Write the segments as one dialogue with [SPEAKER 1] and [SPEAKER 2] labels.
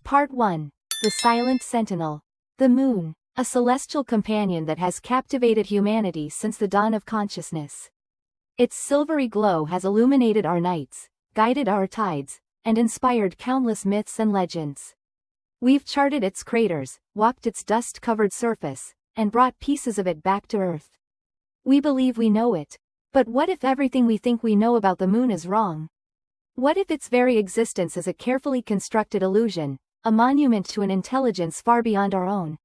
[SPEAKER 1] Part 1. The Silent Sentinel. The Moon, a celestial companion that has captivated humanity since the dawn of consciousness. Its silvery glow has illuminated our nights, guided our tides, and inspired countless myths and legends. We've charted its craters, walked its dust-covered surface, and brought pieces of it back to Earth. We believe we know it. But what if everything we think we know about the moon is wrong? What if its very existence is a carefully constructed illusion, a monument to an intelligence far beyond our own?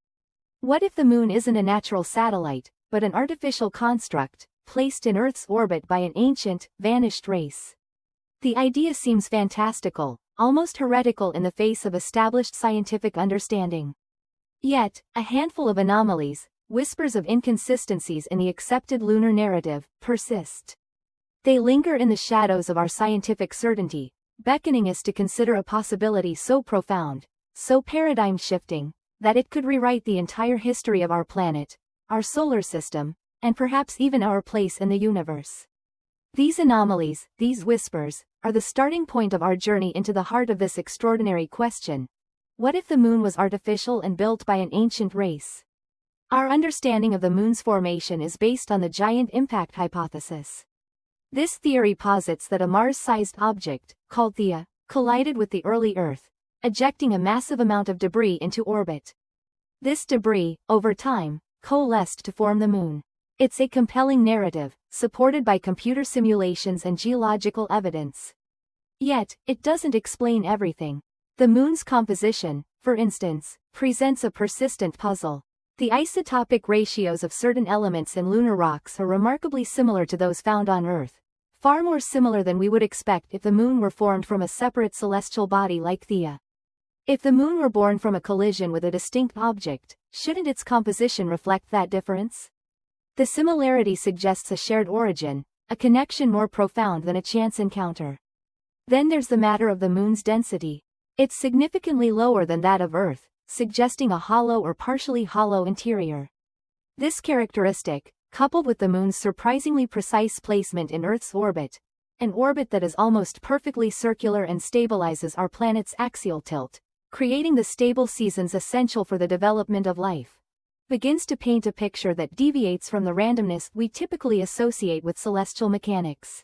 [SPEAKER 1] What if the moon isn't a natural satellite, but an artificial construct, placed in Earth's orbit by an ancient, vanished race? The idea seems fantastical, almost heretical in the face of established scientific understanding. Yet, a handful of anomalies, whispers of inconsistencies in the accepted lunar narrative, persist. They linger in the shadows of our scientific certainty, beckoning us to consider a possibility so profound, so paradigm-shifting, that it could rewrite the entire history of our planet, our solar system, and perhaps even our place in the universe. These anomalies, these whispers, are the starting point of our journey into the heart of this extraordinary question. What if the moon was artificial and built by an ancient race? Our understanding of the moon's formation is based on the giant impact hypothesis. This theory posits that a Mars-sized object, called Theia, collided with the early Earth, ejecting a massive amount of debris into orbit. This debris, over time, coalesced to form the moon. It's a compelling narrative, supported by computer simulations and geological evidence. Yet, it doesn't explain everything. The moon's composition, for instance, presents a persistent puzzle. The isotopic ratios of certain elements in lunar rocks are remarkably similar to those found on Earth, far more similar than we would expect if the moon were formed from a separate celestial body like Theia. If the moon were born from a collision with a distinct object, shouldn't its composition reflect that difference? The similarity suggests a shared origin, a connection more profound than a chance encounter. Then there's the matter of the moon's density. It's significantly lower than that of Earth, suggesting a hollow or partially hollow interior. This characteristic, coupled with the moon's surprisingly precise placement in Earth's orbit, an orbit that is almost perfectly circular and stabilizes our planet's axial tilt, creating the stable seasons essential for the development of life, begins to paint a picture that deviates from the randomness we typically associate with celestial mechanics.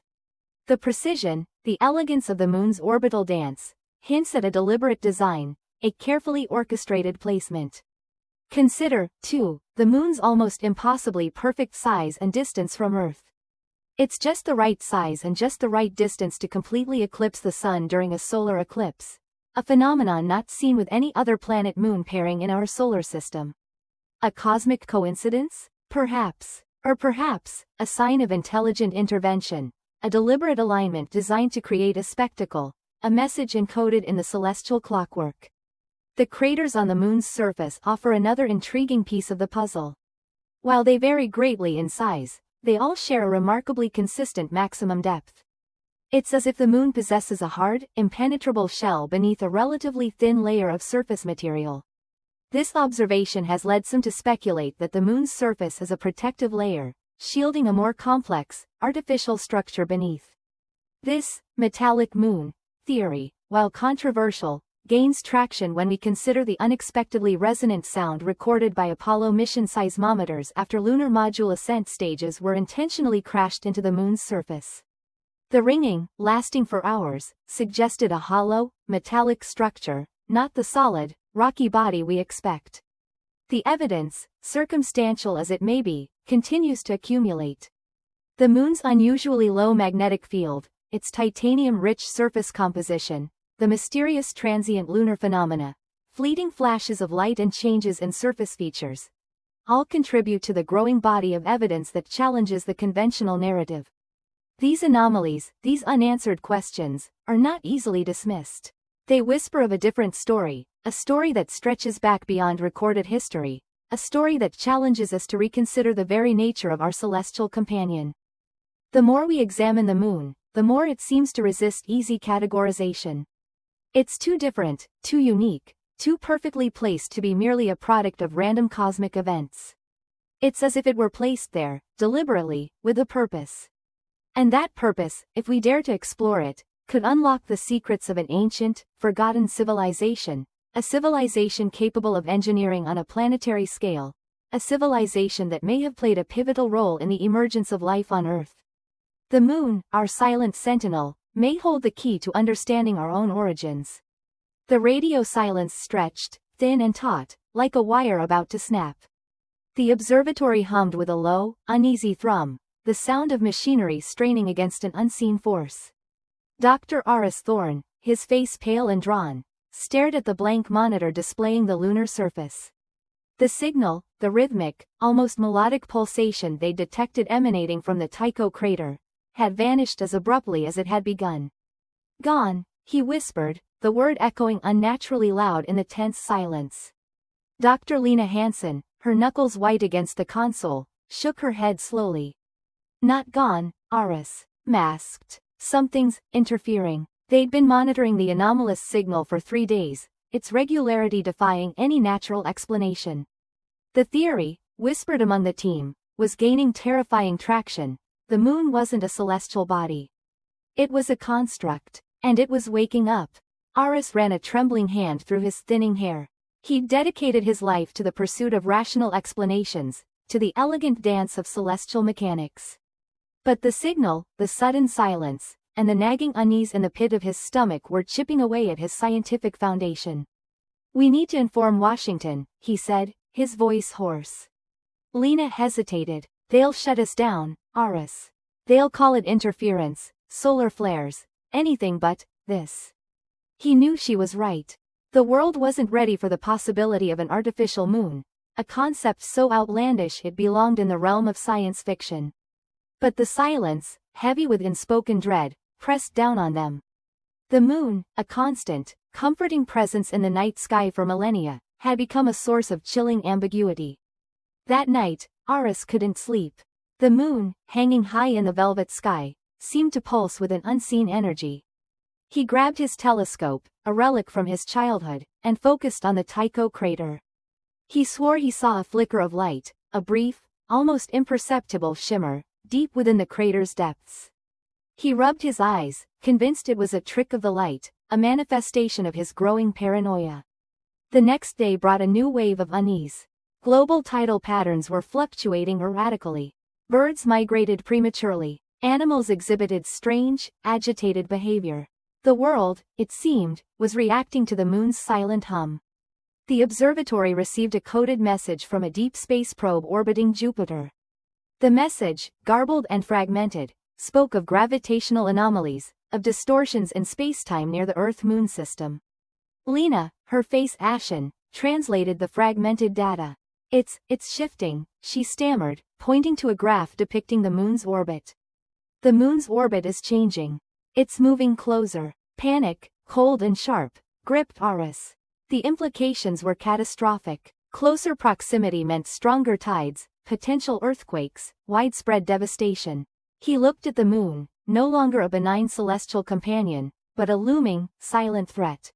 [SPEAKER 1] The precision, the elegance of the moon's orbital dance, hints at a deliberate design, a carefully orchestrated placement. Consider, too, the moon's almost impossibly perfect size and distance from Earth. It's just the right size and just the right distance to completely eclipse the sun during a solar eclipse, a phenomenon not seen with any other planet-moon pairing in our solar system. A cosmic coincidence? Perhaps. Or perhaps, a sign of intelligent intervention, a deliberate alignment designed to create a spectacle, a message encoded in the celestial clockwork. The craters on the moon's surface offer another intriguing piece of the puzzle. While they vary greatly in size, they all share a remarkably consistent maximum depth. It's as if the moon possesses a hard, impenetrable shell beneath a relatively thin layer of surface material. This observation has led some to speculate that the moon's surface is a protective layer, shielding a more complex, artificial structure beneath. This metallic moon theory, while controversial, gains traction when we consider the unexpectedly resonant sound recorded by Apollo mission seismometers after lunar module ascent stages were intentionally crashed into the moon's surface. The ringing, lasting for hours, suggested a hollow, metallic structure, not the solid, rocky body we expect. The evidence, circumstantial as it may be, continues to accumulate. The moon's unusually low magnetic field, its titanium-rich surface composition, the mysterious transient lunar phenomena, fleeting flashes of light and changes in surface features, all contribute to the growing body of evidence that challenges the conventional narrative. These anomalies, these unanswered questions, are not easily dismissed. They whisper of a different story, a story that stretches back beyond recorded history, a story that challenges us to reconsider the very nature of our celestial companion. The more we examine the moon, the more it seems to resist easy categorization. It's too different, too unique, too perfectly placed to be merely a product of random cosmic events. It's as if it were placed there, deliberately, with a purpose. And that purpose, if we dare to explore it, could unlock the secrets of an ancient, forgotten civilization, A civilization capable of engineering on a planetary scale. A civilization that may have played a pivotal role in the emergence of life on Earth. The moon, our silent sentinel, may hold the key to understanding our own origins. The radio silence stretched, thin and taut, like a wire about to snap. The observatory hummed with a low, uneasy thrum, the sound of machinery straining against an unseen force. Dr. Aris Thorne, his face pale and drawn, stared at the blank monitor displaying the lunar surface. The signal, the rhythmic, almost melodic pulsation they detected emanating from the Tycho crater, had vanished as abruptly as it had begun. Gone, he whispered, the word echoing unnaturally loud in the tense silence. Dr. Lena Hansen, her knuckles white against the console, shook her head slowly. Not gone, Aris, masked. Something's interfering. They'd been monitoring the anomalous signal for 3 days, its regularity defying any natural explanation. The theory, whispered among the team, was gaining terrifying traction. The moon wasn't a celestial body. It was a construct, and it was waking up. Aris ran a trembling hand through his thinning hair. He'd dedicated his life to the pursuit of rational explanations, to the elegant dance of celestial mechanics. But the signal, the sudden silence, and the nagging unease in the pit of his stomach were chipping away at his scientific foundation. We need to inform Washington, he said, his voice hoarse. Lena hesitated. They'll shut us down, Aris. They'll call it interference, solar flares, anything but this. He knew she was right. The world wasn't ready for the possibility of an artificial moon, a concept so outlandish it belonged in the realm of science fiction. But the silence, heavy with unspoken dread, pressed down on them. The moon, a constant, comforting presence in the night sky for millennia, had become a source of chilling ambiguity. That night, Aris couldn't sleep. The moon, hanging high in the velvet sky, seemed to pulse with an unseen energy. He grabbed his telescope, a relic from his childhood, and focused on the Tycho crater. He swore he saw a flicker of light, a brief, almost imperceptible shimmer, deep within the crater's depths. He rubbed his eyes, convinced it was a trick of the light, a manifestation of his growing paranoia. The next day brought a new wave of unease. Global tidal patterns were fluctuating erratically. Birds migrated prematurely. Animals exhibited strange, agitated behavior. The world, it seemed, was reacting to the moon's silent hum. The observatory received a coded message from a deep space probe orbiting Jupiter. The message, garbled and fragmented, spoke of gravitational anomalies, of distortions in spacetime near the Earth-Moon system. Lena, her face ashen, translated the fragmented data. It's shifting, she stammered, pointing to a graph depicting the moon's orbit. The moon's orbit is changing. It's moving closer. Panic, cold and sharp, gripped Aris. The implications were catastrophic. Closer proximity meant stronger tides, potential earthquakes, widespread devastation. He looked at the moon, no longer a benign celestial companion, but a looming, silent threat.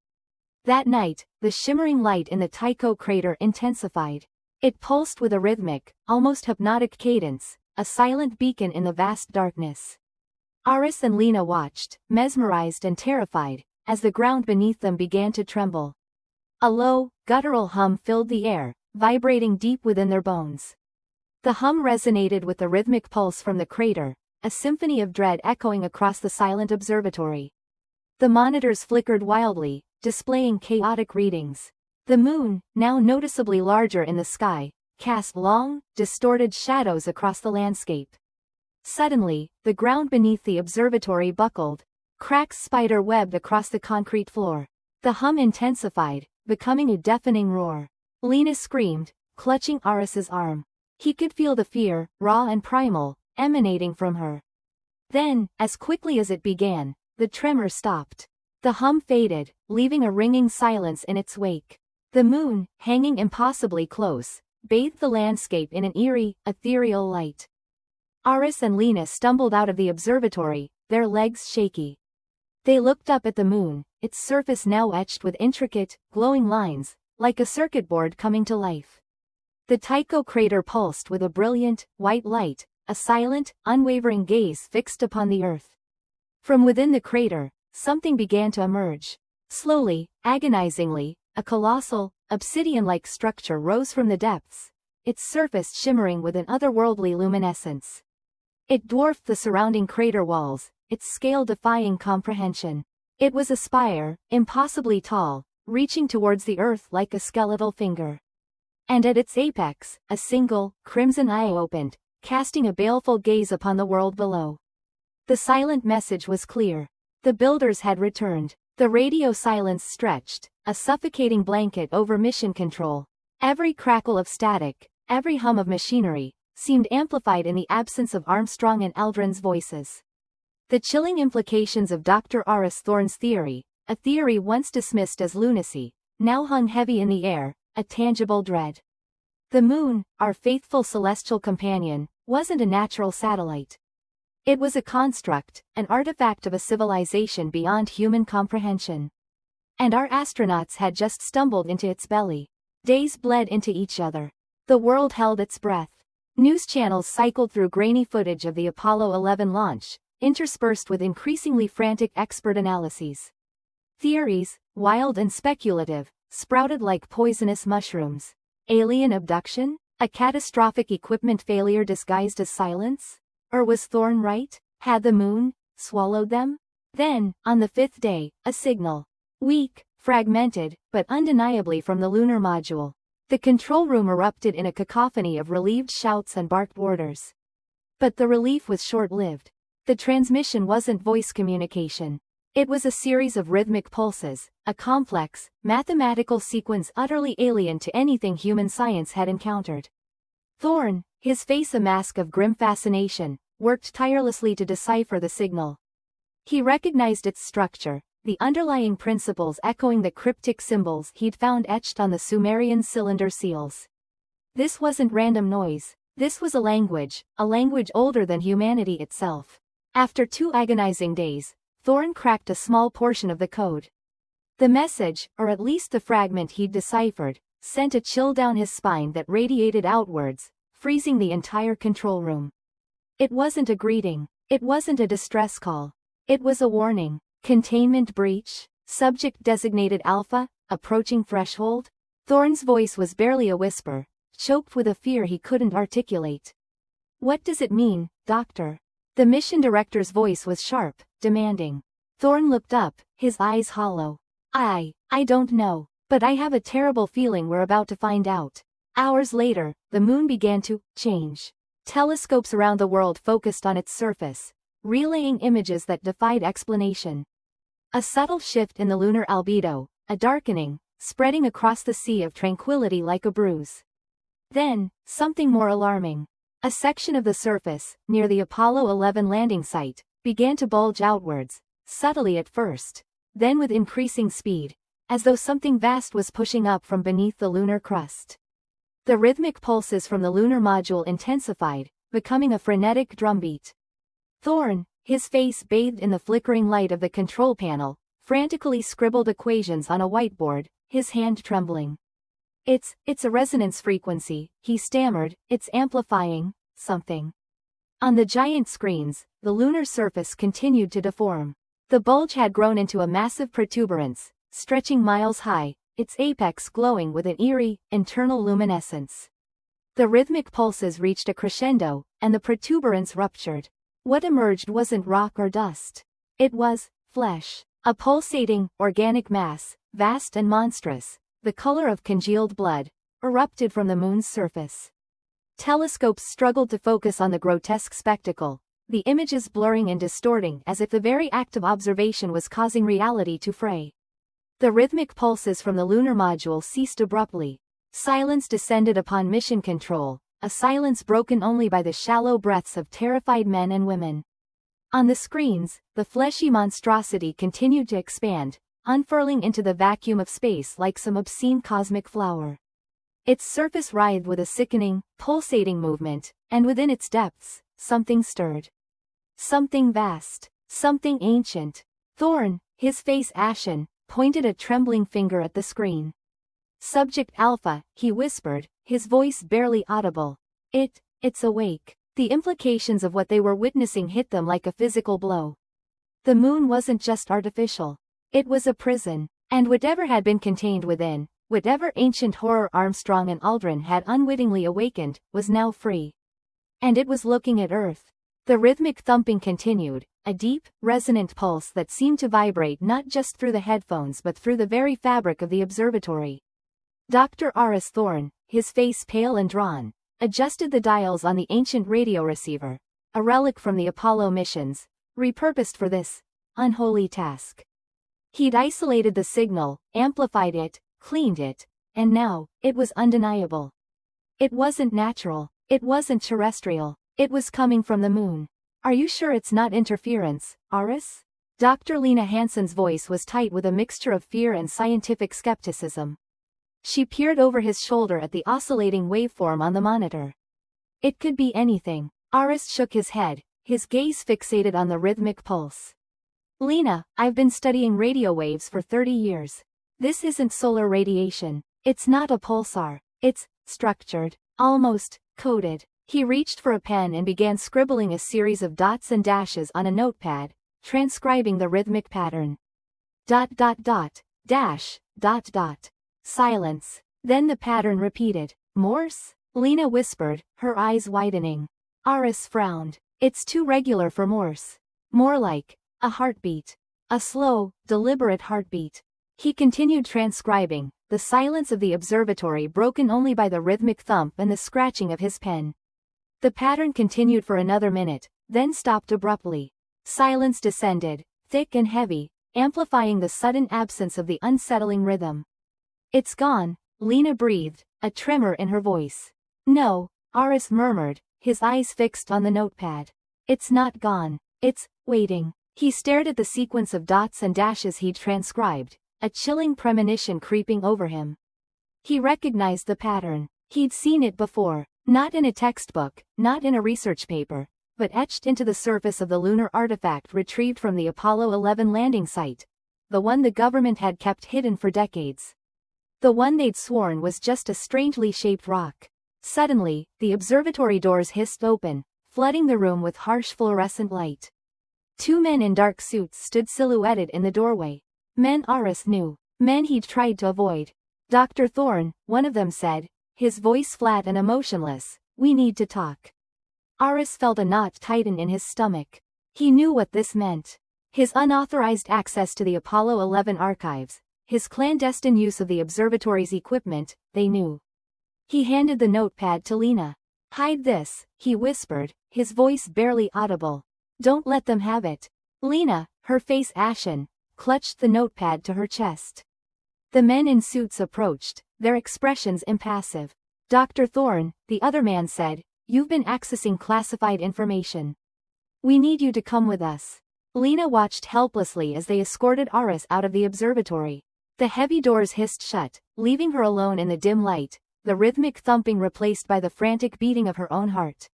[SPEAKER 1] That night, the shimmering light in the Tycho crater intensified. It pulsed with a rhythmic, almost hypnotic cadence, a silent beacon in the vast darkness. Aris and Lena watched, mesmerized and terrified, as the ground beneath them began to tremble. A low, guttural hum filled the air, vibrating deep within their bones. The hum resonated with the rhythmic pulse from the crater, a symphony of dread echoing across the silent observatory. The monitors flickered wildly, displaying chaotic readings. The moon, now noticeably larger in the sky, cast long, distorted shadows across the landscape. Suddenly, the ground beneath the observatory buckled. Cracks spider-webbed across the concrete floor. The hum intensified, becoming a deafening roar. Lena screamed, clutching Aris's arm. He could feel the fear, raw and primal, emanating from her. Then, as quickly as it began, the tremor stopped. The hum faded, leaving a ringing silence in its wake. The moon, hanging impossibly close, bathed the landscape in an eerie, ethereal light. Aris and Lena stumbled out of the observatory, their legs shaky. They looked up at the moon, its surface now etched with intricate, glowing lines, like a circuit board coming to life. The Tycho crater pulsed with a brilliant, white light, a silent, unwavering gaze fixed upon the Earth. From within the crater, something began to emerge. Slowly, agonizingly, a colossal, obsidian-like structure rose from the depths, its surface shimmering with an otherworldly luminescence. It dwarfed the surrounding crater walls, its scale defying comprehension. It was a spire, impossibly tall, reaching towards the earth like a skeletal finger. And at its apex, a single, crimson eye opened, casting a baleful gaze upon the world below. The silent message was clear. The builders had returned. The radio silence stretched, a suffocating blanket over mission control. Every crackle of static, every hum of machinery, seemed amplified in the absence of Armstrong and Aldrin's voices. The chilling implications of Dr. Aris Thorne's theory, a theory once dismissed as lunacy, now hung heavy in the air, a tangible dread. The moon, our faithful celestial companion, wasn't a natural satellite. It was a construct, an artifact of a civilization beyond human comprehension. And our astronauts had just stumbled into its belly. Days bled into each other. The world held its breath. News channels cycled through grainy footage of the Apollo 11 launch, interspersed with increasingly frantic expert analyses. Theories, wild and speculative, sprouted like poisonous mushrooms. Alien abduction? A catastrophic equipment failure disguised as silence? Or was Thorne right? Had the moon swallowed them? Then, on the fifth day, a signal. Weak, fragmented, but undeniably from the lunar module. The control room erupted in a cacophony of relieved shouts and barked orders. But the relief was short-lived. The transmission wasn't voice communication. It was a series of rhythmic pulses, a complex, mathematical sequence utterly alien to anything human science had encountered. Thorne, his face a mask of grim fascination, worked tirelessly to decipher the signal. He recognized its structure, the underlying principles echoing the cryptic symbols he'd found etched on the Sumerian cylinder seals. This wasn't random noise, this was a language older than humanity itself. After 2 agonizing days, Thorne cracked a small portion of the code. The message, or at least the fragment he'd deciphered, sent a chill down his spine that radiated outwards, freezing the entire control room. It wasn't a greeting. It wasn't a distress call. It was a warning. Containment breach? Subject designated Alpha, approaching threshold? Thorne's voice was barely a whisper, choked with a fear he couldn't articulate. What does it mean, Doctor? The mission director's voice was sharp, demanding. Thorne looked up, his eyes hollow. I don't know, but I have a terrible feeling we're about to find out. Hours later, the moon began to change. Telescopes around the world focused on its surface, relaying images that defied explanation. A subtle shift in the lunar albedo, a darkening, spreading across the sea of tranquility like a bruise. Then, something more alarming. A section of the surface, near the Apollo 11 landing site, began to bulge outwards, subtly at first, then with increasing speed, as though something vast was pushing up from beneath the lunar crust. The rhythmic pulses from the lunar module intensified, becoming a frenetic drumbeat. Thorne, his face bathed in the flickering light of the control panel, frantically scribbled equations on a whiteboard, his hand trembling. It's a resonance frequency, he stammered, it's amplifying something. On the giant screens, the lunar surface continued to deform. The bulge had grown into a massive protuberance, stretching miles high, its apex glowing with an eerie, internal luminescence. The rhythmic pulses reached a crescendo, and the protuberance ruptured. What emerged wasn't rock or dust. It was flesh, a pulsating, organic mass, vast and monstrous, the color of congealed blood, erupted from the moon's surface. Telescopes struggled to focus on the grotesque spectacle, the images blurring and distorting as if the very act of observation was causing reality to fray. The rhythmic pulses from the lunar module ceased abruptly. Silence descended upon mission control, a silence broken only by the shallow breaths of terrified men and women. On the screens, the fleshy monstrosity continued to expand, unfurling into the vacuum of space like some obscene cosmic flower. Its surface writhed with a sickening, pulsating movement, and within its depths, something stirred. Something vast, something ancient. Thorne, his face ashen, pointed a trembling finger at the screen. Subject Alpha, he whispered, his voice barely audible. It's awake. The implications of what they were witnessing hit them like a physical blow. The moon wasn't just artificial. It was a prison, And whatever had been contained within, whatever ancient horror Armstrong and Aldrin had unwittingly awakened, was now free. And it was looking at Earth. The rhythmic thumping continued, a deep, resonant pulse that seemed to vibrate not just through the headphones but through the very fabric of the observatory. Dr. Aris Thorne, his face pale and drawn, adjusted the dials on the ancient radio receiver, a relic from the Apollo missions, repurposed for this unholy task. He'd isolated the signal, amplified it, cleaned it, and now, it was undeniable. It wasn't natural, it wasn't terrestrial, it was coming from the moon. Are you sure it's not interference, Aris? Dr. Lena Hansen's voice was tight with a mixture of fear and scientific skepticism. She peered over his shoulder at the oscillating waveform on the monitor. It could be anything. Aris shook his head, his gaze fixated on the rhythmic pulse. Lena, I've been studying radio waves for 30 years. This isn't solar radiation. It's not a pulsar. It's structured, almost coded. He reached for a pen and began scribbling a series of dots and dashes on a notepad, transcribing the rhythmic pattern. Dot dot dot, dash, dot dot. Silence. Then the pattern repeated. Morse? Lena whispered, her eyes widening. Aris frowned. It's too regular for Morse. More like a heartbeat. A slow, deliberate heartbeat. He continued transcribing, the silence of the observatory broken only by the rhythmic thump and the scratching of his pen. The pattern continued for another minute, then stopped abruptly. Silence descended, thick and heavy, amplifying the sudden absence of the unsettling rhythm. It's gone, Lena breathed, a tremor in her voice. No, Aris murmured, his eyes fixed on the notepad. It's not gone. It's waiting. He stared at the sequence of dots and dashes he'd transcribed, a chilling premonition creeping over him. He recognized the pattern. He'd seen it before, not in a textbook, not in a research paper, but etched into the surface of the lunar artifact retrieved from the Apollo 11 landing site. The one the government had kept hidden for decades. The one they'd sworn was just a strangely shaped rock. Suddenly, the observatory doors hissed open, flooding the room with harsh fluorescent light. Two men in dark suits stood silhouetted in the doorway. Men Aris knew, men he'd tried to avoid. Dr. Thorne, one of them said, his voice flat and emotionless, we need to talk. Aris felt a knot tighten in his stomach. He knew what this meant. His unauthorized access to the Apollo 11 archives, his clandestine use of the observatory's equipment, they knew. He handed the notepad to Lena. Hide this, he whispered, his voice barely audible. Don't let them have it. Lena, her face ashen, clutched the notepad to her chest. The men in suits approached, their expressions impassive. Dr. Thorne, the other man said, you've been accessing classified information. We need you to come with us. Lena watched helplessly as they escorted Aris out of the observatory. The heavy doors hissed shut, leaving her alone in the dim light, the rhythmic thumping replaced by the frantic beating of her own heart.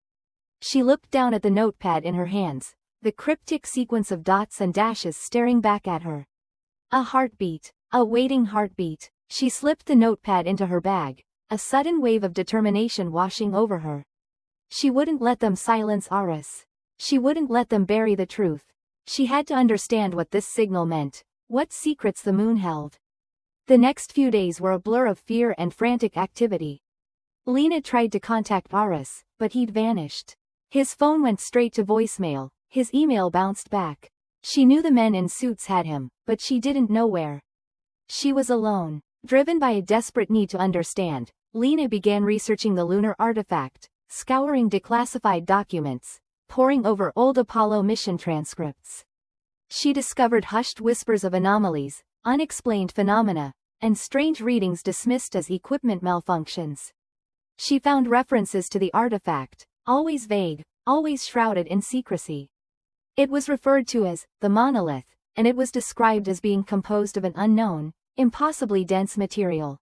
[SPEAKER 1] She looked down at the notepad in her hands, the cryptic sequence of dots and dashes staring back at her. A heartbeat, a waiting heartbeat. She slipped the notepad into her bag, a sudden wave of determination washing over her. She wouldn't let them silence Aris. She wouldn't let them bury the truth. She had to understand what this signal meant, what secrets the moon held. The next few days were a blur of fear and frantic activity. Lena tried to contact Aris, but he'd vanished. His phone went straight to voicemail, his email bounced back. She knew the men in suits had him, but she didn't know where. She was alone. Driven by a desperate need to understand, Lena began researching the lunar artifact, scouring declassified documents, poring over old Apollo mission transcripts. She discovered hushed whispers of anomalies, unexplained phenomena, and strange readings dismissed as equipment malfunctions. She found references to the artifact, always vague, always shrouded in secrecy. It was referred to as the monolith, and it was described as being composed of an unknown, impossibly dense material.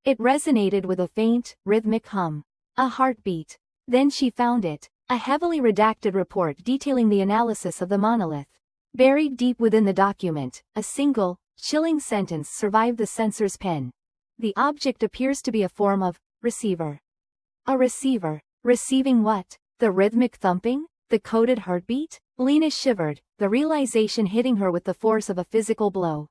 [SPEAKER 1] It resonated with a faint, rhythmic hum. A heartbeat. Then she found it, a heavily redacted report detailing the analysis of the monolith. Buried deep within the document, a single, chilling sentence survived the censor's pen. The object appears to be a form of receiver. A receiver. Receiving what? The rhythmic thumping? The coded heartbeat? Lena shivered, the realization hitting her with the force of a physical blow.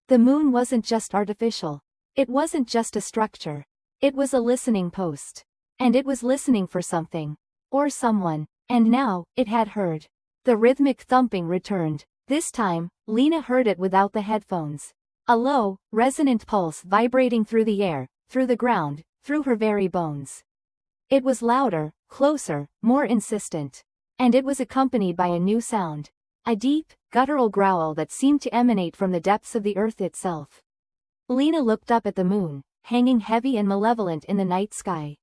[SPEAKER 1] The moon wasn't just artificial. It wasn't just a structure. It was a listening post. And it was listening for something. Or someone. And now, it had heard. The rhythmic thumping returned. This time, Lena heard it without the headphones. A low, resonant pulse vibrating through the air, through the ground, through her very bones. It was louder, closer, more insistent. And it was accompanied by a new sound. A deep, guttural growl that seemed to emanate from the depths of the earth itself. Lena looked up at the moon, hanging heavy and malevolent in the night sky.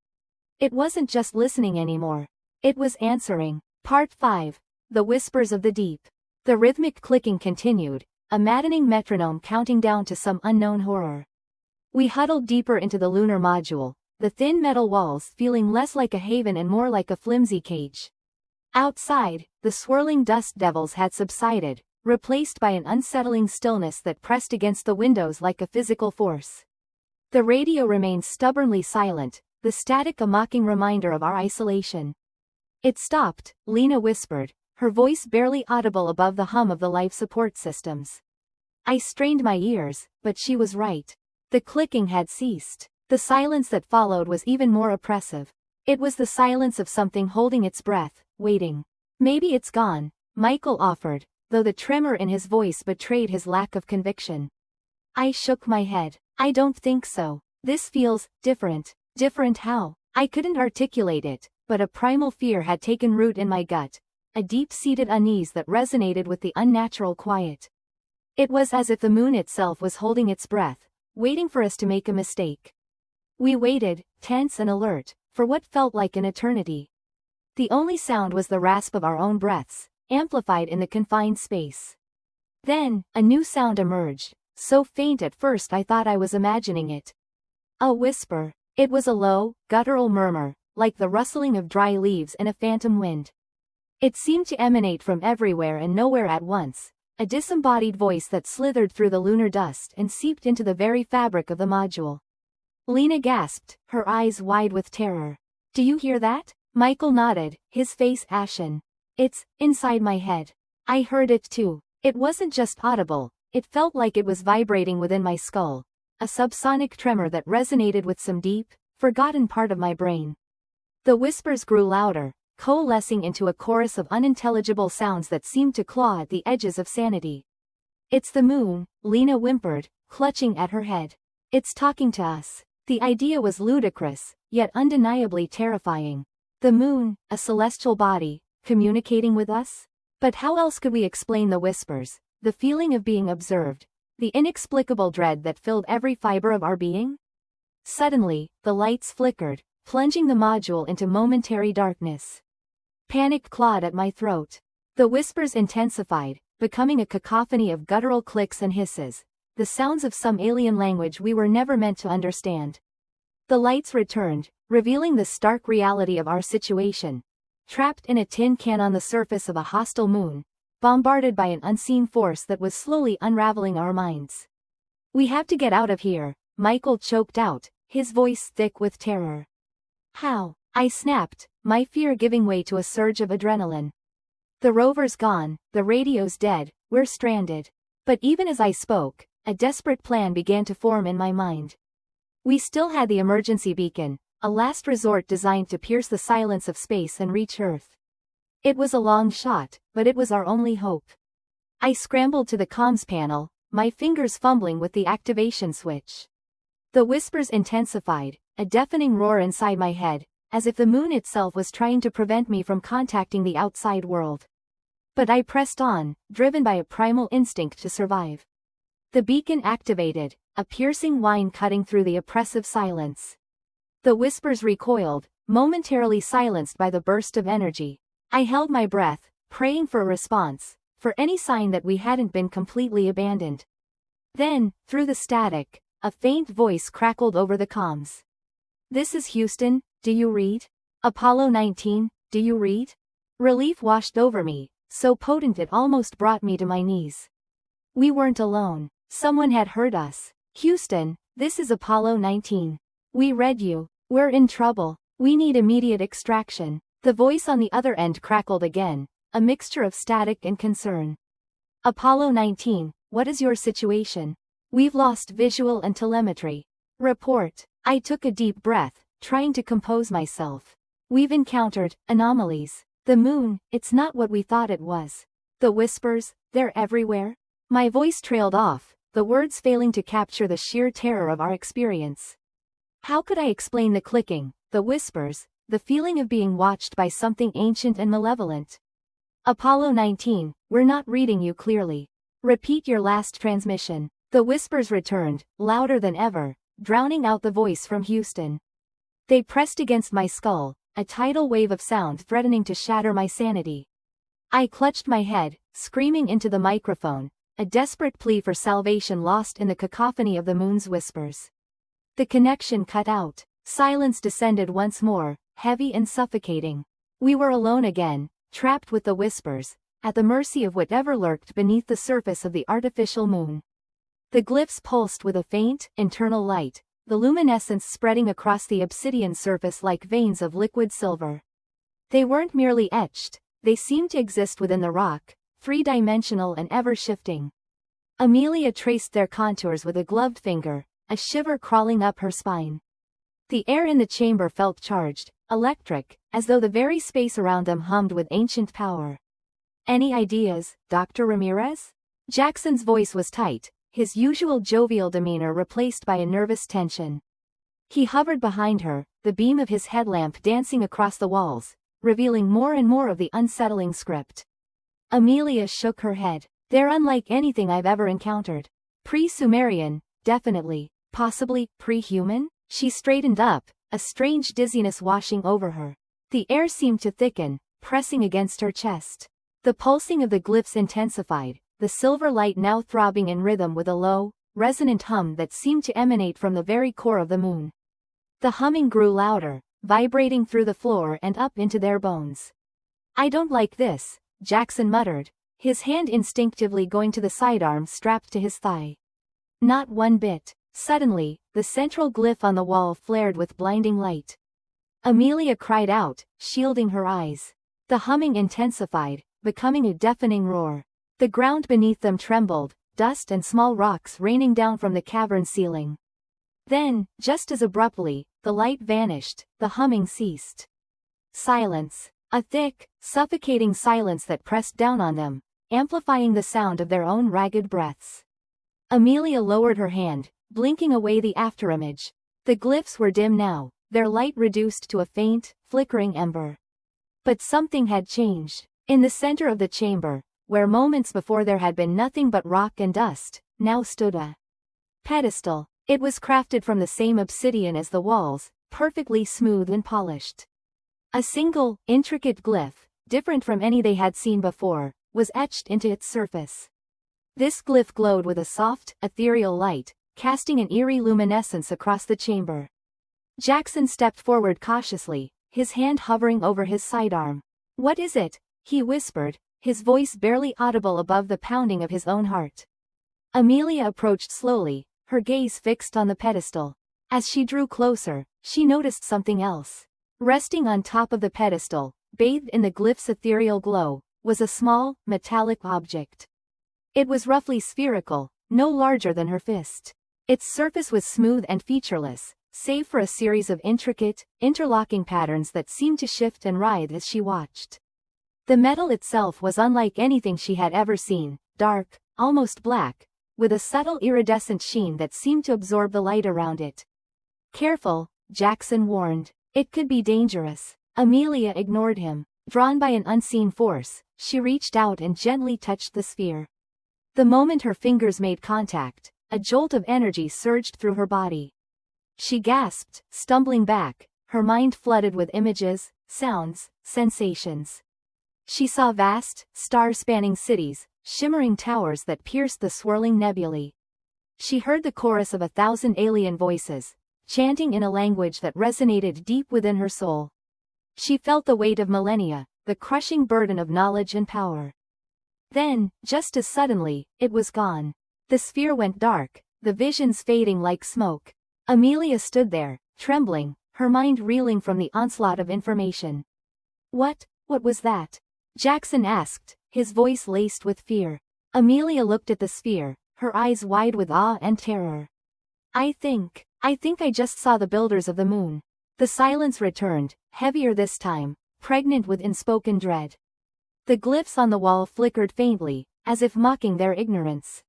[SPEAKER 1] It wasn't just listening anymore. It was answering. Part 5. The Whispers of the Deep. The rhythmic clicking continued, a maddening metronome counting down to some unknown horror. We huddled deeper into the lunar module, the thin metal walls feeling less like a haven and more like a flimsy cage. Outside, the swirling dust devils had subsided, replaced by an unsettling stillness that pressed against the windows like a physical force. The radio remained stubbornly silent, the static a mocking reminder of our isolation. It stopped, Lena whispered, her voice barely audible above the hum of the life support systems. I strained my ears, but she was right. The clicking had ceased. The silence that followed was even more oppressive. It was the silence of something holding its breath, waiting. Maybe it's gone, Michael offered, though the tremor in his voice betrayed his lack of conviction. I shook my head. I don't think so. This feels different. Different how? I couldn't articulate it, but a primal fear had taken root in my gut, a deep-seated unease that resonated with the unnatural quiet. It was as if the moon itself was holding its breath, waiting for us to make a mistake. We waited, tense and alert, for what felt like an eternity. The only sound was the rasp of our own breaths, amplified in the confined space. Then, a new sound emerged, so faint at first I thought I was imagining it. A whisper. It was a low, guttural murmur, like the rustling of dry leaves in a phantom wind. It seemed to emanate from everywhere and nowhere at once, a disembodied voice that slithered through the lunar dust and seeped into the very fabric of the module. Lena gasped, her eyes wide with terror. Do you hear that? Michael nodded, his face ashen. It's inside my head. I heard it too. It wasn't just audible, it felt like it was vibrating within my skull. A subsonic tremor that resonated with some deep, forgotten part of my brain. The whispers grew louder, coalescing into a chorus of unintelligible sounds that seemed to claw at the edges of sanity. It's the moon, Lena whimpered, clutching at her head. It's talking to us. The idea was ludicrous, yet undeniably terrifying. The moon, a celestial body, communicating with us? But how else could we explain the whispers, the feeling of being observed? The inexplicable dread that filled every fiber of our being? Suddenly, the lights flickered, plunging the module into momentary darkness. Panic clawed at my throat. The whispers intensified, becoming a cacophony of guttural clicks and hisses, the sounds of some alien language we were never meant to understand. The lights returned, revealing the stark reality of our situation. Trapped in a tin can on the surface of a hostile moon, bombarded by an unseen force that was slowly unraveling our minds. We have to get out of here, Michael choked out, his voice thick with terror. How? I snapped, my fear giving way to a surge of adrenaline. The rover's gone, the radio's dead, we're stranded. But even as I spoke, a desperate plan began to form in my mind. We still had the emergency beacon, a last resort designed to pierce the silence of space and reach Earth. It was a long shot, but it was our only hope. I scrambled to the comms panel, my fingers fumbling with the activation switch. The whispers intensified, a deafening roar inside my head, as if the moon itself was trying to prevent me from contacting the outside world. But I pressed on, driven by a primal instinct to survive. The beacon activated, a piercing whine cutting through the oppressive silence. The whispers recoiled, momentarily silenced by the burst of energy. I held my breath, praying for a response, for any sign that we hadn't been completely abandoned. Then, through the static, a faint voice crackled over the comms. This is Houston, do you read? Apollo 19, do you read? Relief washed over me, so potent it almost brought me to my knees. We weren't alone. Someone had heard us. Houston, this is Apollo 19. We read you. We're in trouble. We need immediate extraction. The voice on the other end crackled again, a mixture of static and concern. Apollo 19, what is your situation? We've lost visual and telemetry. Report. I took a deep breath, trying to compose myself. We've encountered anomalies. The moon, it's not what we thought it was. The whispers, they're everywhere. My voice trailed off, the words failing to capture the sheer terror of our experience. How could I explain the clicking, the whispers, the feeling of being watched by something ancient and malevolent? Apollo 19, we're not reading you clearly. Repeat your last transmission. The whispers returned, louder than ever, drowning out the voice from Houston. They pressed against my skull, a tidal wave of sound threatening to shatter my sanity. I clutched my head, screaming into the microphone, a desperate plea for salvation lost in the cacophony of the moon's whispers. The connection cut out. Silence descended once more, heavy and suffocating. We were alone again, trapped with the whispers, at the mercy of whatever lurked beneath the surface of the artificial moon. The glyphs pulsed with a faint, internal light, the luminescence spreading across the obsidian surface like veins of liquid silver. They weren't merely etched, they seemed to exist within the rock, three-dimensional and ever-shifting. Amelia traced their contours with a gloved finger, a shiver crawling up her spine. The air in the chamber felt charged, electric, as though the very space around them hummed with ancient power. Any ideas, Dr. Ramirez? Jackson's voice was tight, his usual jovial demeanor replaced by a nervous tension. He hovered behind her, the beam of his headlamp dancing across the walls, revealing more and more of the unsettling script. Amelia shook her head. They're unlike anything I've ever encountered. Pre-Sumerian, definitely. Possibly, pre-human? She straightened up, a strange dizziness washing over her. The air seemed to thicken, pressing against her chest. The pulsing of the glyphs intensified, the silver light now throbbing in rhythm with a low, resonant hum that seemed to emanate from the very core of the moon. The humming grew louder, vibrating through the floor and up into their bones. I don't like this, Jackson muttered, his hand instinctively going to the sidearm strapped to his thigh. Not one bit. Suddenly, the central glyph on the wall flared with blinding light. Amelia cried out, shielding her eyes. The humming intensified, becoming a deafening roar. The ground beneath them trembled, dust and small rocks raining down from the cavern ceiling. Then, just as abruptly, the light vanished, the humming ceased. Silence. A thick, suffocating silence that pressed down on them, amplifying the sound of their own ragged breaths. Amelia lowered her hand, blinking away the afterimage. The glyphs were dim now, their light reduced to a faint, flickering ember. But something had changed. In the center of the chamber, where moments before there had been nothing but rock and dust, now stood a pedestal. It was crafted from the same obsidian as the walls, perfectly smooth and polished. A single, intricate glyph, different from any they had seen before, was etched into its surface. This glyph glowed with a soft, ethereal light, casting an eerie luminescence across the chamber. Jackson stepped forward cautiously, his hand hovering over his sidearm. "What is it?" he whispered, his voice barely audible above the pounding of his own heart. Amelia approached slowly, her gaze fixed on the pedestal. As she drew closer, she noticed something else. Resting on top of the pedestal, bathed in the glyph's ethereal glow, was a small, metallic object. It was roughly spherical, no larger than her fist. Its surface was smooth and featureless, save for a series of intricate, interlocking patterns that seemed to shift and writhe as she watched. The metal itself was unlike anything she had ever seen, dark, almost black, with a subtle iridescent sheen that seemed to absorb the light around it. "Careful," Jackson warned. "It could be dangerous." Amelia ignored him. Drawn by an unseen force, she reached out and gently touched the sphere. The moment her fingers made contact, a jolt of energy surged through her body. She gasped, stumbling back, her mind flooded with images, sounds, sensations. She saw vast, star-spanning cities, shimmering towers that pierced the swirling nebulae. She heard the chorus of 1,000 alien voices, chanting in a language that resonated deep within her soul. She felt the weight of millennia, the crushing burden of knowledge and power. Then, just as suddenly, it was gone. The sphere went dark, the visions fading like smoke. Amelia stood there, trembling, her mind reeling from the onslaught of information. What was that?" Jackson asked, his voice laced with fear. Amelia looked at the sphere, her eyes wide with awe and terror. I think I just saw the builders of the moon. The silence returned, heavier this time, pregnant with unspoken dread. The glyphs on the wall flickered faintly, as if mocking their ignorance.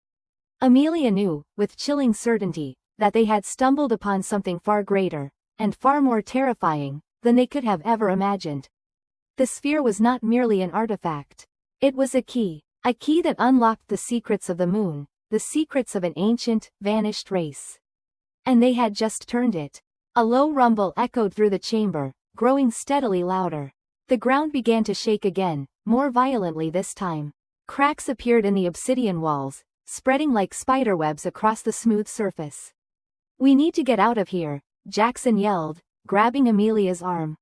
[SPEAKER 1] Amelia knew, with chilling certainty, that they had stumbled upon something far greater, and far more terrifying, than they could have ever imagined. The sphere was not merely an artifact. It was a key that unlocked the secrets of the moon, the secrets of an ancient, vanished race. And they had just turned it. A low rumble echoed through the chamber, growing steadily louder. The ground began to shake again, more violently this time. Cracks appeared in the obsidian walls, spreading like spiderwebs across the smooth surface. "We need to get out of here," Jackson yelled, grabbing Amelia's arm.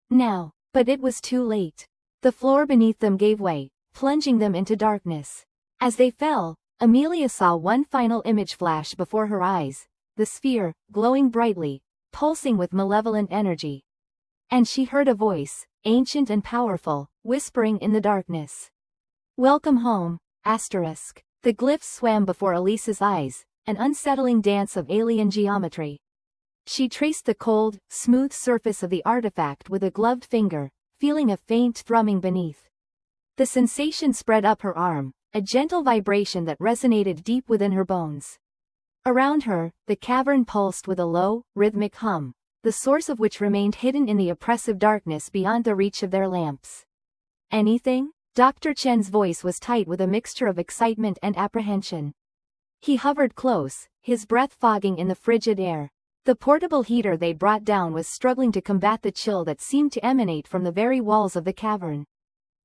[SPEAKER 1] Now, but it was too late. The floor beneath them gave way, plunging them into darkness. As they fell, Amelia saw one final image flash before her eyes, the sphere, glowing brightly, pulsing with malevolent energy. And she heard a voice, ancient and powerful, whispering in the darkness. "Welcome home, asterisk." The glyphs swam before Elisa's eyes, an unsettling dance of alien geometry. She traced the cold, smooth surface of the artifact with a gloved finger, feeling a faint thrumming beneath. The sensation spread up her arm, a gentle vibration that resonated deep within her bones. Around her, the cavern pulsed with a low, rhythmic hum, the source of which remained hidden in the oppressive darkness beyond the reach of their lamps. "Anything?" Dr. Chen's voice was tight with a mixture of excitement and apprehension. He hovered close, his breath fogging in the frigid air. The portable heater they'd brought down was struggling to combat the chill that seemed to emanate from the very walls of the cavern.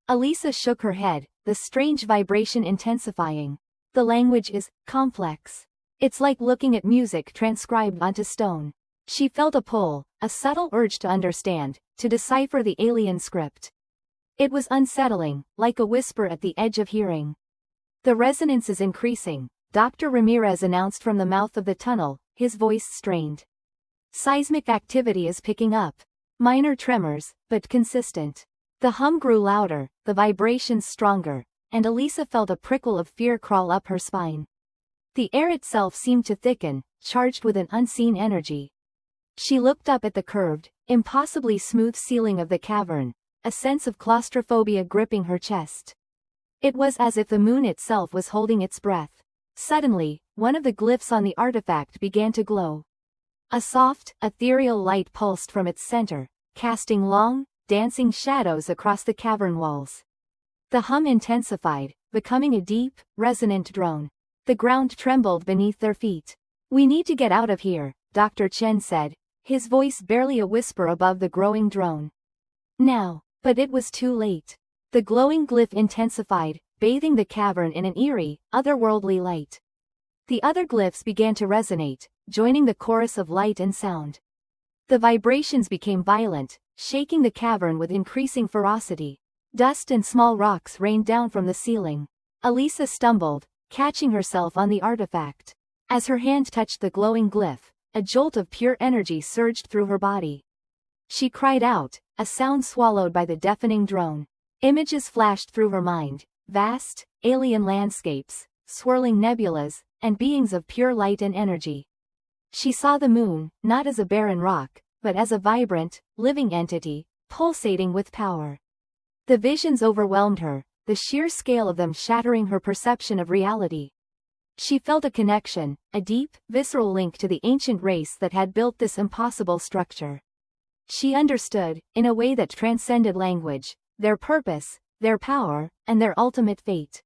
[SPEAKER 1] Elisa shook her head, the strange vibration intensifying. "The language is complex. It's like looking at music transcribed onto stone." She felt a pull, a subtle urge to understand, to decipher the alien script. It was unsettling, like a whisper at the edge of hearing. "The resonance is increasing," Dr. Ramirez announced from the mouth of the tunnel, his voice strained. "Seismic activity is picking up. Minor tremors, but consistent." The hum grew louder, the vibrations stronger, and Elisa felt a prickle of fear crawl up her spine. The air itself seemed to thicken, charged with an unseen energy. She looked up at the curved, impossibly smooth ceiling of the cavern, a sense of claustrophobia gripping her chest. It was as if the moon itself was holding its breath. Suddenly, one of the glyphs on the artifact began to glow. A soft, ethereal light pulsed from its center, casting long, dancing shadows across the cavern walls. The hum intensified, becoming a deep, resonant drone. The ground trembled beneath their feet. "We need to get out of here," Dr. Chen said, his voice barely a whisper above the growing drone. Now, but it was too late. The glowing glyph intensified, bathing the cavern in an eerie, otherworldly light. The other glyphs began to resonate, joining the chorus of light and sound. The vibrations became violent, shaking the cavern with increasing ferocity. Dust and small rocks rained down from the ceiling. Elisa stumbled, catching herself on the artifact. As her hand touched the glowing glyph, a jolt of pure energy surged through her body. She cried out, a sound swallowed by the deafening drone. Images flashed through her mind, vast, alien landscapes, swirling nebulas, and beings of pure light and energy. She saw the moon, not as a barren rock, but as a vibrant, living entity, pulsating with power. The visions overwhelmed her, the sheer scale of them shattering her perception of reality. She felt a connection, a deep, visceral link to the ancient race that had built this impossible structure. She understood, in a way that transcended language, their purpose, their power, and their ultimate fate.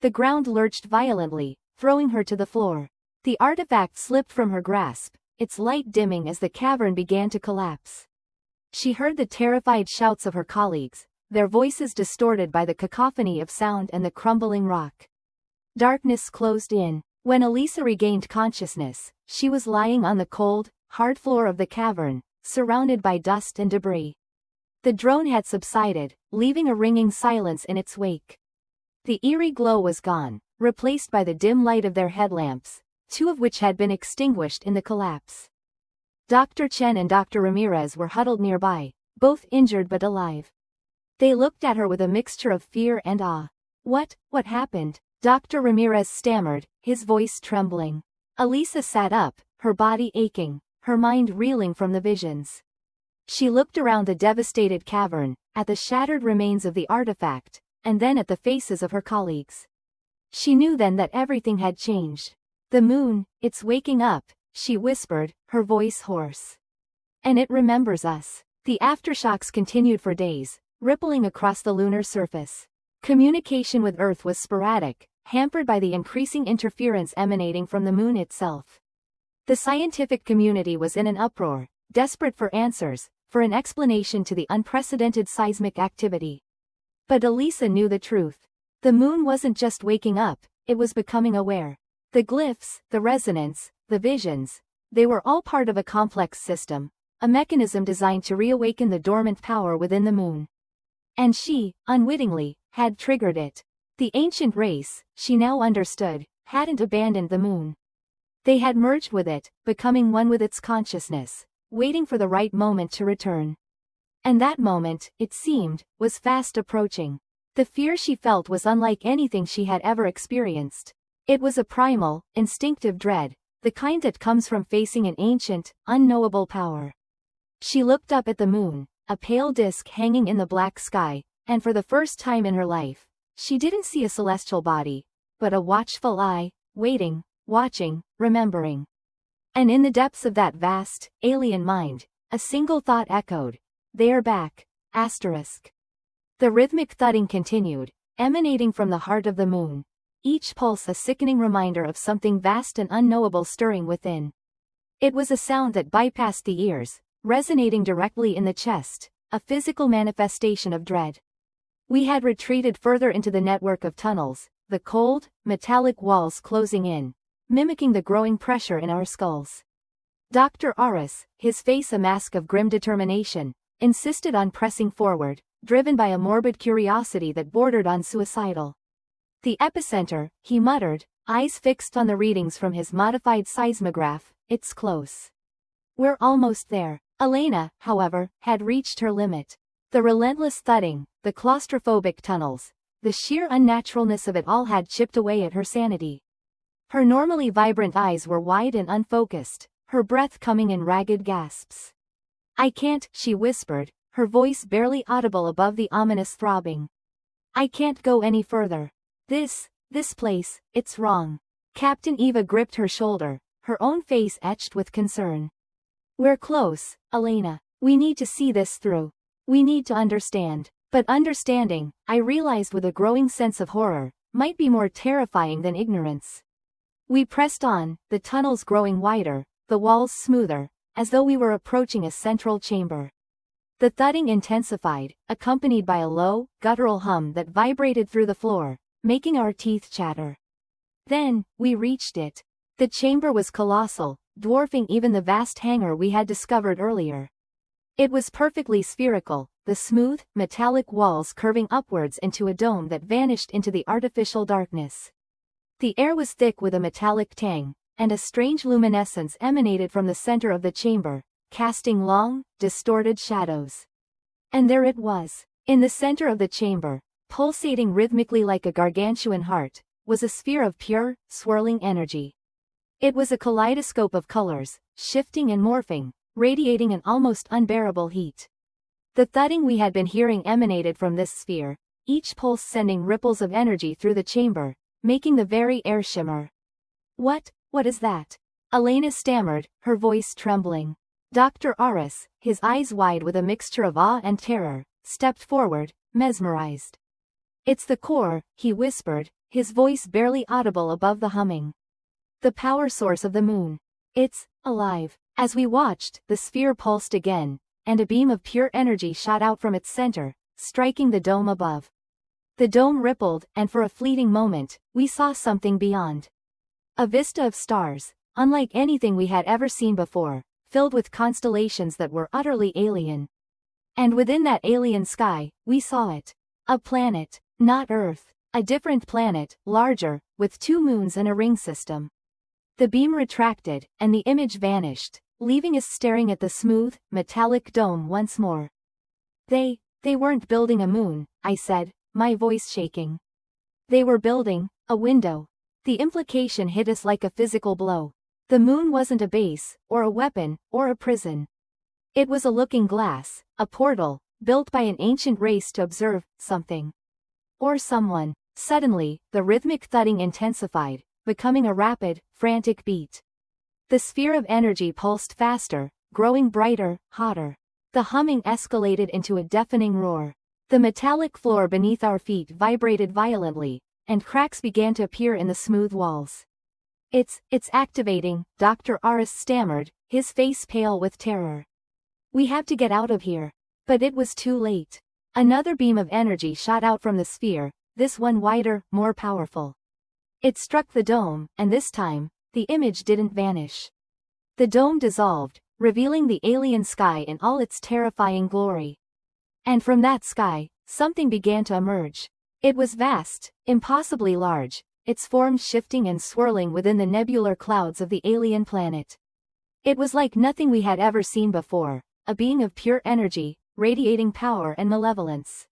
[SPEAKER 1] The ground lurched violently, throwing her to the floor. The artifact slipped from her grasp, its light dimming as the cavern began to collapse. She heard the terrified shouts of her colleagues, their voices distorted by the cacophony of sound and the crumbling rock. Darkness closed in. When Elisa regained consciousness, she was lying on the cold, hard floor of the cavern, surrounded by dust and debris. The drone had subsided, leaving a ringing silence in its wake. The eerie glow was gone, replaced by the dim light of their headlamps, two of which had been extinguished in the collapse. Dr. Chen and Dr. Ramirez were huddled nearby, both injured but alive. They looked at her with a mixture of fear and awe. What happened?" Dr. Ramirez stammered, his voice trembling. Elisa sat up, her body aching, her mind reeling from the visions. She looked around the devastated cavern, at the shattered remains of the artifact, and then at the faces of her colleagues. She knew then that everything had changed. The moon, it's waking up, she whispered, her voice hoarse. And it remembers us. The aftershocks continued for days, rippling across the lunar surface. Communication with Earth was sporadic, hampered by the increasing interference emanating from the moon itself. The scientific community was in an uproar, desperate for answers, for an explanation to the unprecedented seismic activity. But Elisa knew the truth. The moon wasn't just waking up, it was becoming aware. The glyphs, the resonance, the visions, they were all part of a complex system, a mechanism designed to reawaken the dormant power within the moon. And she, unwittingly, had triggered it. The ancient race, she now understood, hadn't abandoned the moon. They had merged with it, becoming one with its consciousness, waiting for the right moment to return. And that moment, it seemed, was fast approaching. The fear she felt was unlike anything she had ever experienced. It was a primal, instinctive dread, the kind that comes from facing an ancient, unknowable power. She looked up at the moon, a pale disk hanging in the black sky, and for the first time in her life, she didn't see a celestial body, but a watchful eye, waiting, watching, remembering. And in the depths of that vast, alien mind, a single thought echoed, "They are back." Asterisk. The rhythmic thudding continued, emanating from the heart of the moon, each pulse a sickening reminder of something vast and unknowable stirring within. It was a sound that bypassed the ears, resonating directly in the chest, a physical manifestation of dread. We had retreated further into the network of tunnels, the cold, metallic walls closing in, mimicking the growing pressure in our skulls. Dr. Aris, his face a mask of grim determination, insisted on pressing forward, driven by a morbid curiosity that bordered on suicidal. The epicenter, he muttered, eyes fixed on the readings from his modified seismograph, it's close. We're almost there. Elena, however, had reached her limit. The relentless thudding, the claustrophobic tunnels, the sheer unnaturalness of it all had chipped away at her sanity. Her normally vibrant eyes were wide and unfocused, her breath coming in ragged gasps. "I can't," she whispered, her voice barely audible above the ominous throbbing. "I can't go any further. This place, it's wrong." Captain Eva gripped her shoulder, her own face etched with concern. "We're close, Elena. We need to see this through. We need to understand." But understanding, I realized with a growing sense of horror, might be more terrifying than ignorance. We pressed on, the tunnels growing wider, the walls smoother, as though we were approaching a central chamber. The thudding intensified, accompanied by a low, guttural hum that vibrated through the floor, making our teeth chatter. Then, we reached it. The chamber was colossal, dwarfing even the vast hangar we had discovered earlier. It was perfectly spherical, the smooth, metallic walls curving upwards into a dome that vanished into the artificial darkness. The air was thick with a metallic tang, and a strange luminescence emanated from the center of the chamber, casting long, distorted shadows. And there it was. In the center of the chamber, pulsating rhythmically like a gargantuan heart, was a sphere of pure, swirling energy. It was a kaleidoscope of colors, shifting and morphing, radiating an almost unbearable heat. The thudding we had been hearing emanated from this sphere, each pulse sending ripples of energy through the chamber, making the very air shimmer. What is that?" Elena stammered, her voice trembling. Dr. Aris, his eyes wide with a mixture of awe and terror, stepped forward, mesmerized. "It's the core," he whispered, his voice barely audible above the humming. "The power source of the moon. It's alive." As we watched, the sphere pulsed again, and a beam of pure energy shot out from its center, striking the dome above. The dome rippled, and for a fleeting moment, we saw something beyond. A vista of stars, unlike anything we had ever seen before, filled with constellations that were utterly alien. And within that alien sky, we saw it. A planet, not Earth, a different planet, larger, with 2 moons and a ring system. The beam retracted, and the image vanished, leaving us staring at the smooth, metallic dome once more. They weren't building a moon," I said, my voice shaking. "They were building A window. The implication hit us like a physical blow. The moon wasn't a base, or a weapon, or a prison. It was a looking glass, a portal, built by an ancient race to observe something. Or someone. Suddenly, the rhythmic thudding intensified, becoming a rapid, frantic beat. The sphere of energy pulsed faster, growing brighter, hotter. The humming escalated into a deafening roar. The metallic floor beneath our feet vibrated violently, and cracks began to appear in the smooth walls. It's activating, Dr. Aris stammered, his face pale with terror. We have to get out of here. But it was too late. Another beam of energy shot out from the sphere, this one wider, more powerful. It struck the dome, and this time, the image didn't vanish. The dome dissolved, revealing the alien sky in all its terrifying glory. And from that sky, something began to emerge. It was vast, impossibly large, its form shifting and swirling within the nebular clouds of the alien planet. It was like nothing we had ever seen before, a being of pure energy, radiating power and malevolence.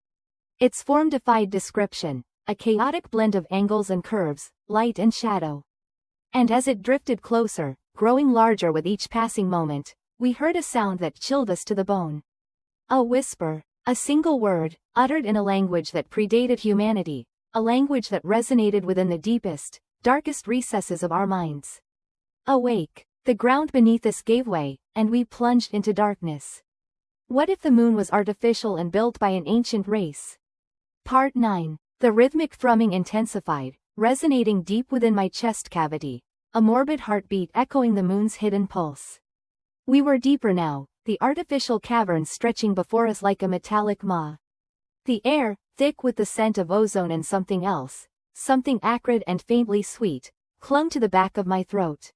[SPEAKER 1] Its form defied description, a chaotic blend of angles and curves, light and shadow. And as it drifted closer, growing larger with each passing moment, we heard a sound that chilled us to the bone. A whisper, a single word, uttered in a language that predated humanity, a language that resonated within the deepest, darkest recesses of our minds. Awake, the ground beneath us gave way, and we plunged into darkness. What if the moon was artificial and built by an ancient race? Part 9. The rhythmic thrumming intensified, resonating deep within my chest cavity, a morbid heartbeat echoing the moon's hidden pulse. We were deeper now, the artificial cavern stretching before us like a metallic maw. The air, thick with the scent of ozone and something else, something acrid and faintly sweet, clung to the back of my throat.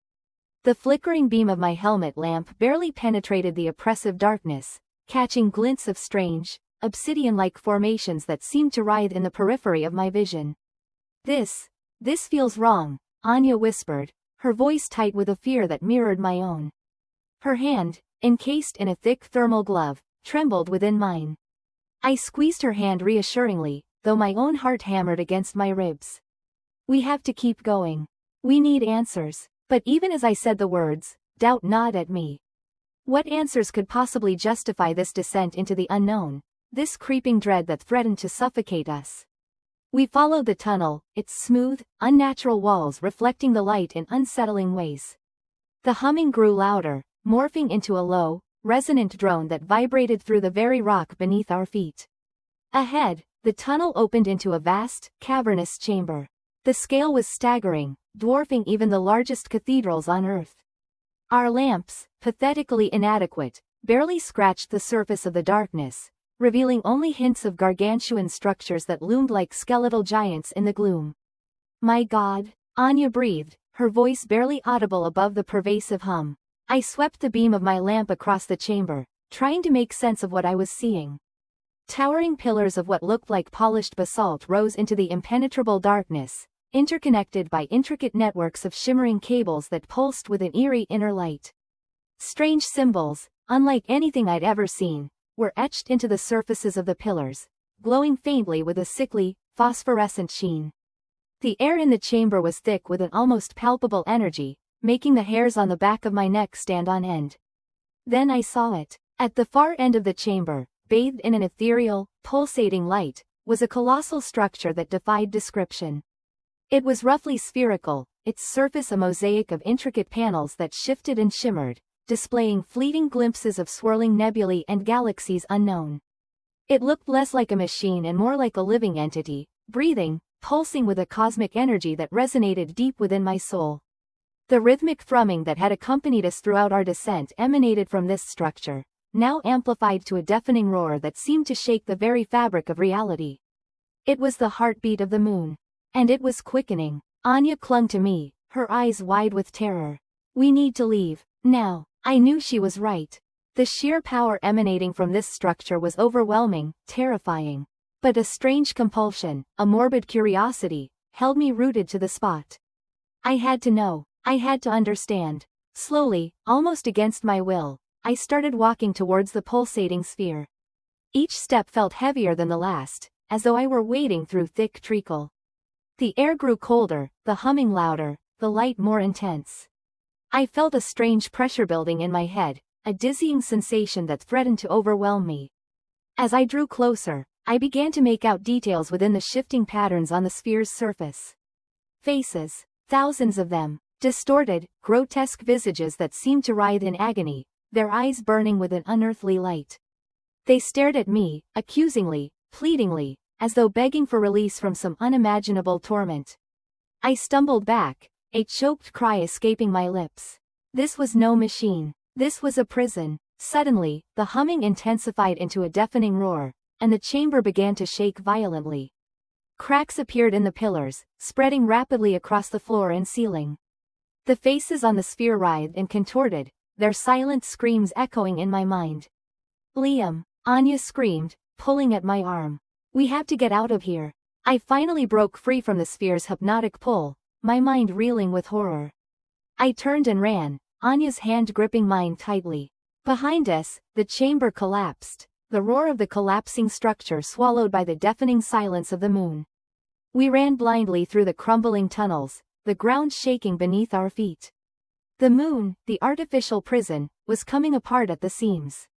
[SPEAKER 1] The flickering beam of my helmet lamp barely penetrated the oppressive darkness, catching glints of strange, obsidian-like formations that seemed to writhe in the periphery of my vision. This feels wrong, Anya whispered, her voice tight with a fear that mirrored my own. Her hand, encased in a thick thermal glove, trembled within mine. I squeezed her hand reassuringly, though my own heart hammered against my ribs. We have to keep going. We need answers. But even as I said the words, doubt gnawed at me. What answers could possibly justify this descent into the unknown, this creeping dread that threatened to suffocate us? We followed the tunnel, its smooth, unnatural walls reflecting the light in unsettling ways. The humming grew louder, morphing into a low, resonant drone that vibrated through the very rock beneath our feet. Ahead, the tunnel opened into a vast, cavernous chamber. The scale was staggering, dwarfing even the largest cathedrals on Earth. Our lamps, pathetically inadequate, barely scratched the surface of the darkness, revealing only hints of gargantuan structures that loomed like skeletal giants in the gloom. My God, Anya breathed, her voice barely audible above the pervasive hum. I swept the beam of my lamp across the chamber, trying to make sense of what I was seeing. Towering pillars of what looked like polished basalt rose into the impenetrable darkness, interconnected by intricate networks of shimmering cables that pulsed with an eerie inner light. Strange symbols, unlike anything I'd ever seen, were etched into the surfaces of the pillars, glowing faintly with a sickly, phosphorescent sheen. The air in the chamber was thick with an almost palpable energy, making the hairs on the back of my neck stand on end. Then I saw it. At the far end of the chamber, bathed in an ethereal, pulsating light, was a colossal structure that defied description. It was roughly spherical, its surface a mosaic of intricate panels that shifted and shimmered, displaying fleeting glimpses of swirling nebulae and galaxies unknown. It looked less like a machine and more like a living entity, breathing, pulsing with a cosmic energy that resonated deep within my soul. The rhythmic thrumming that had accompanied us throughout our descent emanated from this structure, now amplified to a deafening roar that seemed to shake the very fabric of reality. It was the heartbeat of the moon. And it was quickening. Anya clung to me, her eyes wide with terror. We need to leave, now. I knew she was right. The sheer power emanating from this structure was overwhelming, terrifying. But a strange compulsion, a morbid curiosity, held me rooted to the spot. I had to know. I had to understand. Slowly, almost against my will, I started walking towards the pulsating sphere. Each step felt heavier than the last, as though I were wading through thick treacle. The air grew colder, the humming louder, the light more intense. I felt a strange pressure building in my head, a dizzying sensation that threatened to overwhelm me. As I drew closer, I began to make out details within the shifting patterns on the sphere's surface. Faces, thousands of them, distorted, grotesque visages that seemed to writhe in agony, their eyes burning with an unearthly light. They stared at me, accusingly, pleadingly, as though begging for release from some unimaginable torment. I stumbled back, a choked cry escaping my lips. This was no machine. This was a prison. Suddenly, the humming intensified into a deafening roar, and the chamber began to shake violently. Cracks appeared in the pillars, spreading rapidly across the floor and ceiling. The faces on the sphere writhed and contorted, their silent screams echoing in my mind. "Liam," Anya screamed, pulling at my arm. "We have to get out of here." I finally broke free from the sphere's hypnotic pull, my mind reeling with horror. I turned and ran, Anya's hand gripping mine tightly. Behind us, the chamber collapsed, the roar of the collapsing structure swallowed by the deafening silence of the moon. We ran blindly through the crumbling tunnels, the ground shaking beneath our feet. The moon, the artificial prison, was coming apart at the seams.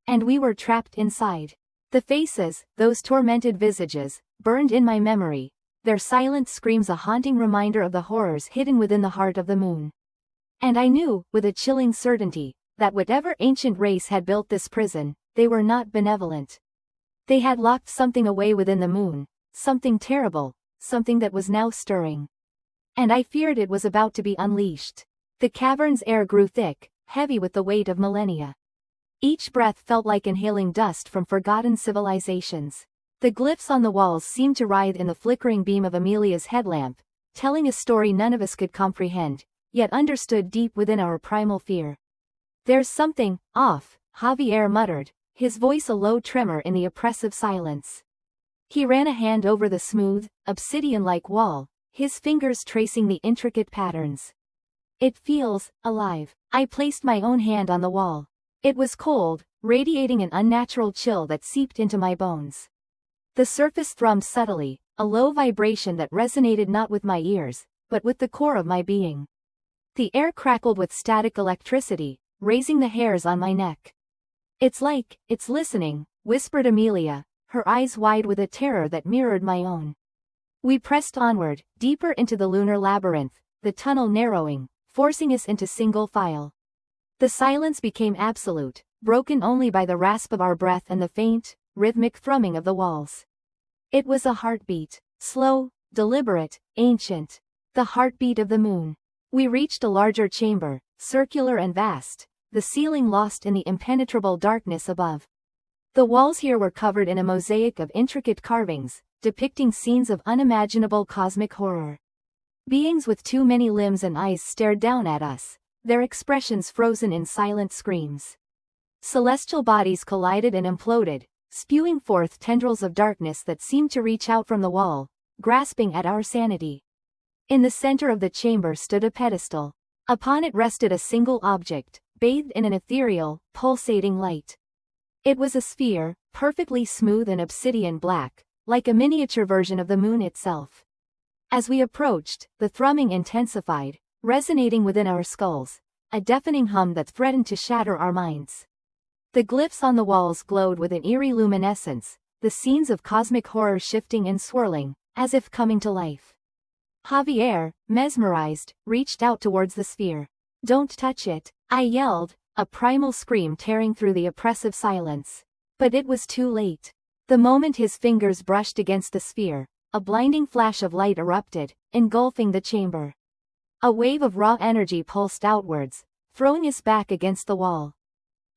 [SPEAKER 1] And we were trapped inside. The faces, those tormented visages, burned in my memory, their silent screams a haunting reminder of the horrors hidden within the heart of the moon. And I knew, with a chilling certainty, that whatever ancient race had built this prison, they were not benevolent. They had locked something away within the moon, something terrible, something that was now stirring. And I feared it was about to be unleashed. The cavern's air grew thick, heavy with the weight of millennia. Each breath felt like inhaling dust from forgotten civilizations. The glyphs on the walls seemed to writhe in the flickering beam of Amelia's headlamp, telling a story none of us could comprehend, yet understood deep within our primal fear. "There's something off," Javier muttered, his voice a low tremor in the oppressive silence. He ran a hand over the smooth, obsidian-like wall, his fingers tracing the intricate patterns. "It feels alive." I placed my own hand on the wall. It was cold, radiating an unnatural chill that seeped into my bones. The surface thrummed subtly, a low vibration that resonated not with my ears, but with the core of my being. The air crackled with static electricity, raising the hairs on my neck. It's listening," whispered Amelia, her eyes wide with a terror that mirrored my own. We pressed onward, deeper into the lunar labyrinth, the tunnel narrowing, forcing us into single file. The silence became absolute, broken only by the rasp of our breath and the faint, rhythmic thrumming of the walls. It was a heartbeat, slow, deliberate, ancient. The heartbeat of the moon. We reached a larger chamber, circular and vast, the ceiling lost in the impenetrable darkness above. The walls here were covered in a mosaic of intricate carvings, depicting scenes of unimaginable cosmic horror. Beings with too many limbs and eyes stared down at us, their expressions frozen in silent screams. Celestial bodies collided and imploded, spewing forth tendrils of darkness that seemed to reach out from the wall, grasping at our sanity. In the center of the chamber stood a pedestal. Upon it rested a single object, bathed in an ethereal, pulsating light. It was a sphere, perfectly smooth and obsidian black, like a miniature version of the moon itself. As we approached, the thrumming intensified, resonating within our skulls, a deafening hum that threatened to shatter our minds. The glyphs on the walls glowed with an eerie luminescence, the scenes of cosmic horror shifting and swirling, as if coming to life. Javier, mesmerized, reached out towards the sphere. "Don't touch it," I yelled, a primal scream tearing through the oppressive silence. But it was too late. The moment his fingers brushed against the sphere, a blinding flash of light erupted, engulfing the chamber. A wave of raw energy pulsed outwards, throwing us back against the wall.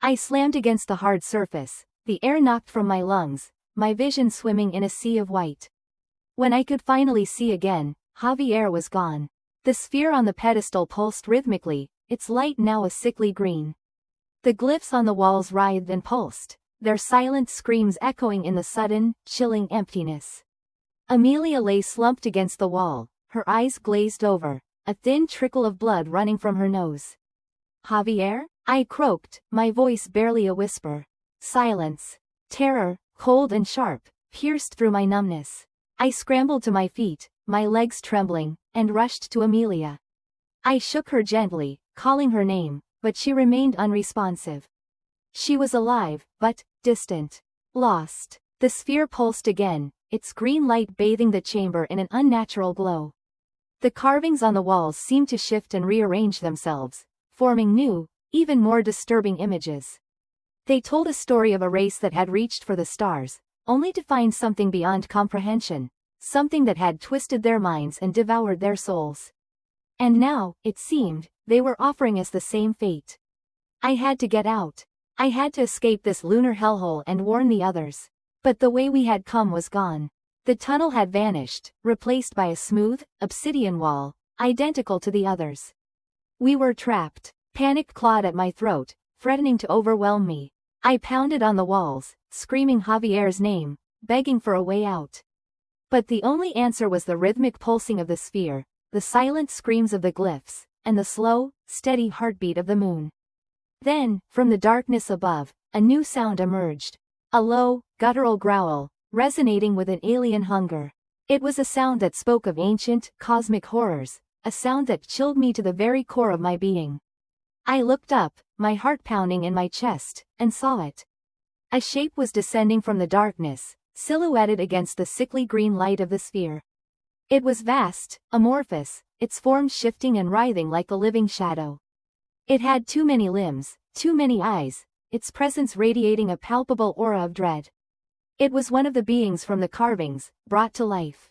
[SPEAKER 1] I slammed against the hard surface, the air knocked from my lungs, my vision swimming in a sea of white. When I could finally see again, Javier was gone. The sphere on the pedestal pulsed rhythmically, its light now a sickly green. The glyphs on the walls writhed and pulsed, their silent screams echoing in the sudden, chilling emptiness. Amelia lay slumped against the wall, her eyes glazed over, a thin trickle of blood running from her nose. "Javier?" I croaked, my voice barely a whisper. Silence. Terror, cold and sharp, pierced through my numbness. I scrambled to my feet, my legs trembling, and rushed to Amelia. I shook her gently, calling her name, but she remained unresponsive. She was alive, but distant. Lost. The sphere pulsed again, its green light bathing the chamber in an unnatural glow. The carvings on the walls seemed to shift and rearrange themselves, forming new, even more disturbing images. They told a story of a race that had reached for the stars, only to find something beyond comprehension, something that had twisted their minds and devoured their souls. And now, it seemed, they were offering us the same fate. I had to get out. I had to escape this lunar hellhole and warn the others. But the way we had come was gone. The tunnel had vanished, replaced by a smooth, obsidian wall, identical to the others. We were trapped. Panic clawed at my throat, threatening to overwhelm me. I pounded on the walls, screaming Javier's name, begging for a way out. But the only answer was the rhythmic pulsing of the sphere, the silent screams of the glyphs, and the slow, steady heartbeat of the moon. Then, from the darkness above, a new sound emerged. A low, guttural growl, resonating with an alien hunger. It was a sound that spoke of ancient, cosmic horrors, a sound that chilled me to the very core of my being. I looked up, my heart pounding in my chest, and saw it. A shape was descending from the darkness, silhouetted against the sickly green light of the sphere. It was vast, amorphous, its form shifting and writhing like a living shadow. It had too many limbs, too many eyes, its presence radiating a palpable aura of dread. It was one of the beings from the carvings, brought to life.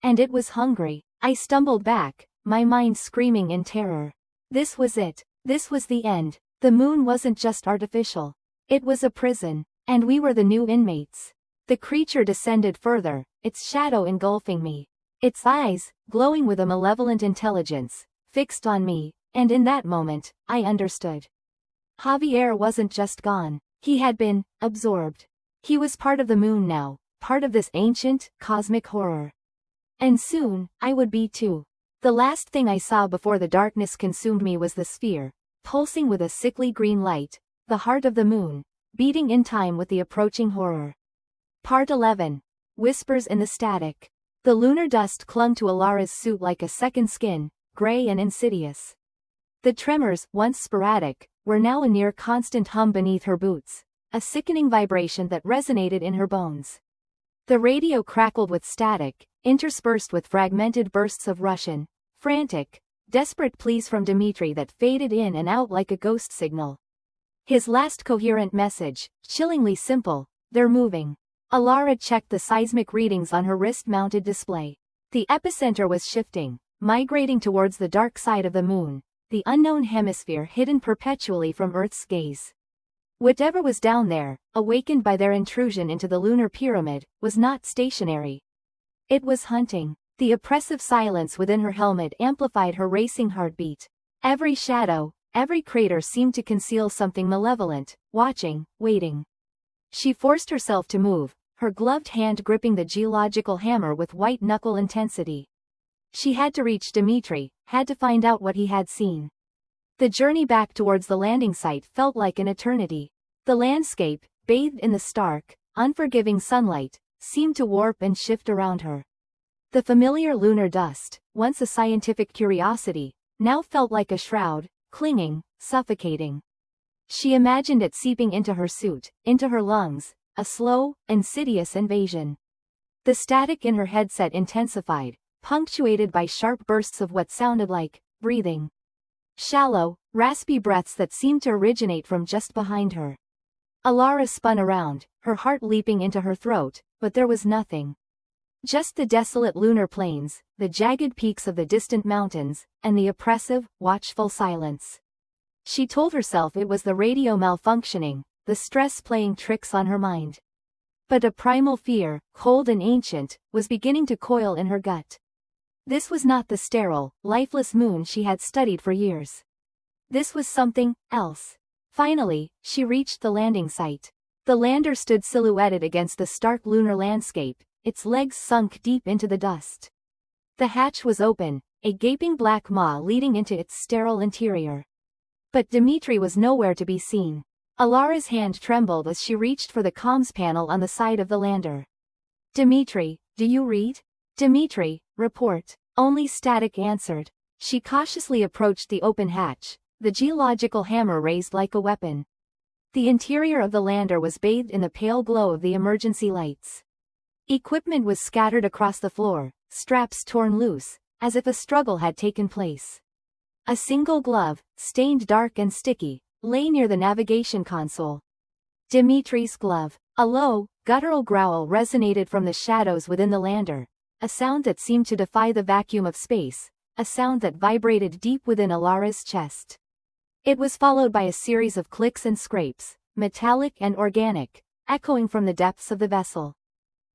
[SPEAKER 1] And it was hungry. I stumbled back, my mind screaming in terror. This was it. This was the end. The moon wasn't just artificial. It was a prison, and we were the new inmates. The creature descended further, its shadow engulfing me. Its eyes, glowing with a malevolent intelligence, fixed on me, and in that moment, I understood. Javier wasn't just gone. He had been absorbed. He was part of the moon now, part of this ancient, cosmic horror. And soon, I would be too. The last thing I saw before the darkness consumed me was the sphere, pulsing with a sickly green light, the heart of the moon, beating in time with the approaching horror. Part 11. Whispers in the Static. The lunar dust clung to Alara's suit like a second skin, gray and insidious. The tremors, once sporadic, were now a near constant hum beneath her boots, a sickening vibration that resonated in her bones. The radio crackled with static, interspersed with fragmented bursts of Russian, frantic, desperate pleas from Dmitri that faded in and out like a ghost signal. His last coherent message, chillingly simple: "They're moving." Alara checked the seismic readings on her wrist-mounted display. The epicenter was shifting, migrating towards the dark side of the moon, the unknown hemisphere hidden perpetually from Earth's gaze. Whatever was down there, awakened by their intrusion into the lunar pyramid, was not stationary. It was hunting. The oppressive silence within her helmet amplified her racing heartbeat. Every shadow, every crater seemed to conceal something malevolent, watching, waiting. She forced herself to move, her gloved hand gripping the geological hammer with white-knuckle intensity. She had to reach Dmitri, had to find out what he had seen. The journey back towards the landing site felt like an eternity. The landscape, bathed in the stark, unforgiving sunlight, seemed to warp and shift around her. The familiar lunar dust, once a scientific curiosity, now felt like a shroud, clinging, suffocating. She imagined it seeping into her suit, into her lungs, a slow, insidious invasion. The static in her headset intensified, punctuated by sharp bursts of what sounded like breathing. Shallow, raspy breaths that seemed to originate from just behind her. Alara spun around, her heart leaping into her throat, but there was nothing. Just the desolate lunar plains, the jagged peaks of the distant mountains, and the oppressive, watchful silence. She told herself it was the radio malfunctioning, the stress playing tricks on her mind. But a primal fear, cold and ancient, was beginning to coil in her gut. This was not the sterile, lifeless moon she had studied for years. This was something else. Finally, she reached the landing site. The lander stood silhouetted against the stark lunar landscape, its legs sunk deep into the dust. The hatch was open, a gaping black maw leading into its sterile interior. But Dmitri was nowhere to be seen. Alara's hand trembled as she reached for the comms panel on the side of the lander. "Dmitri, do you read? Dmitri, report. Only static answered. She cautiously approached the open hatch, the geological hammer raised like a weapon. The interior of the lander was bathed in the pale glow of the emergency lights. Equipment was scattered across the floor, straps torn loose, as if a struggle had taken place. A single glove, stained dark and sticky, lay near the navigation console. Dimitri's glove. A low, guttural growl resonated from the shadows within the lander, a sound that seemed to defy the vacuum of space, a sound that vibrated deep within Alara's chest. It was followed by a series of clicks and scrapes, metallic and organic, echoing from the depths of the vessel.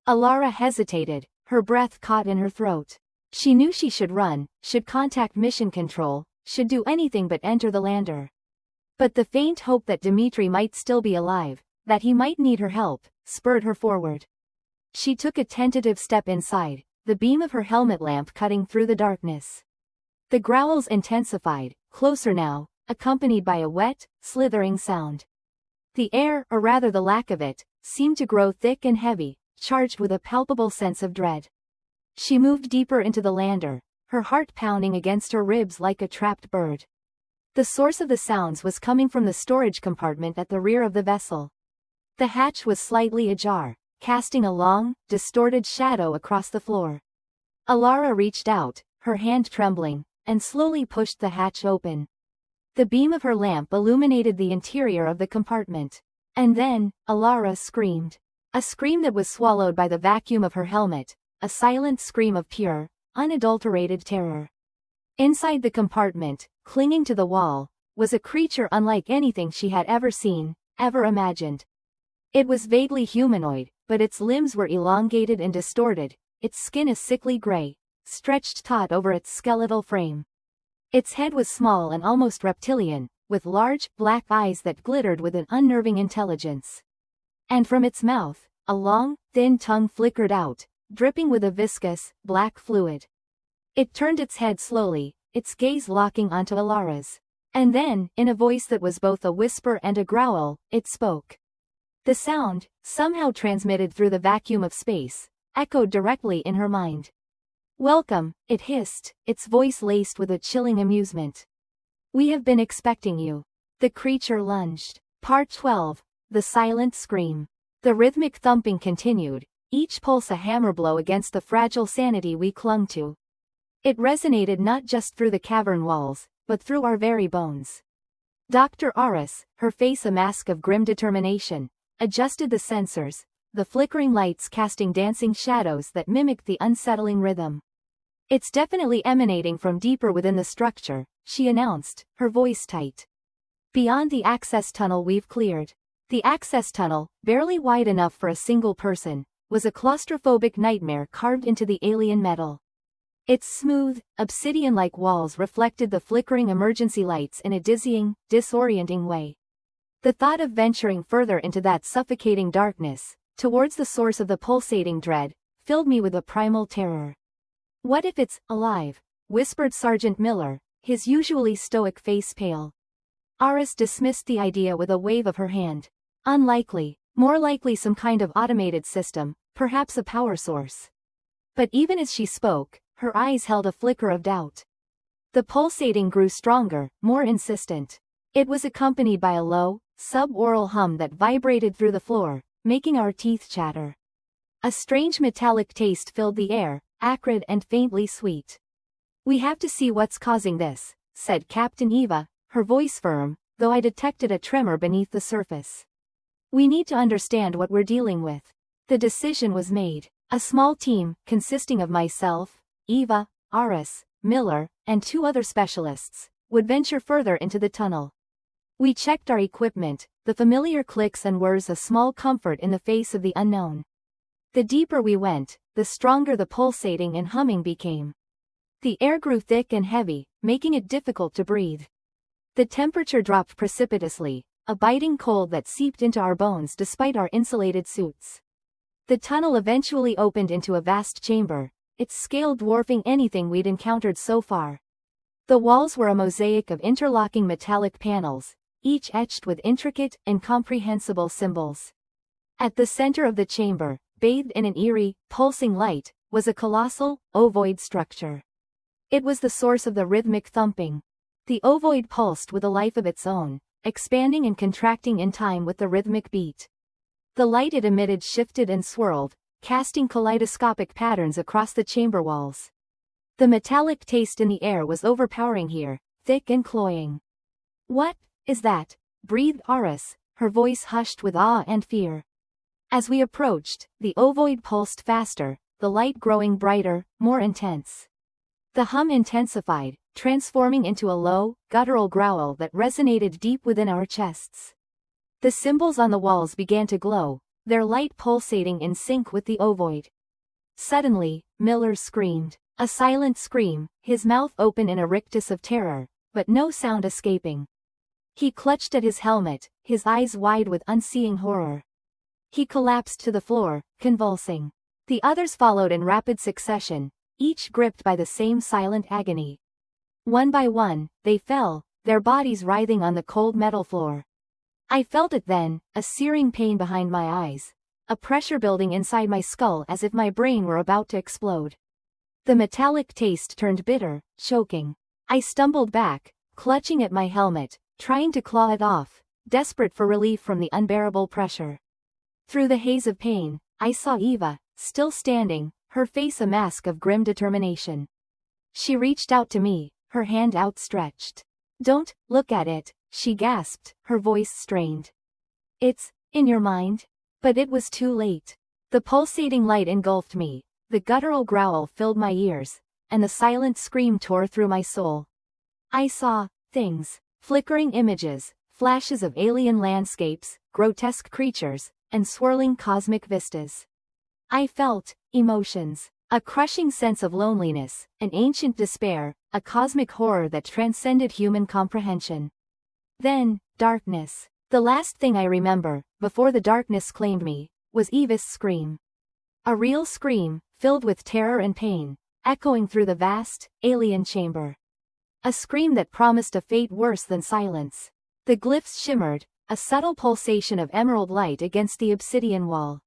[SPEAKER 1] Alara hesitated, her breath caught in her throat. She knew she should run, should contact mission control, should do anything but enter the lander. But the faint hope that Dimitri might still be alive, that he might need her help, spurred her forward. She took a tentative step inside, the beam of her helmet lamp cutting through the darkness. The growls intensified, closer now, accompanied by a wet, slithering sound. The air, or rather the lack of it, seemed to grow thick and heavy, charged with a palpable sense of dread. She moved deeper into the lander, her heart pounding against her ribs like a trapped bird. The source of the sounds was coming from the storage compartment at the rear of the vessel. The hatch was slightly ajar, casting a long, distorted shadow across the floor. Alara reached out, her hand trembling, and slowly pushed the hatch open. The beam of her lamp illuminated the interior of the compartment. And then, Alara screamed. A scream that was swallowed by the vacuum of her helmet, a silent scream of pure, unadulterated terror. Inside the compartment, clinging to the wall, was a creature unlike anything she had ever seen, ever imagined. It was vaguely humanoid, but its limbs were elongated and distorted, its skin a sickly gray, stretched taut over its skeletal frame. Its head was small and almost reptilian, with large, black eyes that glittered with an unnerving intelligence. And from its mouth, a long, thin tongue flickered out, dripping with a viscous, black fluid. It turned its head slowly, its gaze locking onto Alara's. And then, in a voice that was both a whisper and a growl, it spoke. The sound, somehow transmitted through the vacuum of space, echoed directly in her mind. "Welcome," it hissed, its voice laced with a chilling amusement. "We have been expecting you." The creature lunged. Part 12. The silent scream. The rhythmic thumping continued, each pulse a hammer blow against the fragile sanity we clung to. It resonated not just through the cavern walls, but through our very bones. Dr. Aris, her face a mask of grim determination, adjusted the sensors, the flickering lights casting dancing shadows that mimicked the unsettling rhythm. "It's definitely emanating from deeper within the structure," she announced, her voice tight. "Beyond the access tunnel we've cleared." The access tunnel, barely wide enough for a single person, was a claustrophobic nightmare carved into the alien metal. Its smooth, obsidian-like walls reflected the flickering emergency lights in a dizzying, disorienting way. The thought of venturing further into that suffocating darkness, towards the source of the pulsating dread, filled me with a primal terror. "What if it's alive?" whispered Sergeant Miller, his usually stoic face pale. Aris dismissed the idea with a wave of her hand. "Unlikely, more likely some kind of automated system, perhaps a power source." But even as she spoke, her eyes held a flicker of doubt. The pulsating grew stronger, more insistent. It was accompanied by a low, sub-aural hum that vibrated through the floor, making our teeth chatter. A strange metallic taste filled the air, acrid and faintly sweet. "We have to see what's causing this," said Captain Eva, her voice firm, though I detected a tremor beneath the surface. "We need to understand what we're dealing with." The decision was made. A small team, consisting of myself, Eva, Aris, Miller, and 2 other specialists, would venture further into the tunnel. We checked our equipment, the familiar clicks and whirs a small comfort in the face of the unknown. The deeper we went, the stronger the pulsating and humming became. The air grew thick and heavy, making it difficult to breathe. The temperature dropped precipitously, a biting cold that seeped into our bones despite our insulated suits. The tunnel eventually opened into a vast chamber, its scale dwarfing anything we'd encountered so far. The walls were a mosaic of interlocking metallic panels, each etched with intricate, incomprehensible symbols. At the center of the chamber, bathed in an eerie, pulsing light, was a colossal, ovoid structure. It was the source of the rhythmic thumping. The ovoid pulsed with a life of its own, expanding and contracting in time with the rhythmic beat. The light it emitted shifted and swirled, casting kaleidoscopic patterns across the chamber walls. The metallic taste in the air was overpowering here, thick and cloying. "What is that?" breathed Aris, her voice hushed with awe and fear. As we approached, the ovoid pulsed faster, the light growing brighter, more intense. The hum intensified, transforming into a low, guttural growl that resonated deep within our chests. The symbols on the walls began to glow, their light pulsating in sync with the ovoid. Suddenly, Miller screamed. A silent scream, his mouth open in a rictus of terror, but no sound escaping. He clutched at his helmet, his eyes wide with unseeing horror. He collapsed to the floor, convulsing. The others followed in rapid succession, each gripped by the same silent agony. One by one, they fell, their bodies writhing on the cold metal floor. I felt it then, a searing pain behind my eyes, a pressure building inside my skull as if my brain were about to explode. The metallic taste turned bitter, choking. I stumbled back, clutching at my helmet, trying to claw it off, desperate for relief from the unbearable pressure. Through the haze of pain, I saw Eva, still standing, her face a mask of grim determination. She reached out to me, her hand outstretched. "Don't look at it," she gasped, her voice strained. "It's in your mind?" But it was too late. The pulsating light engulfed me, the guttural growl filled my ears, and the silent scream tore through my soul. I saw things, flickering images, flashes of alien landscapes, grotesque creatures, and swirling cosmic vistas. I felt emotions, a crushing sense of loneliness, an ancient despair, a cosmic horror that transcended human comprehension. Then, darkness. The last thing I remember, before the darkness claimed me, was Eva's scream. A real scream, filled with terror and pain, echoing through the vast, alien chamber. A scream that promised a fate worse than silence. The glyphs shimmered, a subtle pulsation of emerald light against the obsidian wall.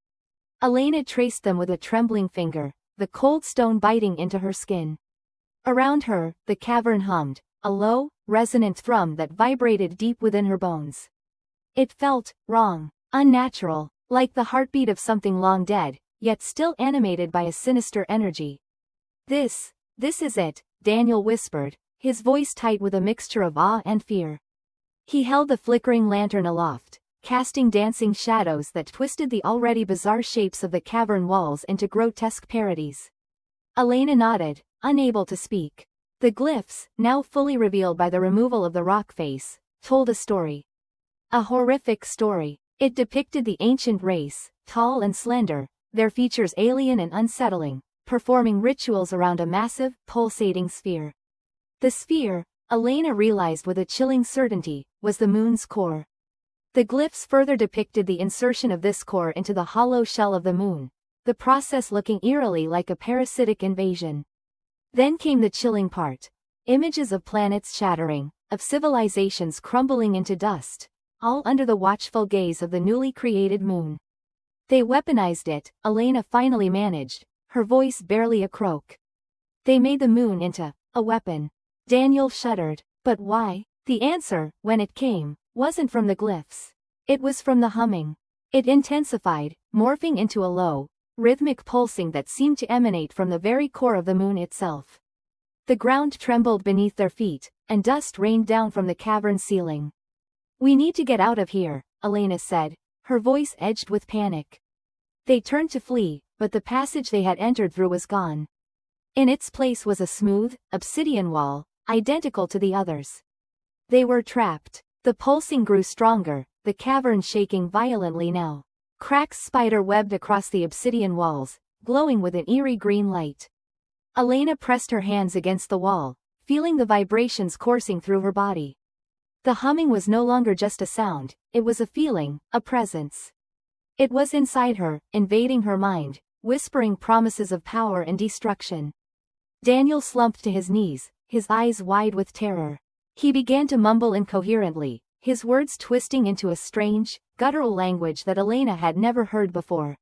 [SPEAKER 1] Elena traced them with a trembling finger, the cold stone biting into her skin. Around her, the cavern hummed, a low, resonant thrum that vibrated deep within her bones. It felt wrong, unnatural, like the heartbeat of something long dead, yet still animated by a sinister energy. This is it," Daniel whispered, his voice tight with a mixture of awe and fear. He held the flickering lantern aloft, casting dancing shadows that twisted the already bizarre shapes of the cavern walls into grotesque parodies. Elena nodded, unable to speak. The glyphs, now fully revealed by the removal of the rock face, told a story. A horrific story. It depicted the ancient race, tall and slender, their features alien and unsettling, performing rituals around a massive, pulsating sphere. The sphere, Elena realized with a chilling certainty, was the moon's core. The glyphs further depicted the insertion of this core into the hollow shell of the moon, the process looking eerily like a parasitic invasion. Then came the chilling part. Images of planets shattering, of civilizations crumbling into dust, all under the watchful gaze of the newly created moon. They weaponized it, Elena finally managed, her voice barely a croak. They made the moon into a weapon. Daniel shuddered. But why? The answer, when it came, wasn't from the glyphs. It was from the humming. It intensified, morphing into a low, rhythmic pulsing that seemed to emanate from the very core of the moon itself. The ground trembled beneath their feet, and dust rained down from the cavern ceiling. "We need to get out of here," Elena said, her voice edged with panic. They turned to flee, but the passage they had entered through was gone. In its place was a smooth, obsidian wall, identical to the others. They were trapped. The pulsing grew stronger, the cavern shaking violently now. Cracks spider-webbed across the obsidian walls, glowing with an eerie green light. Elena pressed her hands against the wall, feeling the vibrations coursing through her body. The humming was no longer just a sound, it was a feeling, a presence. It was inside her, invading her mind, whispering promises of power and destruction. Daniel slumped to his knees, his eyes wide with terror. He began to mumble incoherently, his words twisting into a strange, guttural language that Elena had never heard before.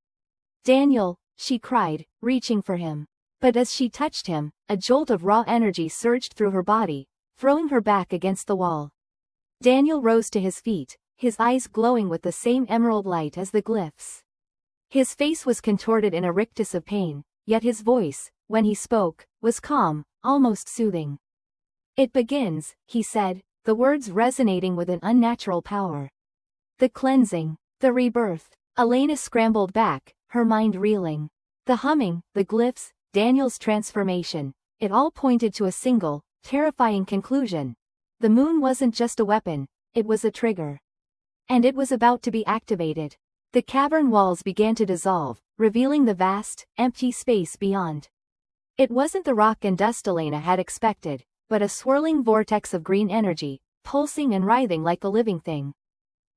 [SPEAKER 1] "Daniel," she cried, reaching for him. But as she touched him, a jolt of raw energy surged through her body, throwing her back against the wall. Daniel rose to his feet, his eyes glowing with the same emerald light as the glyphs. His face was contorted in a rictus of pain, yet his voice, when he spoke, was calm, almost soothing. "It begins," he said, the words resonating with an unnatural power. "The cleansing, the rebirth." Elena scrambled back, her mind reeling. The humming, the glyphs, Daniel's transformation, it all pointed to a single, terrifying conclusion. The moon wasn't just a weapon, it was a trigger. And it was about to be activated. The cavern walls began to dissolve, revealing the vast, empty space beyond. It wasn't the rock and dust Elena had expected, but a swirling vortex of green energy, pulsing and writhing like a living thing.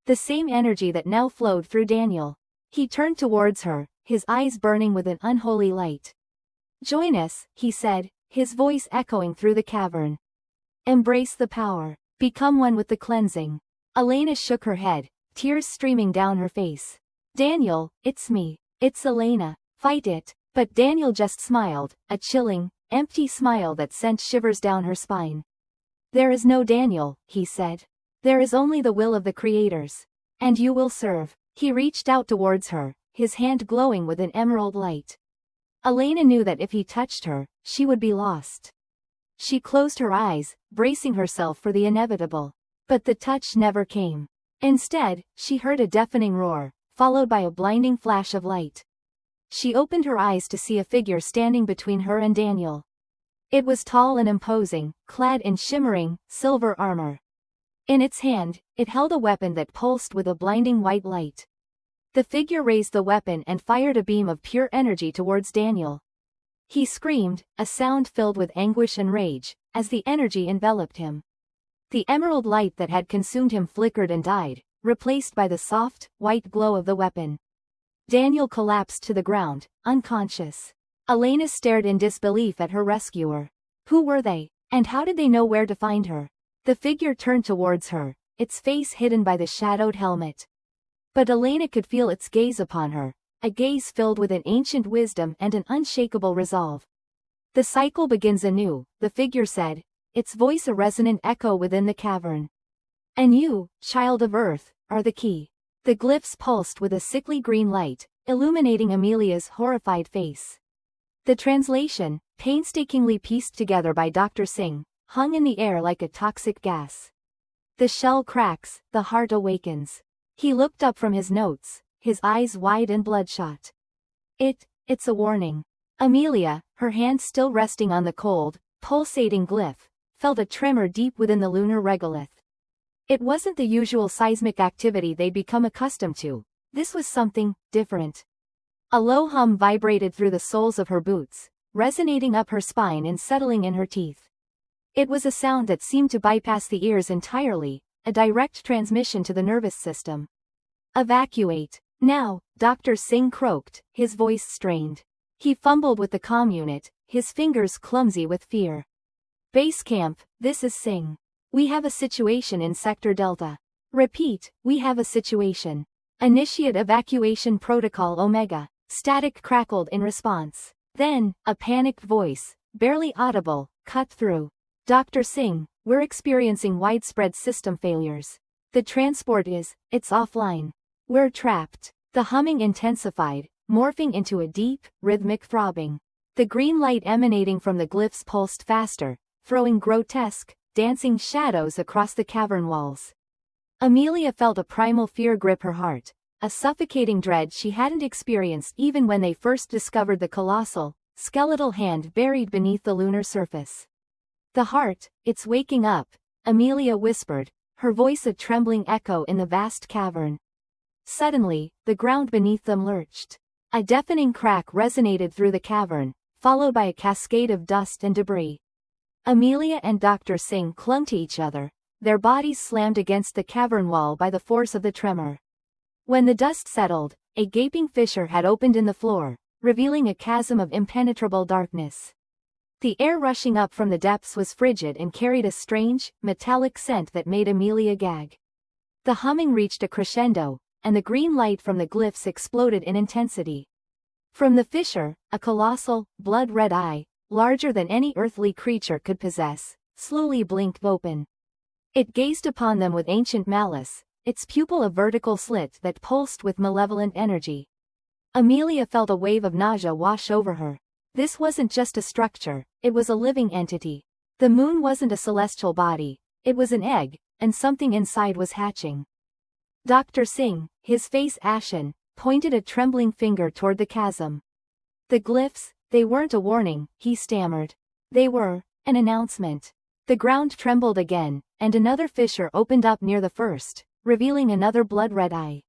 [SPEAKER 1] The same energy that now flowed through Daniel. He turned towards her, his eyes burning with an unholy light. "Join us," he said, his voice echoing through the cavern. "Embrace the power. Become one with the cleansing." Elena shook her head, tears streaming down her face. "Daniel, it's me. It's Elena. Fight it." But Daniel just smiled, a chilling, empty smile that sent shivers down her spine. "There is no Daniel," he said. "There is only the will of the creators. And you will serve." He reached out towards her, his hand glowing with an emerald light. Elena knew that if he touched her, she would be lost. She closed her eyes, bracing herself for the inevitable. But the touch never came. Instead, she heard a deafening roar, followed by a blinding flash of light. She opened her eyes to see a figure standing between her and Daniel. It was tall and imposing, clad in shimmering, silver armor. In its hand, it held a weapon that pulsed with a blinding white light. The figure raised the weapon and fired a beam of pure energy towards Daniel. He screamed, a sound filled with anguish and rage, as the energy enveloped him. The emerald light that had consumed him flickered and died, replaced by the soft, white glow of the weapon. Daniel collapsed to the ground, unconscious. Elena stared in disbelief at her rescuer. Who were they? And how did they know where to find her? The figure turned towards her, its face hidden by the shadowed helmet. But Elena could feel its gaze upon her, a gaze filled with an ancient wisdom and an unshakable resolve. "The cycle begins anew," the figure said, its voice a resonant echo within the cavern. "And you, child of Earth, are the key." The glyphs pulsed with a sickly green light, illuminating Amelia's horrified face. The translation, painstakingly pieced together by Dr. Singh, hung in the air like a toxic gas. "The shell cracks, the heart awakens." He looked up from his notes, his eyes wide and bloodshot. It's a warning." Amelia, her hand still resting on the cold, pulsating glyph, felt a tremor deep within the lunar regolith. It wasn't the usual seismic activity they'd become accustomed to. This was something different. A low hum vibrated through the soles of her boots, resonating up her spine and settling in her teeth. It was a sound that seemed to bypass the ears entirely, a direct transmission to the nervous system. "Evacuate. Now," Dr. Singh croaked, his voice strained. He fumbled with the comm unit, his fingers clumsy with fear. "Base camp, this is Singh. We have a situation in Sector Delta. Repeat, we have a situation. Initiate evacuation protocol Omega." Static crackled in response. Then, a panicked voice, barely audible, cut through. "Dr. Singh, we're experiencing widespread system failures. The transport it's offline. We're trapped." The humming intensified, morphing into a deep, rhythmic throbbing. The green light emanating from the glyphs pulsed faster, throwing grotesque, dancing shadows across the cavern walls. Amelia felt a primal fear grip her heart, a suffocating dread she hadn't experienced even when they first discovered the colossal, skeletal hand buried beneath the lunar surface. "The heart, it's waking up," Amelia whispered, her voice a trembling echo in the vast cavern. Suddenly, the ground beneath them lurched. A deafening crack resonated through the cavern, followed by a cascade of dust and debris. Amelia and Dr. Singh clung to each other, their bodies slammed against the cavern wall by the force of the tremor. When the dust settled, a gaping fissure had opened in the floor, revealing a chasm of impenetrable darkness. The air rushing up from the depths was frigid and carried a strange, metallic scent that made Amelia gag. The humming reached a crescendo, and the green light from the glyphs exploded in intensity. From the fissure, a colossal, blood-red eye, larger than any earthly creature could possess, slowly blinked open. It gazed upon them with ancient malice, its pupil a vertical slit that pulsed with malevolent energy. Amelia felt a wave of nausea wash over her. This wasn't just a structure, it was a living entity. The moon wasn't a celestial body, it was an egg, and something inside was hatching. Dr. Singh, his face ashen, pointed a trembling finger toward the chasm. The glyphs, they weren't a warning, he stammered. They were an announcement. The ground trembled again, and another fissure opened up near the first, revealing another blood-red eye.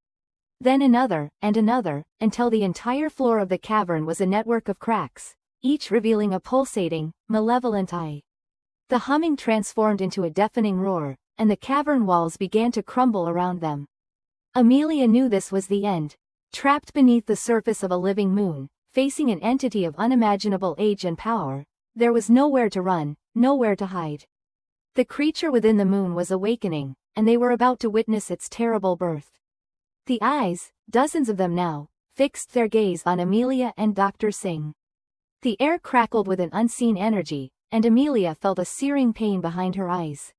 [SPEAKER 1] Then another, and another, until the entire floor of the cavern was a network of cracks, each revealing a pulsating, malevolent eye. The humming transformed into a deafening roar, and the cavern walls began to crumble around them. Amelia knew this was the end. Trapped beneath the surface of a living moon, facing an entity of unimaginable age and power, there was nowhere to run, nowhere to hide. The creature within the moon was awakening, and they were about to witness its terrible birth. The eyes, dozens of them now, fixed their gaze on Amelia and Dr. Singh. The air crackled with an unseen energy, and Amelia felt a searing pain behind her eyes.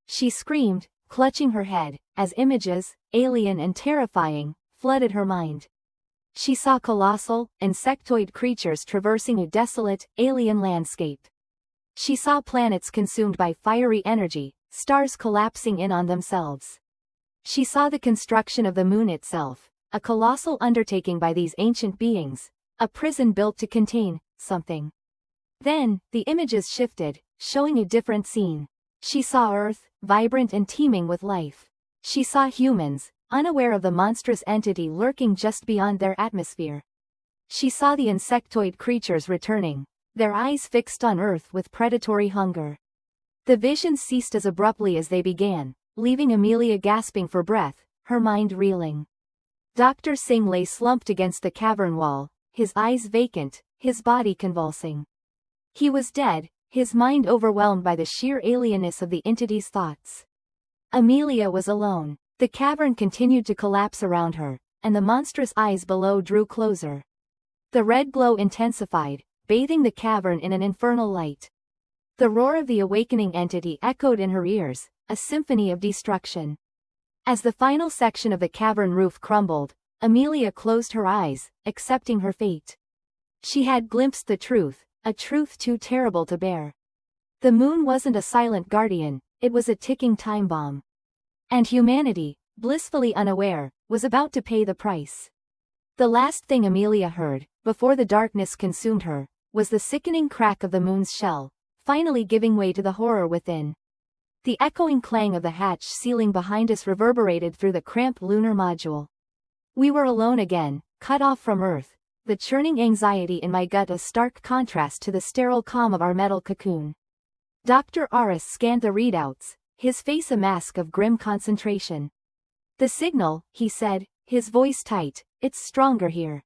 [SPEAKER 1] She screamed, clutching her head, as images, alien and terrifying, flooded her mind. She saw colossal, insectoid creatures traversing a desolate, alien landscape. She saw planets consumed by fiery energy, stars collapsing in on themselves. She saw the construction of the moon itself, a colossal undertaking by these ancient beings, a prison built to contain something. Then, the images shifted, showing a different scene. She saw Earth, vibrant and teeming with life. She saw humans, unaware of the monstrous entity lurking just beyond their atmosphere. She saw the insectoid creatures returning, their eyes fixed on Earth with predatory hunger. The visions ceased as abruptly as they began, leaving Amelia gasping for breath, her mind reeling. Dr. Singh lay slumped against the cavern wall, his eyes vacant, his body convulsing. He was dead, his mind overwhelmed by the sheer alienness of the entity's thoughts. Amelia was alone. The cavern continued to collapse around her, and the monstrous eyes below drew closer. The red glow intensified, bathing the cavern in an infernal light. The roar of the awakening entity echoed in her ears, a symphony of destruction. As the final section of the cavern roof crumbled, Amelia closed her eyes, accepting her fate. She had glimpsed the truth, a truth too terrible to bear. The moon wasn't a silent guardian, it was a ticking time bomb. And humanity, blissfully unaware, was about to pay the price. The last thing Amelia heard, before the darkness consumed her, was the sickening crack of the moon's shell, finally giving way to the horror within. The echoing clang of the hatch ceiling behind us reverberated through the cramped lunar module. We were alone again, cut off from Earth, the churning anxiety in my gut a stark contrast to the sterile calm of our metal cocoon. Dr. Aris scanned the readouts, his face a mask of grim concentration. "The signal," he said, his voice tight, "it's stronger here.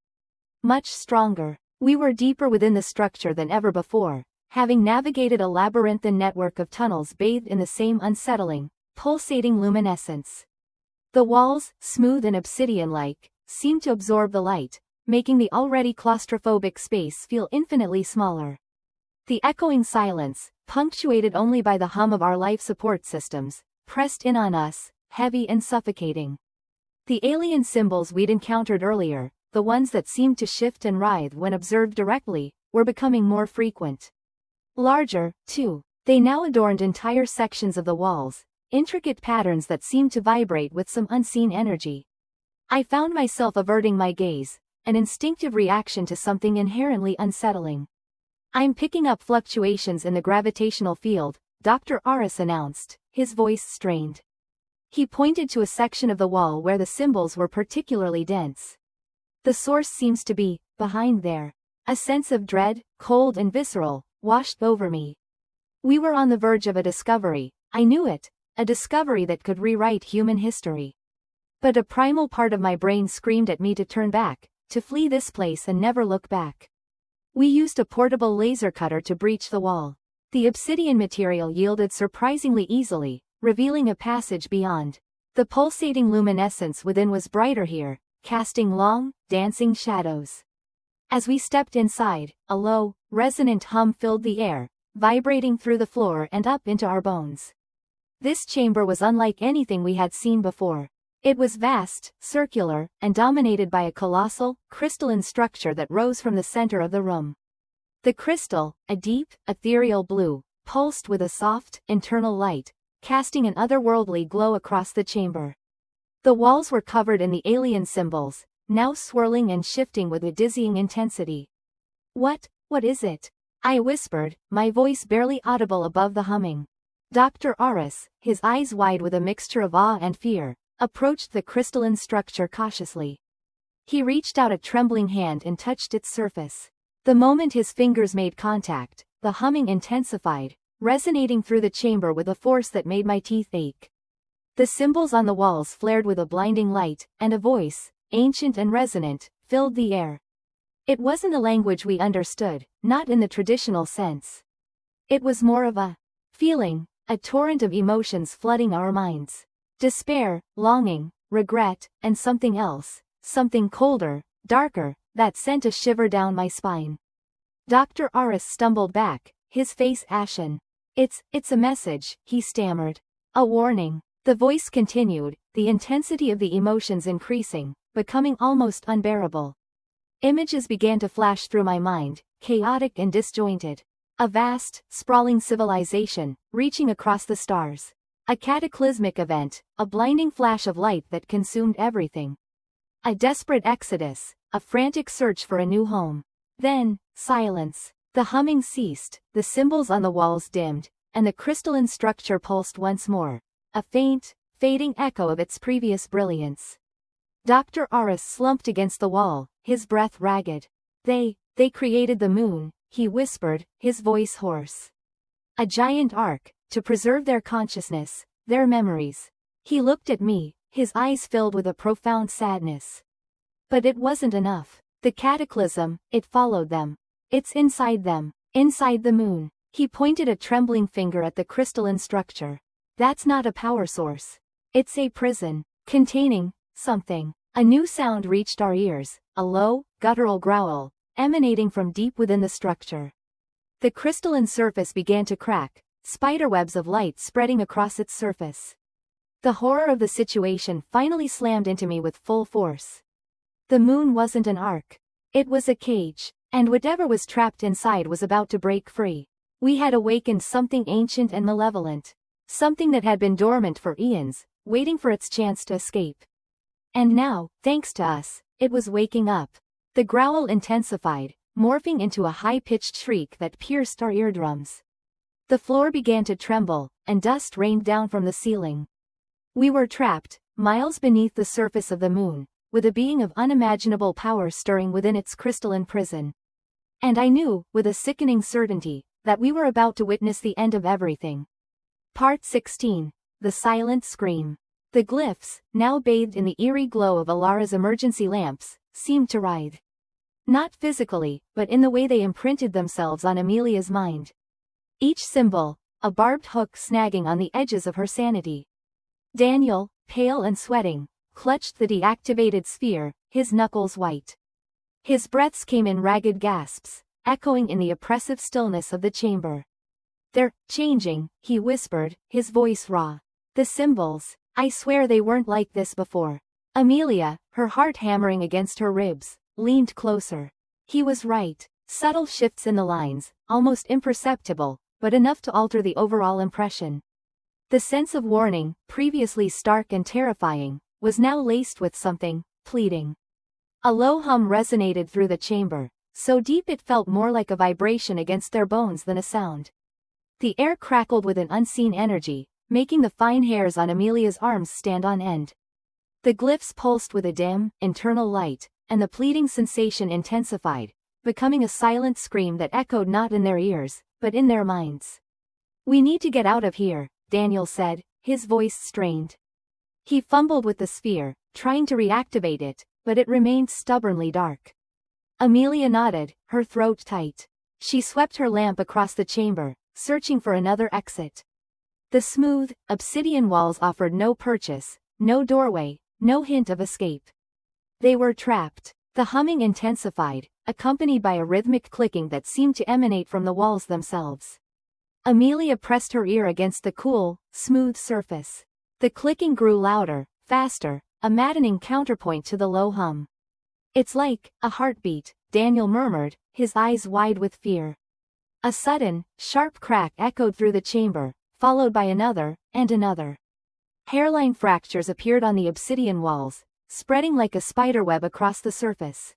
[SPEAKER 1] Much stronger." We were deeper within the structure than ever before, having navigated a labyrinthine network of tunnels bathed in the same unsettling, pulsating luminescence. The walls, smooth and obsidian-like, seemed to absorb the light, making the already claustrophobic space feel infinitely smaller. The echoing silence, punctuated only by the hum of our life support systems, pressed in on us, heavy and suffocating. The alien symbols we'd encountered earlier, the ones that seemed to shift and writhe when observed directly, were becoming more frequent. Larger, too, they now adorned entire sections of the walls, intricate patterns that seemed to vibrate with some unseen energy. I found myself averting my gaze, an instinctive reaction to something inherently unsettling. "I'm picking up fluctuations in the gravitational field," Dr. Aris announced, his voice strained. He pointed to a section of the wall where the symbols were particularly dense. "The source seems to be behind there." A sense of dread, cold and visceral, washed over me. We were on the verge of a discovery, I knew it, a discovery that could rewrite human history. But a primal part of my brain screamed at me to turn back, to flee this place and never look back. We used a portable laser cutter to breach the wall. The obsidian material yielded surprisingly easily, revealing a passage beyond. The pulsating luminescence within was brighter here, casting long, dancing shadows. As we stepped inside, a low, resonant hum filled the air, vibrating through the floor and up into our bones. This chamber was unlike anything we had seen before. It was vast, circular, and dominated by a colossal, crystalline structure that rose from the center of the room. The crystal, a deep, ethereal blue, pulsed with a soft, internal light, casting an otherworldly glow across the chamber. The walls were covered in the alien symbols, now swirling and shifting with a dizzying intensity. What is it? I whispered, my voice barely audible above the humming. Dr. Aris, his eyes wide with a mixture of awe and fear, approached the crystalline structure cautiously. He reached out a trembling hand and touched its surface. The moment his fingers made contact, the humming intensified, resonating through the chamber with a force that made my teeth ache. The symbols on the walls flared with a blinding light, and a voice, ancient and resonant, filled the air. It wasn't a language we understood, not in the traditional sense. It was more of a feeling, a torrent of emotions flooding our minds. Despair, longing, regret, and something else, something colder, darker, that sent a shiver down my spine. Dr. Aris stumbled back, his face ashen. It's a message, he stammered. A warning. The voice continued, the intensity of the emotions increasing, becoming almost unbearable. Images began to flash through my mind, chaotic and disjointed. A vast, sprawling civilization, reaching across the stars. A cataclysmic event, a blinding flash of light that consumed everything. A desperate exodus, a frantic search for a new home. Then, silence. The humming ceased, the symbols on the walls dimmed, and the crystalline structure pulsed once more. A faint, fading echo of its previous brilliance. Dr. Aris slumped against the wall, his breath ragged. They created the moon, he whispered, his voice hoarse. A giant ark, to preserve their consciousness, their memories. He looked at me, his eyes filled with a profound sadness. But it wasn't enough. The cataclysm, it followed them. It's inside them, inside the moon. He pointed a trembling finger at the crystalline structure. That's not a power source. It's a prison, containing something. A new sound reached our ears, a low, guttural growl, emanating from deep within the structure. The crystalline surface began to crack, spiderwebs of light spreading across its surface. The horror of the situation finally slammed into me with full force. The moon wasn't an ark. It was a cage, and whatever was trapped inside was about to break free. We had awakened something ancient and malevolent. Something that had been dormant for eons, waiting for its chance to escape. And now, thanks to us, it was waking up. The growl intensified, morphing into a high-pitched shriek that pierced our eardrums. The floor began to tremble, and dust rained down from the ceiling. We were trapped, miles beneath the surface of the moon, with a being of unimaginable power stirring within its crystalline prison. And I knew, with a sickening certainty, that we were about to witness the end of everything. Part 16. The Silent Scream. The glyphs, now bathed in the eerie glow of Alara's emergency lamps, seemed to writhe. Not physically, but in the way they imprinted themselves on Amelia's mind. Each symbol, a barbed hook snagging on the edges of her sanity. Daniel, pale and sweating, clutched the deactivated sphere, his knuckles white. His breaths came in ragged gasps, echoing in the oppressive stillness of the chamber. They're changing, he whispered, his voice raw. The symbols, I swear they weren't like this before. Amelia, her heart hammering against her ribs, leaned closer. He was right. Subtle shifts in the lines, almost imperceptible, but enough to alter the overall impression. The sense of warning, previously stark and terrifying, was now laced with something pleading. A low hum resonated through the chamber, so deep it felt more like a vibration against their bones than a sound. The air crackled with an unseen energy, making the fine hairs on Amelia's arms stand on end. The glyphs pulsed with a dim, internal light, and the pleading sensation intensified, becoming a silent scream that echoed not in their ears, but in their minds. We need to get out of here, Daniel said, his voice strained. He fumbled with the sphere, trying to reactivate it, but it remained stubbornly dark. Amelia nodded, her throat tight. She swept her lamp across the chamber, searching for another exit. The smooth, obsidian walls offered no purchase, no doorway, no hint of escape. They were trapped. The humming intensified, accompanied by a rhythmic clicking that seemed to emanate from the walls themselves. Amelia pressed her ear against the cool, smooth surface. The clicking grew louder, faster, a maddening counterpoint to the low hum. "It's like a heartbeat," Daniel murmured, his eyes wide with fear. A sudden, sharp crack echoed through the chamber, followed by another, and another. Hairline fractures appeared on the obsidian walls, spreading like a spiderweb across the surface.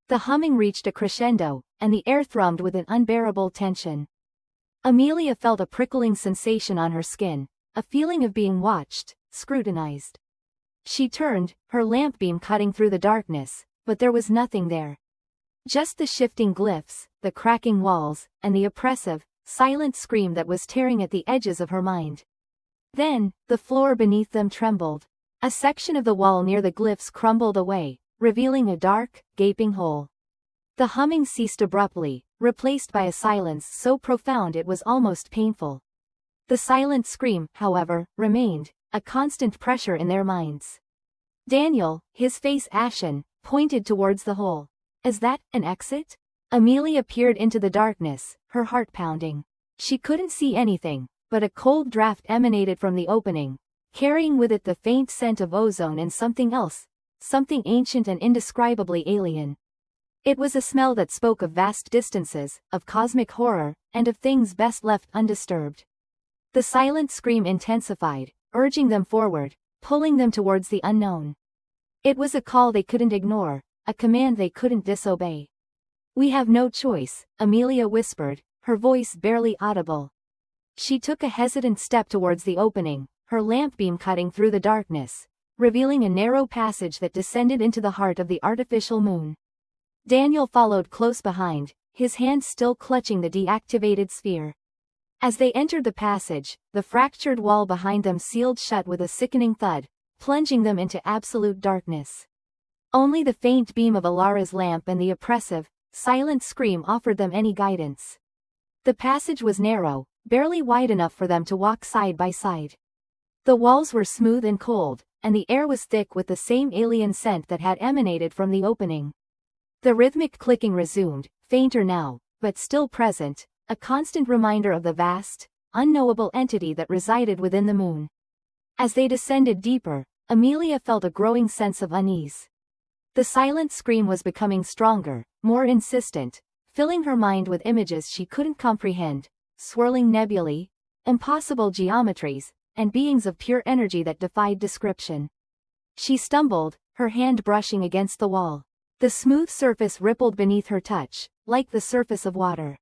[SPEAKER 1] The humming reached a crescendo, and the air thrummed with an unbearable tension. Amelia felt a prickling sensation on her skin, a feeling of being watched, scrutinized. She turned, her lamp beam cutting through the darkness, but there was nothing there. Just the shifting glyphs, the cracking walls, and the oppressive, silent scream that was tearing at the edges of her mind. Then, the floor beneath them trembled. A section of the wall near the glyphs crumbled away, revealing a dark, gaping hole. The humming ceased abruptly, replaced by a silence so profound it was almost painful. The silent scream, however, remained, a constant pressure in their minds. Daniel, his face ashen, pointed towards the hole. "Is that an exit?" Amelia peered into the darkness, her heart pounding. She couldn't see anything, but a cold draft emanated from the opening, carrying with it the faint scent of ozone and something else, something ancient and indescribably alien. It was a smell that spoke of vast distances, of cosmic horror, and of things best left undisturbed. The silent scream intensified, urging them forward, pulling them towards the unknown. It was a call they couldn't ignore, a command they couldn't disobey. "We have no choice," Amelia whispered, her voice barely audible. She took a hesitant step towards the opening, her lamp beam cutting through the darkness, revealing a narrow passage that descended into the heart of the artificial moon. Daniel followed close behind, his hand still clutching the deactivated sphere. As they entered the passage, the fractured wall behind them sealed shut with a sickening thud, plunging them into absolute darkness. Only the faint beam of Alara's lamp and the oppressive, silent scream offered them any guidance. The passage was narrow, barely wide enough for them to walk side by side. The walls were smooth and cold, and the air was thick with the same alien scent that had emanated from the opening. The rhythmic clicking resumed, fainter now, but still present, a constant reminder of the vast, unknowable entity that resided within the moon. As they descended deeper, Amelia felt a growing sense of unease. The silent scream was becoming stronger, more insistent, filling her mind with images she couldn't comprehend, swirling nebulae, impossible geometries, and beings of pure energy that defied description. She stumbled, her hand brushing against the wall. The smooth surface rippled beneath her touch, like the surface of water.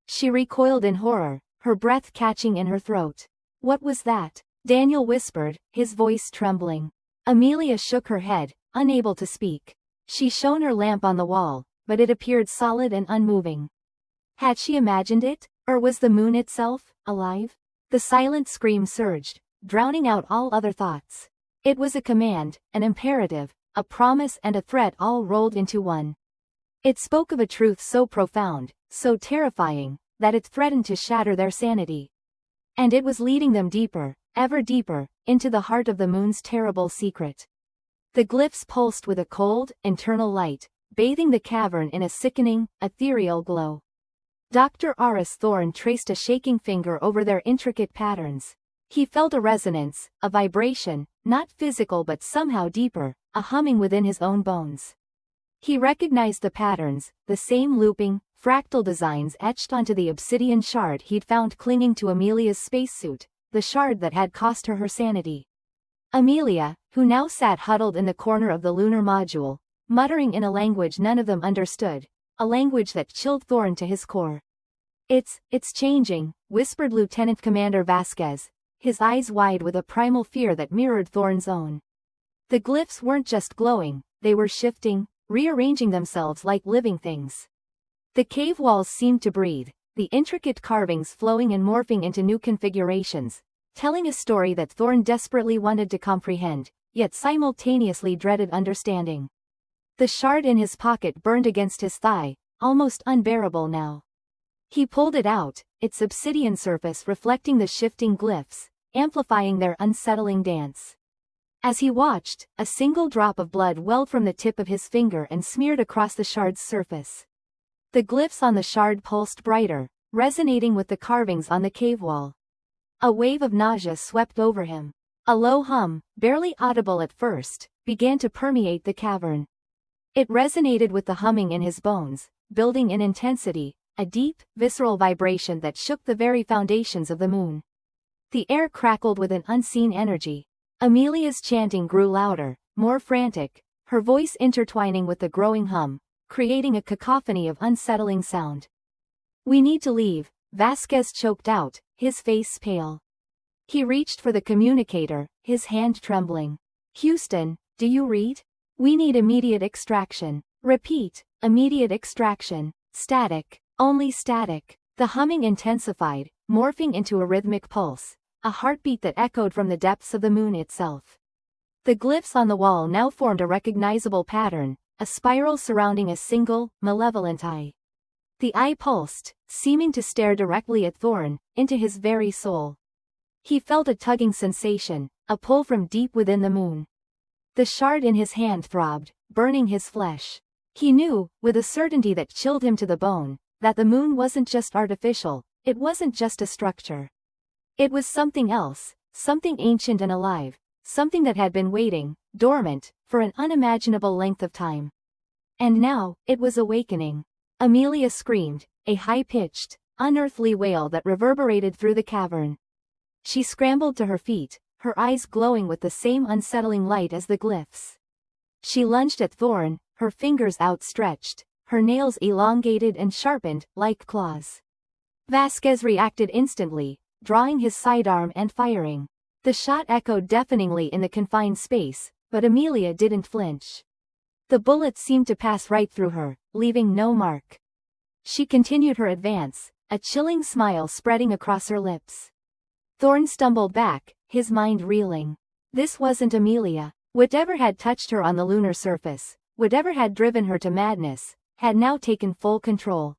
[SPEAKER 1] She recoiled in horror, her breath catching in her throat. "What was that?" Daniel whispered, his voice trembling. Amelia shook her head, unable to speak. She shone her lamp on the wall, but it appeared solid and unmoving. Had she imagined it, or was the moon itself alive? The silent scream surged, drowning out all other thoughts. It was a command, an imperative, a promise and a threat all rolled into one. It spoke of a truth so profound, so terrifying, that it threatened to shatter their sanity. And it was leading them deeper, ever deeper, into the heart of the moon's terrible secret. The glyphs pulsed with a cold, internal light, bathing the cavern in a sickening, ethereal glow. Dr. Aris Thorne traced a shaking finger over their intricate patterns. He felt a resonance, a vibration, not physical but somehow deeper, a humming within his own bones. He recognized the patterns, the same looping, fractal designs etched onto the obsidian shard he'd found clinging to Amelia's spacesuit, the shard that had cost her her sanity. Amelia, who now sat huddled in the corner of the lunar module, muttering in a language none of them understood, a language that chilled Thorne to his core. It's changing," whispered Lieutenant Commander Vasquez, his eyes wide with a primal fear that mirrored Thorne's own. The glyphs weren't just glowing, they were shifting, rearranging themselves like living things. The cave walls seemed to breathe, the intricate carvings flowing and morphing into new configurations, telling a story that Thorne desperately wanted to comprehend, yet simultaneously dreaded understanding. The shard in his pocket burned against his thigh, almost unbearable now. He pulled it out, its obsidian surface reflecting the shifting glyphs, amplifying their unsettling dance. As he watched, a single drop of blood welled from the tip of his finger and smeared across the shard's surface. The glyphs on the shard pulsed brighter, resonating with the carvings on the cave wall. A wave of nausea swept over him. A low hum, barely audible at first, began to permeate the cavern. It resonated with the humming in his bones, building in intensity, a deep, visceral vibration that shook the very foundations of the moon. The air crackled with an unseen energy. Amelia's chanting grew louder, more frantic, her voice intertwining with the growing hum, creating a cacophony of unsettling sound. "We need to leave," Vasquez choked out, his face pale. He reached for the communicator, his hand trembling. "Houston, do you read? We need immediate extraction. Repeat, immediate extraction. Static, only static." The humming intensified, morphing into a rhythmic pulse, a heartbeat that echoed from the depths of the moon itself. The glyphs on the wall now formed a recognizable pattern, a spiral surrounding a single, malevolent eye. The eye pulsed, seeming to stare directly at Thorn, into his very soul. He felt a tugging sensation, a pull from deep within the moon. The shard in his hand throbbed, burning his flesh. He knew, with a certainty that chilled him to the bone, that the moon wasn't just artificial, it wasn't just a structure. It was something else, something ancient and alive, something that had been waiting, dormant, for an unimaginable length of time. And now, it was awakening. Amelia screamed, a high-pitched, unearthly wail that reverberated through the cavern. She scrambled to her feet, her eyes glowing with the same unsettling light as the glyphs. She lunged at Thorn, her fingers outstretched, her nails elongated and sharpened, like claws. Vasquez reacted instantly, drawing his sidearm and firing. The shot echoed deafeningly in the confined space, but Amelia didn't flinch. The bullet seemed to pass right through her, leaving no mark. She continued her advance, a chilling smile spreading across her lips. Thorn stumbled back, his mind reeling. This wasn't Amelia. Whatever had touched her on the lunar surface, whatever had driven her to madness, had now taken full control.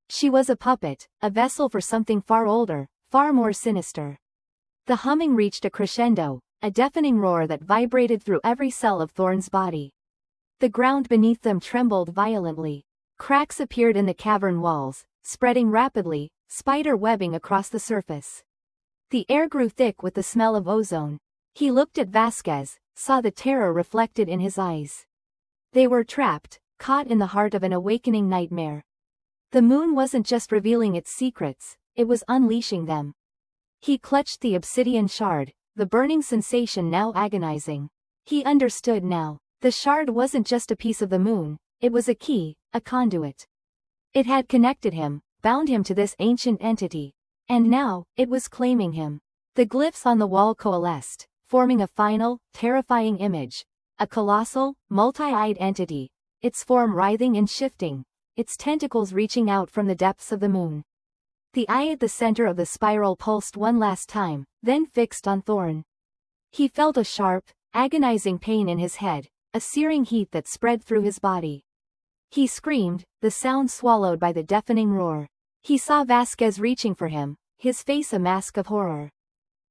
[SPEAKER 1] She was a puppet, a vessel for something far older, far more sinister. The humming reached a crescendo, a deafening roar that vibrated through every cell of Thorn's body. The ground beneath them trembled violently. Cracks appeared in the cavern walls, spreading rapidly, spider webbing across the surface. The air grew thick with the smell of ozone. He looked at Vasquez, saw the terror reflected in his eyes. They were trapped, caught in the heart of an awakening nightmare. The moon wasn't just revealing its secrets, it was unleashing them. He clutched the obsidian shard, the burning sensation now agonizing. He understood now. The shard wasn't just a piece of the moon, it was a key, a conduit. It had connected him, bound him to this ancient entity. And now, it was claiming him. The glyphs on the wall coalesced, forming a final, terrifying image. A colossal, multi-eyed entity, its form writhing and shifting, its tentacles reaching out from the depths of the moon. The eye at the center of the spiral pulsed one last time, then fixed on Thorn. He felt a sharp, agonizing pain in his head, a searing heat that spread through his body. He screamed, the sound swallowed by the deafening roar. He saw Vasquez reaching for him, his face a mask of horror.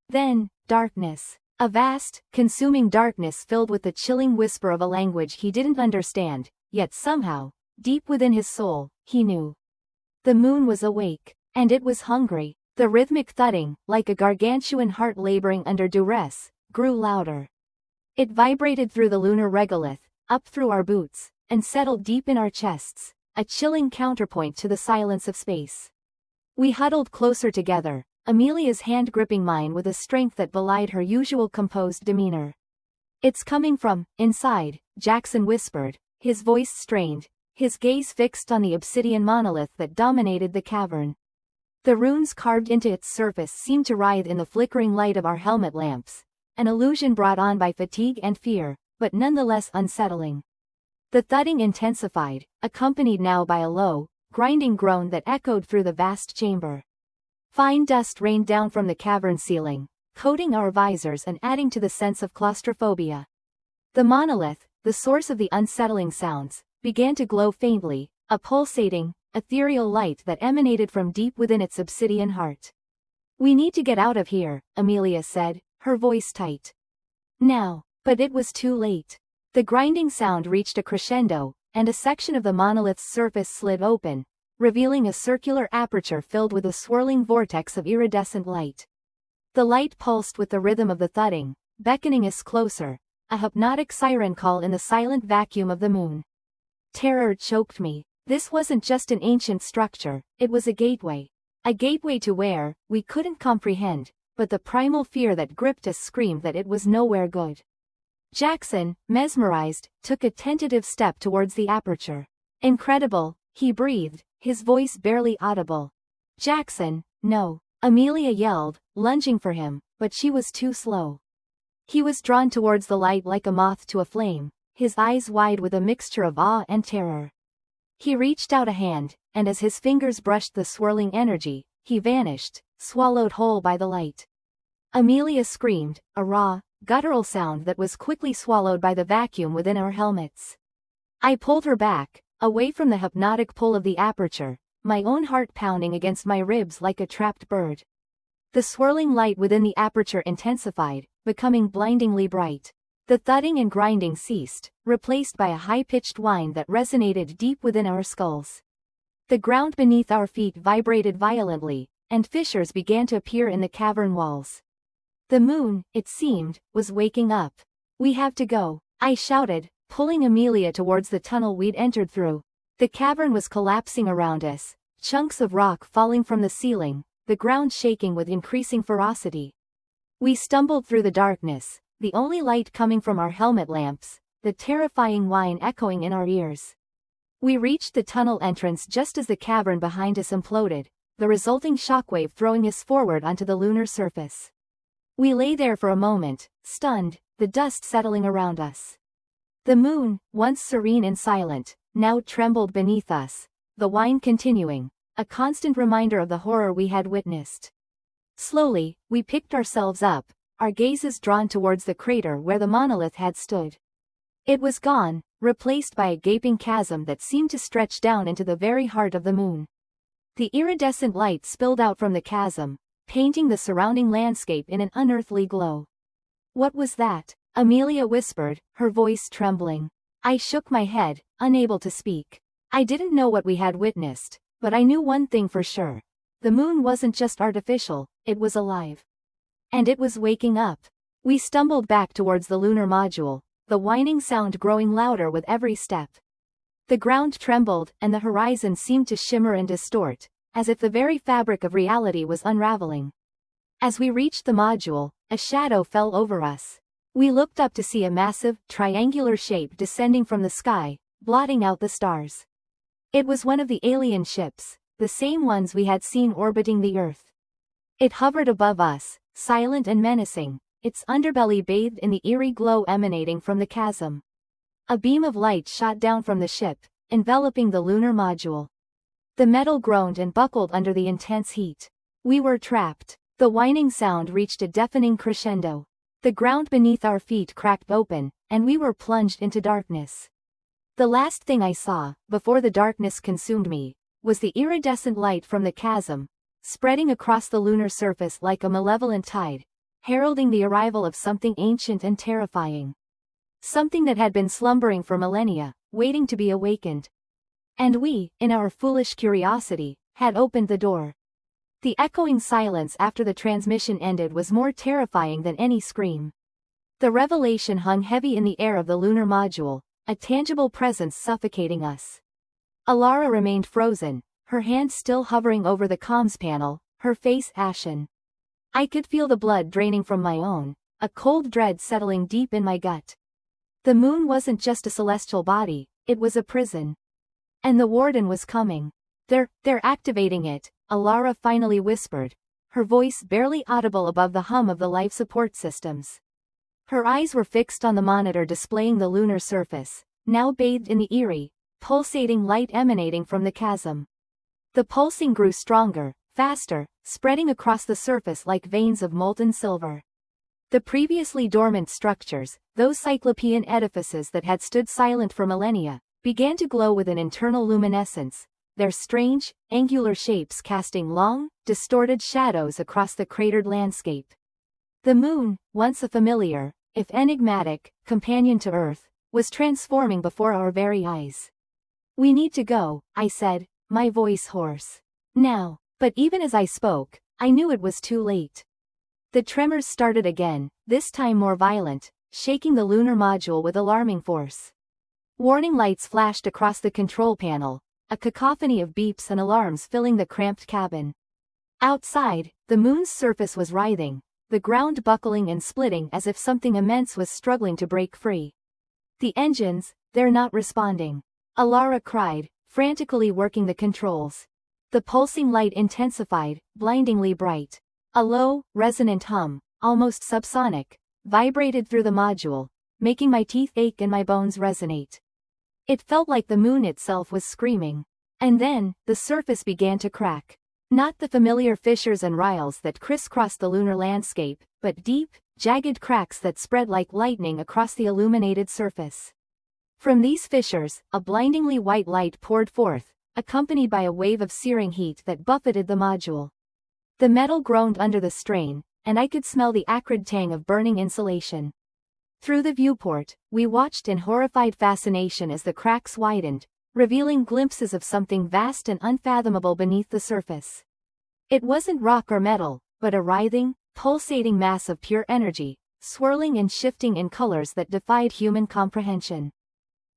[SPEAKER 1] Then, darkness. A vast, consuming darkness filled with the chilling whisper of a language he didn't understand, yet somehow, deep within his soul, he knew. The moon was awake, and it was hungry. The rhythmic thudding, like a gargantuan heart laboring under duress, grew louder. It vibrated through the lunar regolith, up through our boots, and settled deep in our chests, a chilling counterpoint to the silence of space. We huddled closer together, Amelia's hand gripping mine with a strength that belied her usual composed demeanor. "It's coming from inside," Jackson whispered, his voice strained, his gaze fixed on the obsidian monolith that dominated the cavern. The runes carved into its surface seemed to writhe in the flickering light of our helmet lamps, an illusion brought on by fatigue and fear, but nonetheless unsettling. The thudding intensified, accompanied now by a low, grinding groan that echoed through the vast chamber. Fine dust rained down from the cavern ceiling, coating our visors and adding to the sense of claustrophobia. The monolith, the source of the unsettling sounds, began to glow faintly, a pulsating, ethereal light that emanated from deep within its obsidian heart. "We need to get out of here," Amelia said, her voice tight. "Now." But it was too late. The grinding sound reached a crescendo, and a section of the monolith's surface slid open, revealing a circular aperture filled with a swirling vortex of iridescent light. The light pulsed with the rhythm of the thudding, beckoning us closer, a hypnotic siren call in the silent vacuum of the moon. Terror choked me. This wasn't just an ancient structure, it was a gateway. A gateway to where, we couldn't comprehend, but the primal fear that gripped us screamed that it was nowhere good. Jackson, mesmerized, took a tentative step towards the aperture. Incredible, he breathed, his voice barely audible. Jackson, no, Amelia yelled, lunging for him, but she was too slow. He was drawn towards the light like a moth to a flame, his eyes wide with a mixture of awe and terror. He reached out a hand, and as his fingers brushed the swirling energy, he vanished, swallowed whole by the light. Amelia screamed, a raw, guttural sound that was quickly swallowed by the vacuum within our helmets. I pulled her back, away from the hypnotic pull of the aperture, my own heart pounding against my ribs like a trapped bird. The swirling light within the aperture intensified, becoming blindingly bright. The thudding and grinding ceased, replaced by a high-pitched whine that resonated deep within our skulls. The ground beneath our feet vibrated violently, and fissures began to appear in the cavern walls. The moon, it seemed, was waking up. "We have to go," I shouted, pulling Amelia towards the tunnel we'd entered through. The cavern was collapsing around us, chunks of rock falling from the ceiling, the ground shaking with increasing ferocity. We stumbled through the darkness, the only light coming from our helmet lamps, the terrifying whine echoing in our ears. We reached the tunnel entrance just as the cavern behind us imploded, the resulting shockwave throwing us forward onto the lunar surface. We lay there for a moment, stunned, the dust settling around us. The moon, once serene and silent, now trembled beneath us, the whine continuing, a constant reminder of the horror we had witnessed. Slowly, we picked ourselves up, our gazes drawn towards the crater where the monolith had stood. It was gone, replaced by a gaping chasm that seemed to stretch down into the very heart of the moon. The iridescent light spilled out from the chasm, painting the surrounding landscape in an unearthly glow. "What was that?" Amelia whispered, her voice trembling. I shook my head, unable to speak. I didn't know what we had witnessed, but I knew one thing for sure. The moon wasn't just artificial, it was alive. And it was waking up. We stumbled back towards the lunar module, the whining sound growing louder with every step. The ground trembled, and the horizon seemed to shimmer and distort, as if the very fabric of reality was unraveling. As we reached the module, a shadow fell over us. We looked up to see a massive, triangular shape descending from the sky, blotting out the stars. It was one of the alien ships, the same ones we had seen orbiting the Earth. It hovered above us, silent and menacing, its underbelly bathed in the eerie glow emanating from the chasm. A beam of light shot down from the ship, enveloping the lunar module. The metal groaned and buckled under the intense heat. We were trapped. The whining sound reached a deafening crescendo. The ground beneath our feet cracked open, and we were plunged into darkness. The last thing I saw, before the darkness consumed me, was the iridescent light from the chasm, spreading across the lunar surface like a malevolent tide, heralding the arrival of something ancient and terrifying. Something that had been slumbering for millennia, waiting to be awakened. And we, in our foolish curiosity, had opened the door. The echoing silence after the transmission ended was more terrifying than any scream. The revelation hung heavy in the air of the lunar module, a tangible presence suffocating us. Alara remained frozen, her hand still hovering over the comms panel, her face ashen. I could feel the blood draining from my own, a cold dread settling deep in my gut. The moon wasn't just a celestial body, it was a prison. And the warden was coming. They're activating it, Alara finally whispered, her voice barely audible above the hum of the life support systems. Her eyes were fixed on the monitor displaying the lunar surface, now bathed in the eerie, pulsating light emanating from the chasm. The pulsing grew stronger, faster, spreading across the surface like veins of molten silver. The previously dormant structures, those cyclopean edifices that had stood silent for millennia, began to glow with an internal luminescence, their strange, angular shapes casting long, distorted shadows across the cratered landscape. The moon, once a familiar, if enigmatic, companion to Earth, was transforming before our very eyes. "We need to go," I said, my voice hoarse. "Now." But even as I spoke, I knew it was too late. The tremors started again, this time more violent, shaking the lunar module with alarming force. Warning lights flashed across the control panel, a cacophony of beeps and alarms filling the cramped cabin. Outside, the moon's surface was writhing, the ground buckling and splitting as if something immense was struggling to break free. "The engines, they're not responding," Alara cried, frantically working the controls. The pulsing light intensified, blindingly bright. A low, resonant hum, almost subsonic, vibrated through the module, making my teeth ache and my bones resonate. It felt like the moon itself was screaming. And then, the surface began to crack. Not the familiar fissures and rilles that crisscrossed the lunar landscape, but deep, jagged cracks that spread like lightning across the illuminated surface. From these fissures, a blindingly white light poured forth, accompanied by a wave of searing heat that buffeted the module. The metal groaned under the strain, and I could smell the acrid tang of burning insulation. Through the viewport, we watched in horrified fascination as the cracks widened, revealing glimpses of something vast and unfathomable beneath the surface. It wasn't rock or metal, but a writhing, pulsating mass of pure energy, swirling and shifting in colors that defied human comprehension.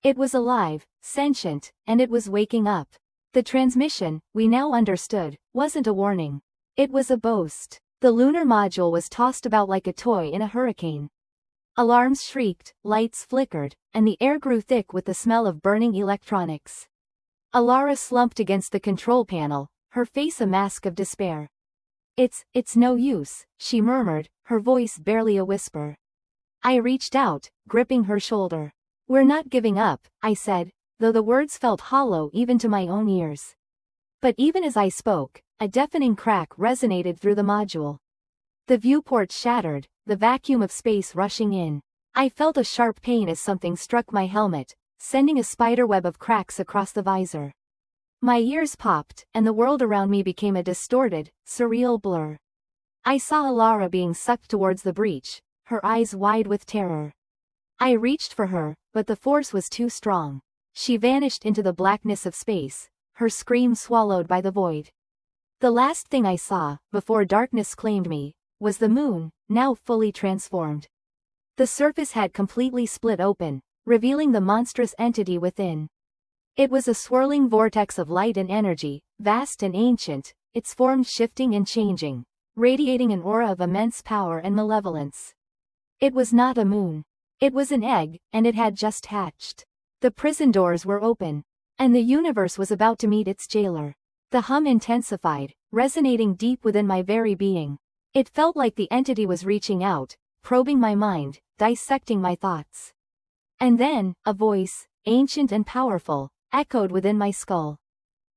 [SPEAKER 1] It was alive, sentient, and it was waking up. The transmission, we now understood, wasn't a warning. It was a boast. The lunar module was tossed about like a toy in a hurricane. Alarms shrieked, lights flickered, and the air grew thick with the smell of burning electronics. Alara slumped against the control panel, her face a mask of despair. It's no use," she murmured, her voice barely a whisper. I reached out, gripping her shoulder. "We're not giving up," I said, though the words felt hollow even to my own ears. But even as I spoke, a deafening crack resonated through the module. The viewport shattered, the vacuum of space rushing in. I felt a sharp pain as something struck my helmet, sending a spiderweb of cracks across the visor. My ears popped, and the world around me became a distorted, surreal blur. I saw Alara being sucked towards the breach, her eyes wide with terror. I reached for her, but the force was too strong. She vanished into the blackness of space, her scream swallowed by the void. The last thing I saw, before darkness claimed me, was the moon, now fully transformed. The surface had completely split open, revealing the monstrous entity within. It was a swirling vortex of light and energy, vast and ancient, its form shifting and changing, radiating an aura of immense power and malevolence. It was not a moon. It was an egg, and it had just hatched. The prison doors were open, and the universe was about to meet its jailer. The hum intensified, resonating deep within my very being. It felt like the entity was reaching out, probing my mind, dissecting my thoughts. And then, a voice, ancient and powerful, echoed within my skull.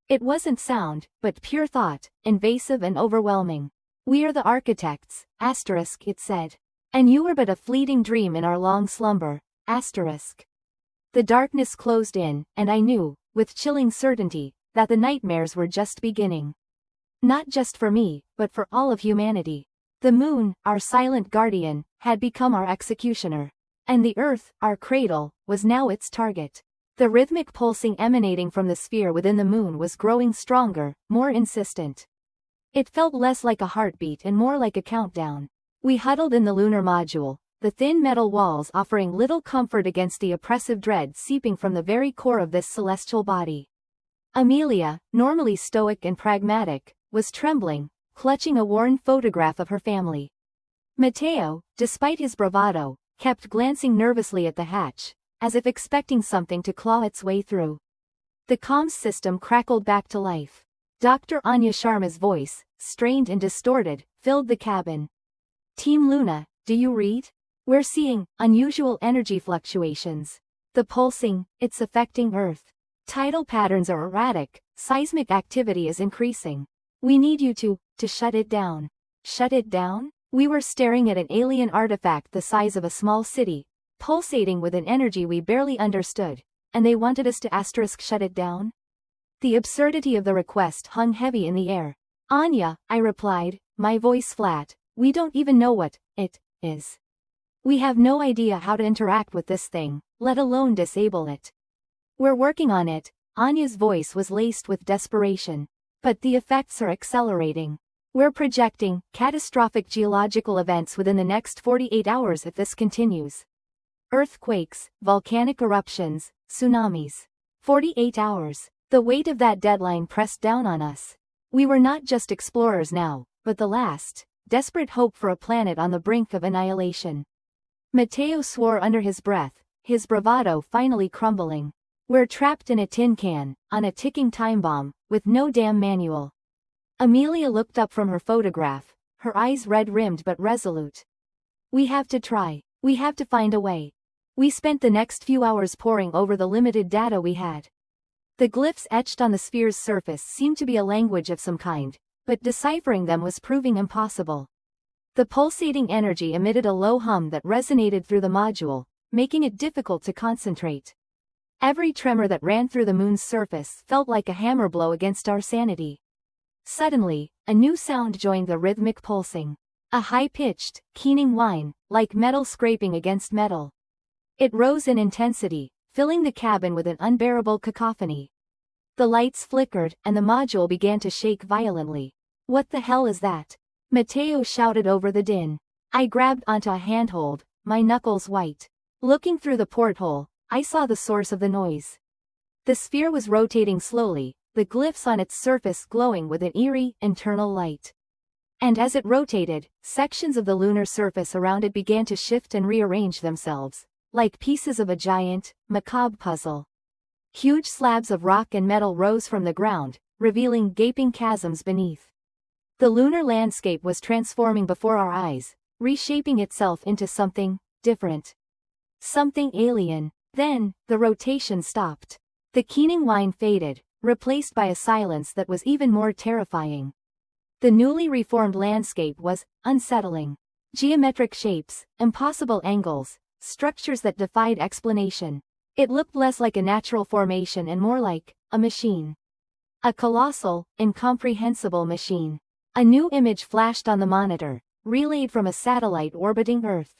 [SPEAKER 1] It wasn't sound, but pure thought, invasive and overwhelming. "We are the architects, asterisk," it said. "And you were but a fleeting dream in our long slumber, asterisk." The darkness closed in, and I knew, with chilling certainty, that the nightmares were just beginning. Not just for me, but for all of humanity. The moon, our silent guardian, had become our executioner. And the earth, our cradle, was now its target. The rhythmic pulsing emanating from the sphere within the moon was growing stronger, more insistent. It felt less like a heartbeat and more like a countdown. We huddled in the lunar module, the thin metal walls offering little comfort against the oppressive dread seeping from the very core of this celestial body. Amelia, normally stoic and pragmatic, was trembling, clutching a worn photograph of her family. Matteo, despite his bravado, kept glancing nervously at the hatch, as if expecting something to claw its way through. The comms system crackled back to life. Dr. Anya Sharma's voice, strained and distorted, filled the cabin. "Team Luna, do you read? We're seeing unusual energy fluctuations. The pulsing, it's affecting Earth. Tidal patterns are erratic, seismic activity is increasing. We need you to shut it down." Shut it down? We were staring at an alien artifact the size of a small city, pulsating with an energy we barely understood, and they wanted us to shut it down? The absurdity of the request hung heavy in the air. "Anya," I replied, my voice flat, "we don't even know what it is." We have no idea how to interact with this thing, let alone disable it. We're working on it. Anya's voice was laced with desperation. But the effects are accelerating. We're projecting catastrophic geological events within the next 48 hours if this continues. Earthquakes, volcanic eruptions, tsunamis. 48 hours. The weight of that deadline pressed down on us. We were not just explorers now, but the last, desperate hope for a planet on the brink of annihilation. Matteo swore under his breath, his bravado finally crumbling. We're trapped in a tin can, on a ticking time bomb, with no damn manual. Amelia looked up from her photograph, her eyes red-rimmed but resolute. We have to try. We have to find a way. We spent the next few hours poring over the limited data we had. The glyphs etched on the sphere's surface seemed to be a language of some kind, but deciphering them was proving impossible. The pulsating energy emitted a low hum that resonated through the module, making it difficult to concentrate. Every tremor that ran through the moon's surface felt like a hammer blow against our sanity. Suddenly, a new sound joined the rhythmic pulsing. A high-pitched, keening whine, like metal scraping against metal. It rose in intensity, filling the cabin with an unbearable cacophony. The lights flickered, and the module began to shake violently. What the hell is that? Matteo shouted over the din. I grabbed onto a handhold, my knuckles white. Looking through the porthole, I saw the source of the noise. The sphere was rotating slowly, the glyphs on its surface glowing with an eerie, internal light. And as it rotated, sections of the lunar surface around it began to shift and rearrange themselves, like pieces of a giant, macabre puzzle. Huge slabs of rock and metal rose from the ground, revealing gaping chasms beneath. The lunar landscape was transforming before our eyes, reshaping itself into something different. Something alien. Then, the rotation stopped. The keening whine faded, replaced by a silence that was even more terrifying. The newly reformed landscape was unsettling. Geometric shapes, impossible angles, structures that defied explanation. It looked less like a natural formation and more like a machine. A colossal, incomprehensible machine. A new image flashed on the monitor, relayed from a satellite orbiting Earth.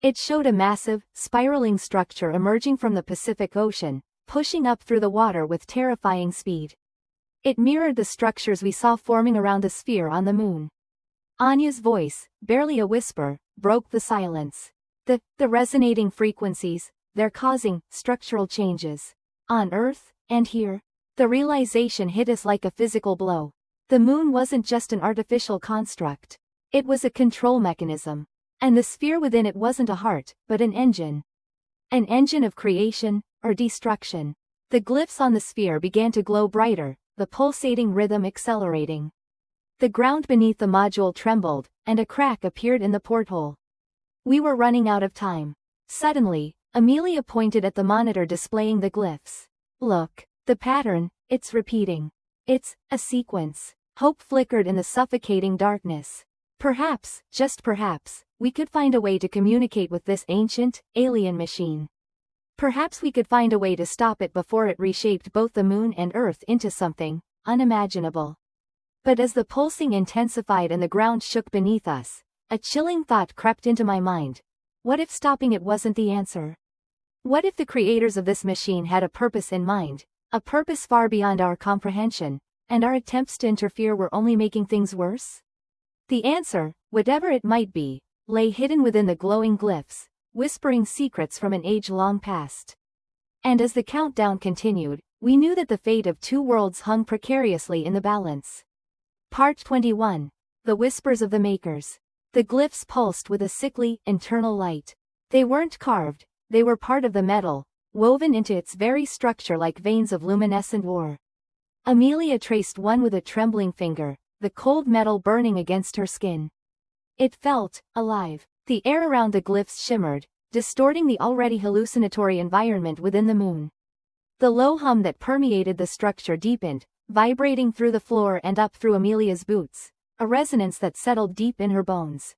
[SPEAKER 1] It showed a massive, spiraling structure emerging from the Pacific Ocean, pushing up through the water with terrifying speed. It mirrored the structures we saw forming around the sphere on the moon. Anya's voice, barely a whisper, broke the silence. The resonating frequencies, they're causing structural changes. On Earth, and here. The realization hit us like a physical blow. The moon wasn't just an artificial construct. It was a control mechanism. And the sphere within it wasn't a heart, but an engine. An engine of creation, or destruction. The glyphs on the sphere began to glow brighter, the pulsating rhythm accelerating. The ground beneath the module trembled, and a crack appeared in the porthole. We were running out of time. Suddenly, Amelia pointed at the monitor displaying the glyphs. Look, the pattern, it's repeating. It's a sequence. Hope flickered in the suffocating darkness. Perhaps, just perhaps, we could find a way to communicate with this ancient, alien machine. Perhaps we could find a way to stop it before it reshaped both the moon and Earth into something unimaginable. But as the pulsing intensified and the ground shook beneath us, a chilling thought crept into my mind. What if stopping it wasn't the answer? What if the creators of this machine had a purpose in mind, a purpose far beyond our comprehension, and our attempts to interfere were only making things worse? The answer, whatever it might be, lay hidden within the glowing glyphs, whispering secrets from an age-long past. And as the countdown continued, we knew that the fate of two worlds hung precariously in the balance. Part 21. The Whispers of the Makers. The glyphs pulsed with a sickly, internal light. They weren't carved, they were part of the metal, woven into its very structure like veins of luminescent ore. Amelia traced one with a trembling finger, the cold metal burning against her skin. It felt alive. The air around the glyphs shimmered, distorting the already hallucinatory environment within the moon. The low hum that permeated the structure deepened, vibrating through the floor and up through Amelia's boots, a resonance that settled deep in her bones.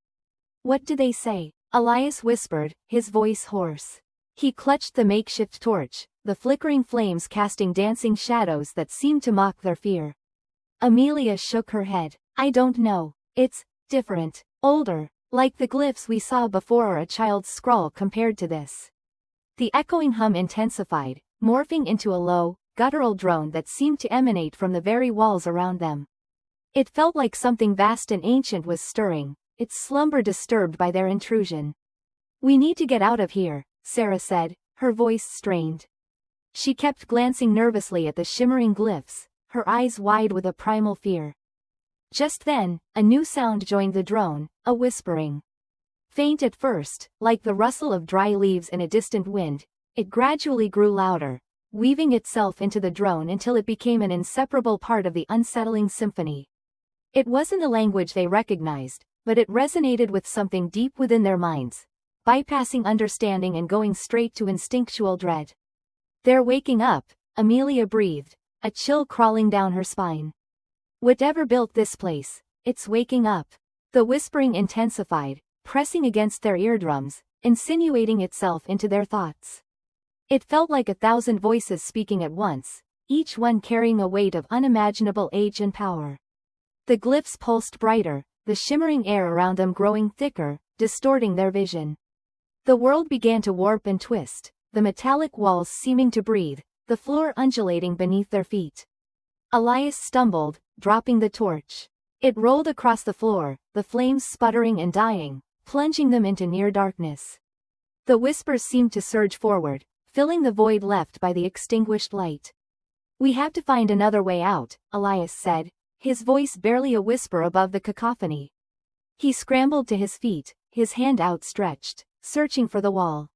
[SPEAKER 1] What do they say? Elias whispered, his voice hoarse. He clutched the makeshift torch, the flickering flames casting dancing shadows that seemed to mock their fear. Amelia shook her head. I don't know. It's different, older, Like the glyphs we saw before or a child's scrawl compared to this. The echoing hum intensified, morphing into a low, guttural drone that seemed to emanate from the very walls around them. It felt like something vast and ancient was stirring, its slumber disturbed by their intrusion. "We need to get out of here," Sarah said, her voice strained. She kept glancing nervously at the shimmering glyphs, her eyes wide with a primal fear. Just then, a new sound joined the drone, a whispering. Faint at first, like the rustle of dry leaves in a distant wind, it gradually grew louder, weaving itself into the drone until it became an inseparable part of the unsettling symphony. It wasn't a language they recognized, but it resonated with something deep within their minds, bypassing understanding and going straight to instinctual dread. "They're waking up," Amelia breathed, a chill crawling down her spine. "Whatever built this place, it's waking up." The whispering intensified, pressing against their eardrums, insinuating itself into their thoughts. It felt like 1,000 voices speaking at once, each one carrying a weight of unimaginable age and power. The glyphs pulsed brighter, the shimmering air around them growing thicker, distorting their vision. The world began to warp and twist, the metallic walls seeming to breathe, the floor undulating beneath their feet. Elias stumbled, dropping the torch. It rolled across the floor, the flames sputtering and dying, plunging them into near darkness. The whispers seemed to surge forward, filling the void left by the extinguished light. "We have to find another way out," Elias said, his voice barely a whisper above the cacophony. He scrambled to his feet, his hand outstretched, searching for the wall.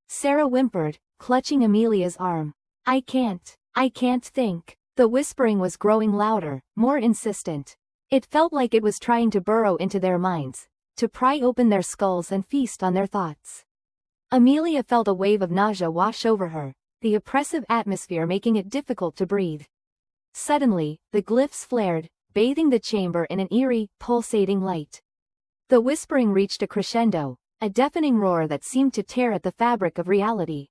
[SPEAKER 1] Sarah whimpered, clutching Amelia's arm. I can't think." The whispering was growing louder, more insistent. It felt like it was trying to burrow into their minds, to pry open their skulls and feast on their thoughts. Amelia felt a wave of nausea wash over her, the oppressive atmosphere making it difficult to breathe. Suddenly, the glyphs flared, bathing the chamber in an eerie, pulsating light. The whispering reached a crescendo, a deafening roar that seemed to tear at the fabric of reality.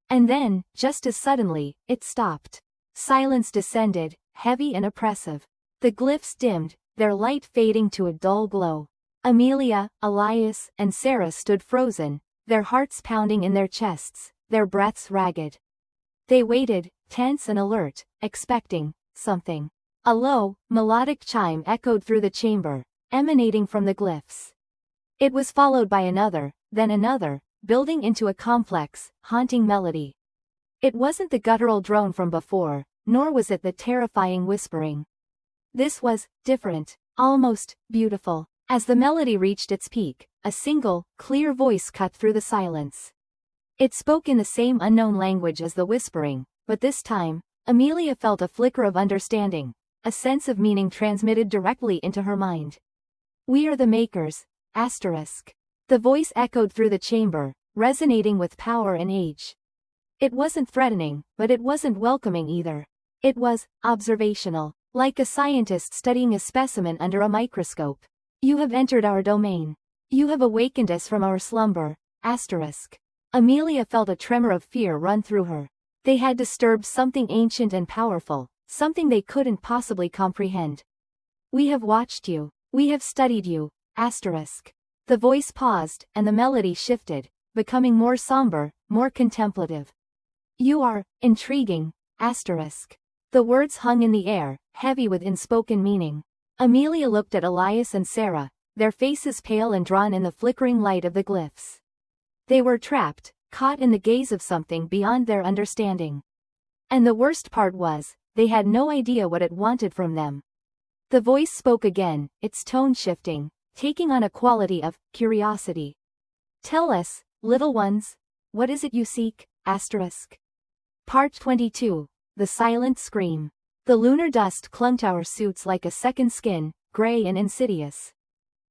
[SPEAKER 1] And then, just as suddenly, it stopped. Silence descended, heavy and oppressive. The glyphs dimmed, their light fading to a dull glow. Amelia, Elias, and Sarah stood frozen, their hearts pounding in their chests, their breaths ragged. They waited, tense and alert, expecting something. A low, melodic chime echoed through the chamber, emanating from the glyphs. It was followed by another, then another, building into a complex, haunting melody. It wasn't the guttural drone from before, nor was it the terrifying whispering. This was different, almost beautiful. As the melody reached its peak, a single, clear voice cut through the silence. It spoke in the same unknown language as the whispering, but this time, Amelia felt a flicker of understanding, a sense of meaning transmitted directly into her mind. "We are the makers, asterisk." The voice echoed through the chamber, resonating with power and age. It wasn't threatening, but it wasn't welcoming either. It was observational, like a scientist studying a specimen under a microscope. "You have entered our domain. You have awakened us from our slumber, asterisk." Amelia felt a tremor of fear run through her. They had disturbed something ancient and powerful, something they couldn't possibly comprehend. "We have watched you. We have studied you, asterisk." The voice paused, and the melody shifted, becoming more somber, more contemplative. "You are intriguing, asterisk." The words hung in the air, heavy with unspoken meaning. Amelia looked at Elias and Sarah, their faces pale and drawn in the flickering light of the glyphs. They were trapped, caught in the gaze of something beyond their understanding. And the worst part was, they had no idea what it wanted from them. The voice spoke again, its tone shifting, taking on a quality of curiosity. "Tell us, little ones, what is it you seek, asterisk?" Part 22. The Silent Scream. The lunar dust clung to our suits like a second skin, gray and insidious.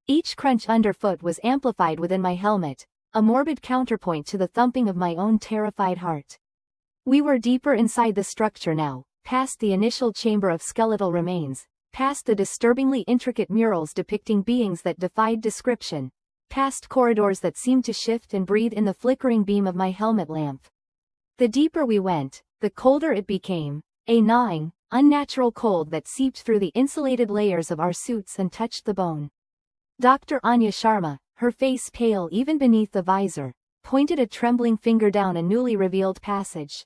[SPEAKER 1] Each crunch underfoot was amplified within my helmet, a morbid counterpoint to the thumping of my own terrified heart. We were deeper inside the structure now, past the initial chamber of skeletal remains, past the disturbingly intricate murals depicting beings that defied description, past corridors that seemed to shift and breathe in the flickering beam of my helmet lamp. The deeper we went, the colder it became, a gnawing, unnatural cold that seeped through the insulated layers of our suits and touched the bone. Dr. Anya Sharma, her face pale even beneath the visor, pointed a trembling finger down a newly revealed passage.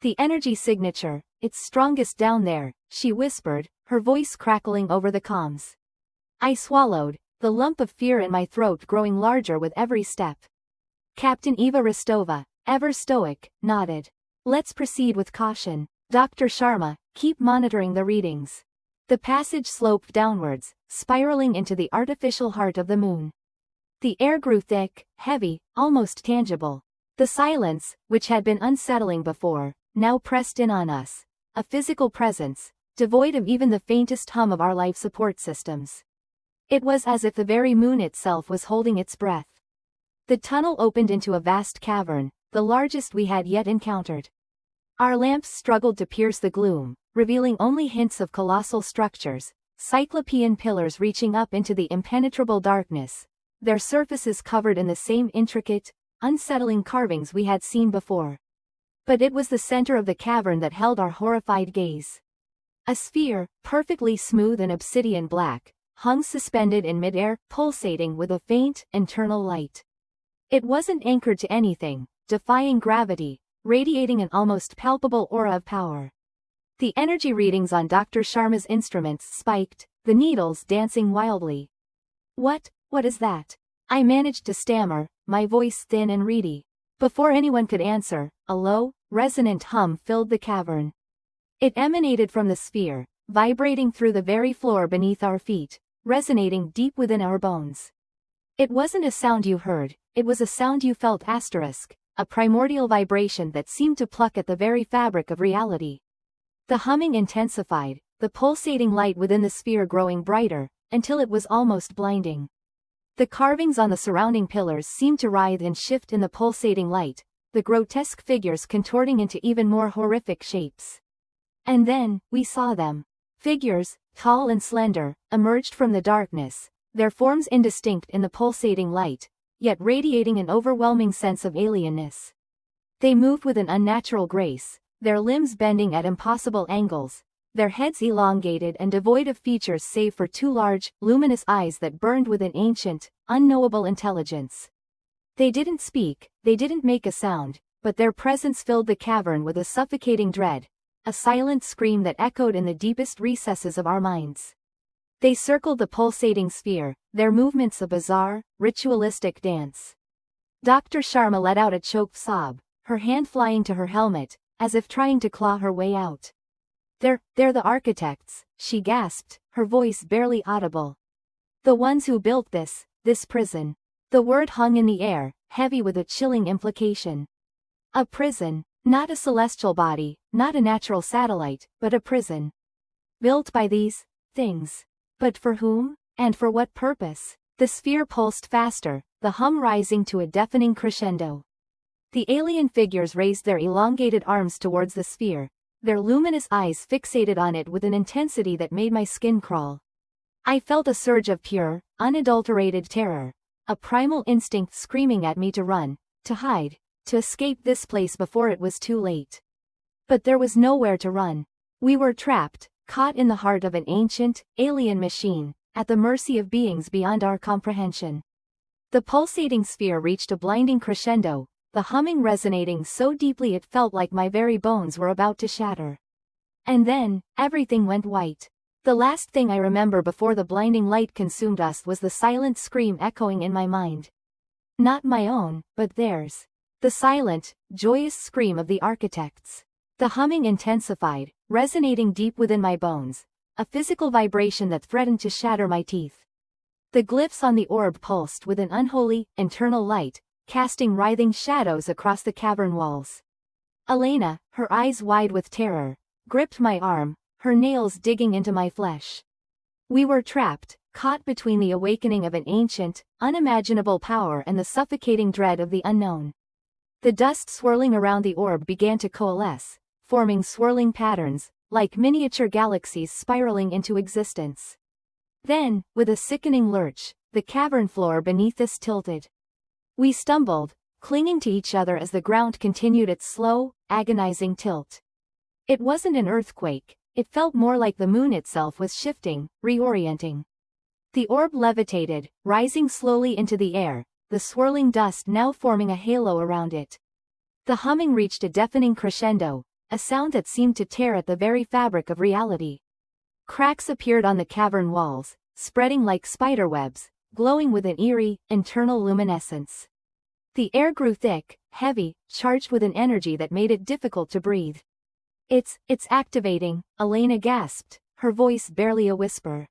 [SPEAKER 1] "The energy signature, it's strongest down there," she whispered, her voice crackling over the comms. I swallowed, the lump of fear in my throat growing larger with every step. Captain Eva Rostova, ever stoic, nodded. "Let's proceed with caution. Dr. Sharma, keep monitoring the readings." The passage sloped downwards, spiraling into the artificial heart of the moon. The air grew thick, heavy, almost tangible. The silence, which had been unsettling before, now pressed in on us. A physical presence, devoid of even the faintest hum of our life support systems. It was as if the very moon itself was holding its breath. The tunnel opened into a vast cavern, the largest we had yet encountered. Our lamps struggled to pierce the gloom, revealing only hints of colossal structures, cyclopean pillars reaching up into the impenetrable darkness, their surfaces covered in the same intricate, unsettling carvings we had seen before. But it was the center of the cavern that held our horrified gaze. A sphere, perfectly smooth and obsidian black, hung suspended in midair, pulsating with a faint, internal light. It wasn't anchored to anything, defying gravity, radiating an almost palpable aura of power. The energy readings on Dr. Sharma's instruments spiked, the needles dancing wildly. What is that?" I managed to stammer, my voice thin and reedy. Before anyone could answer, a low, resonant hum filled the cavern. It emanated from the sphere, vibrating through the very floor beneath our feet, resonating deep within our bones. It wasn't a sound you heard, it was a sound you felt, a primordial vibration that seemed to pluck at the very fabric of reality. The humming intensified, the pulsating light within the sphere growing brighter, until it was almost blinding. The carvings on the surrounding pillars seemed to writhe and shift in the pulsating light, the grotesque figures contorting into even more horrific shapes. And then, we saw them. Figures, tall and slender, emerged from the darkness, their forms indistinct in the pulsating light, yet radiating an overwhelming sense of alienness. They moved with an unnatural grace, their limbs bending at impossible angles, their heads elongated and devoid of features save for two large, luminous eyes that burned with an ancient, unknowable intelligence. They didn't speak, they didn't make a sound, but their presence filled the cavern with a suffocating dread, a silent scream that echoed in the deepest recesses of our minds. They circled the pulsating sphere, their movements a bizarre, ritualistic dance. Dr. Sharma let out a choked sob, her hand flying to her helmet, as if trying to claw her way out. They're the architects," she gasped, her voice barely audible. "The ones who built this prison." The word hung in the air, heavy with a chilling implication. A prison, not a celestial body, not a natural satellite, but a prison. Built by these things. But for whom? And for what purpose? The sphere pulsed faster, the hum rising to a deafening crescendo. The alien figures raised their elongated arms towards the sphere, their luminous eyes fixated on it with an intensity that made my skin crawl. I felt a surge of pure, unadulterated terror, a primal instinct screaming at me to run, to hide, to escape this place before it was too late. But there was nowhere to run. We were trapped, caught in the heart of an ancient, alien machine, at the mercy of beings beyond our comprehension. The pulsating sphere reached a blinding crescendo, the humming resonating so deeply it felt like my very bones were about to shatter. And then, everything went white. The last thing I remember before the blinding light consumed us was the silent scream echoing in my mind. Not my own, but theirs. The silent, joyous scream of the architects. The humming intensified, resonating deep within my bones, a physical vibration that threatened to shatter my teeth. The glyphs on the orb pulsed with an unholy, internal light, casting writhing shadows across the cavern walls. Elena, her eyes wide with terror, gripped my arm, her nails digging into my flesh. We were trapped, caught between the awakening of an ancient, unimaginable power and the suffocating dread of the unknown. The dust swirling around the orb began to coalesce, forming swirling patterns, like miniature galaxies spiraling into existence. Then, with a sickening lurch, the cavern floor beneath us tilted. We stumbled, clinging to each other as the ground continued its slow, agonizing tilt. It wasn't an earthquake, it felt more like the moon itself was shifting, reorienting. The orb levitated, rising slowly into the air, the swirling dust now forming a halo around it. The humming reached a deafening crescendo, a sound that seemed to tear at the very fabric of reality. Cracks appeared on the cavern walls, spreading like spiderwebs, glowing with an eerie, internal luminescence. The air grew thick, heavy, charged with an energy that made it difficult to breathe. It's activating," Elena gasped, her voice barely a whisper.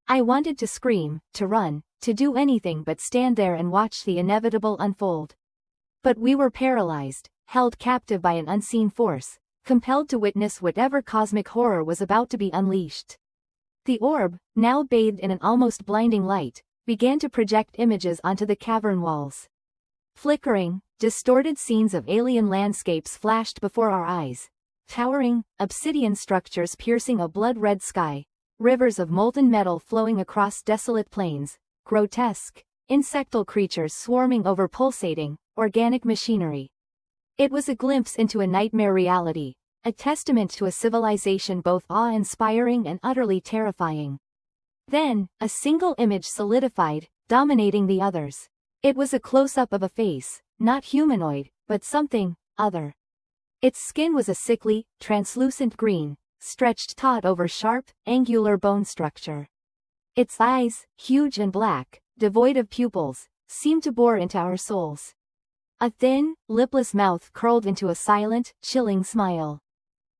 [SPEAKER 1] I wanted to scream, to run, to do anything but stand there and watch the inevitable unfold. But we were paralyzed, held captive by an unseen force, compelled to witness whatever cosmic horror was about to be unleashed. The orb, now bathed in an almost blinding light, began to project images onto the cavern walls. Flickering, distorted scenes of alien landscapes flashed before our eyes. Towering, obsidian structures piercing a blood-red sky, rivers of molten metal flowing across desolate plains, grotesque, insectal creatures swarming over pulsating, organic machinery. It was a glimpse into a nightmare reality, a testament to a civilization both awe-inspiring and utterly terrifying. Then, a single image solidified, dominating the others. It was a close-up of a face, not humanoid, but something other. Its skin was a sickly, translucent green, stretched taut over sharp, angular bone structure. Its eyes, huge and black, devoid of pupils, seemed to bore into our souls. A thin, lipless mouth curled into a silent, chilling smile.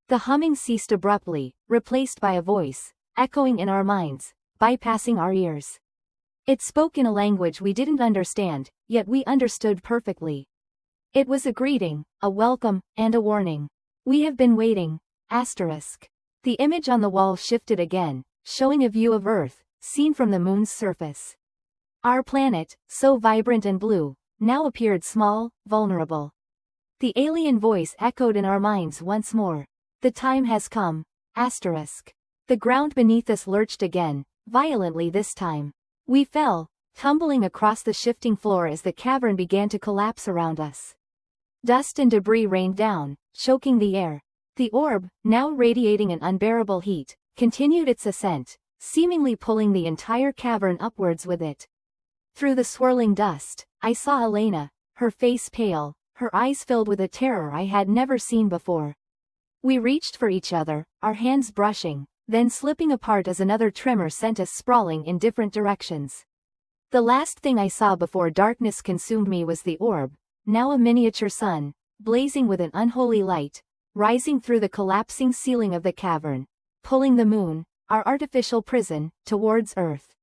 [SPEAKER 1] The humming ceased abruptly, replaced by a voice, echoing in our minds, bypassing our ears. It spoke in a language we didn't understand, yet we understood perfectly. It was a greeting, a welcome, and a warning. "We have been waiting, asterisk." The image on the wall shifted again, showing a view of Earth, seen from the moon's surface. Our planet, so vibrant and blue, now appeared small, vulnerable. The alien voice echoed in our minds once more. "The time has come, asterisk." The ground beneath us lurched again, violently this time. We fell, tumbling across the shifting floor as the cavern began to collapse around us. Dust and debris rained down, choking the air. The orb, now radiating an unbearable heat, continued its ascent, seemingly pulling the entire cavern upwards with it. Through the swirling dust, I saw Elena, her face pale, her eyes filled with a terror I had never seen before. We reached for each other, our hands brushing, then slipping apart as another tremor sent us sprawling in different directions. The last thing I saw before darkness consumed me was the orb, now a miniature sun, blazing with an unholy light, rising through the collapsing ceiling of the cavern, pulling the moon, our artificial prison, towards Earth.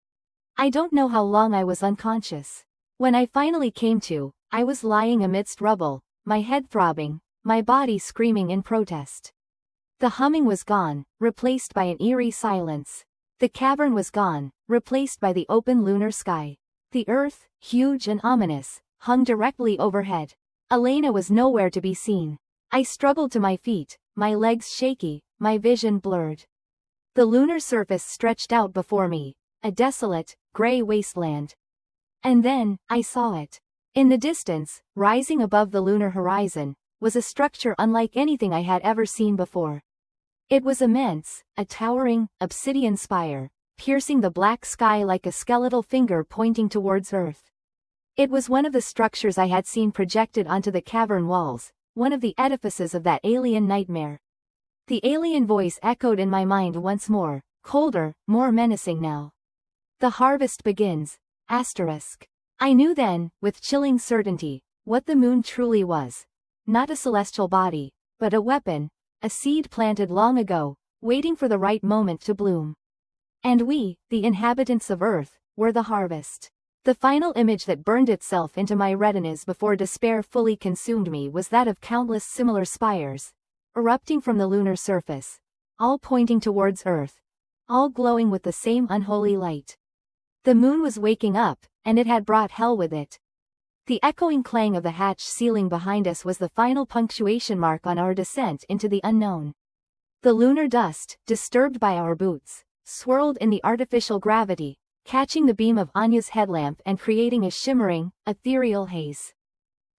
[SPEAKER 1] I don't know how long I was unconscious. When I finally came to, I was lying amidst rubble, my head throbbing, my body screaming in protest. The humming was gone, replaced by an eerie silence. The cavern was gone, replaced by the open lunar sky. The Earth, huge and ominous, hung directly overhead. Elena was nowhere to be seen. I struggled to my feet, my legs shaky, my vision blurred. The lunar surface stretched out before me, a desolate, gray wasteland. And then, I saw it. In the distance, rising above the lunar horizon, was a structure unlike anything I had ever seen before. It was immense, a towering, obsidian spire, piercing the black sky like a skeletal finger pointing towards Earth. It was one of the structures I had seen projected onto the cavern walls, one of the edifices of that alien nightmare. The alien voice echoed in my mind once more, colder, more menacing now. "The harvest begins, asterisk." I knew then, with chilling certainty, what the moon truly was. Not a celestial body, but a weapon, a seed planted long ago, waiting for the right moment to bloom. And we, the inhabitants of Earth, were the harvest. The final image that burned itself into my retinas before despair fully consumed me was that of countless similar spires, erupting from the lunar surface, all pointing towards Earth, all glowing with the same unholy light. The moon was waking up, and it had brought hell with it. The echoing clang of the hatch ceiling behind us was the final punctuation mark on our descent into the unknown. The lunar dust, disturbed by our boots, swirled in the artificial gravity, catching the beam of Anya's headlamp and creating a shimmering, ethereal haze.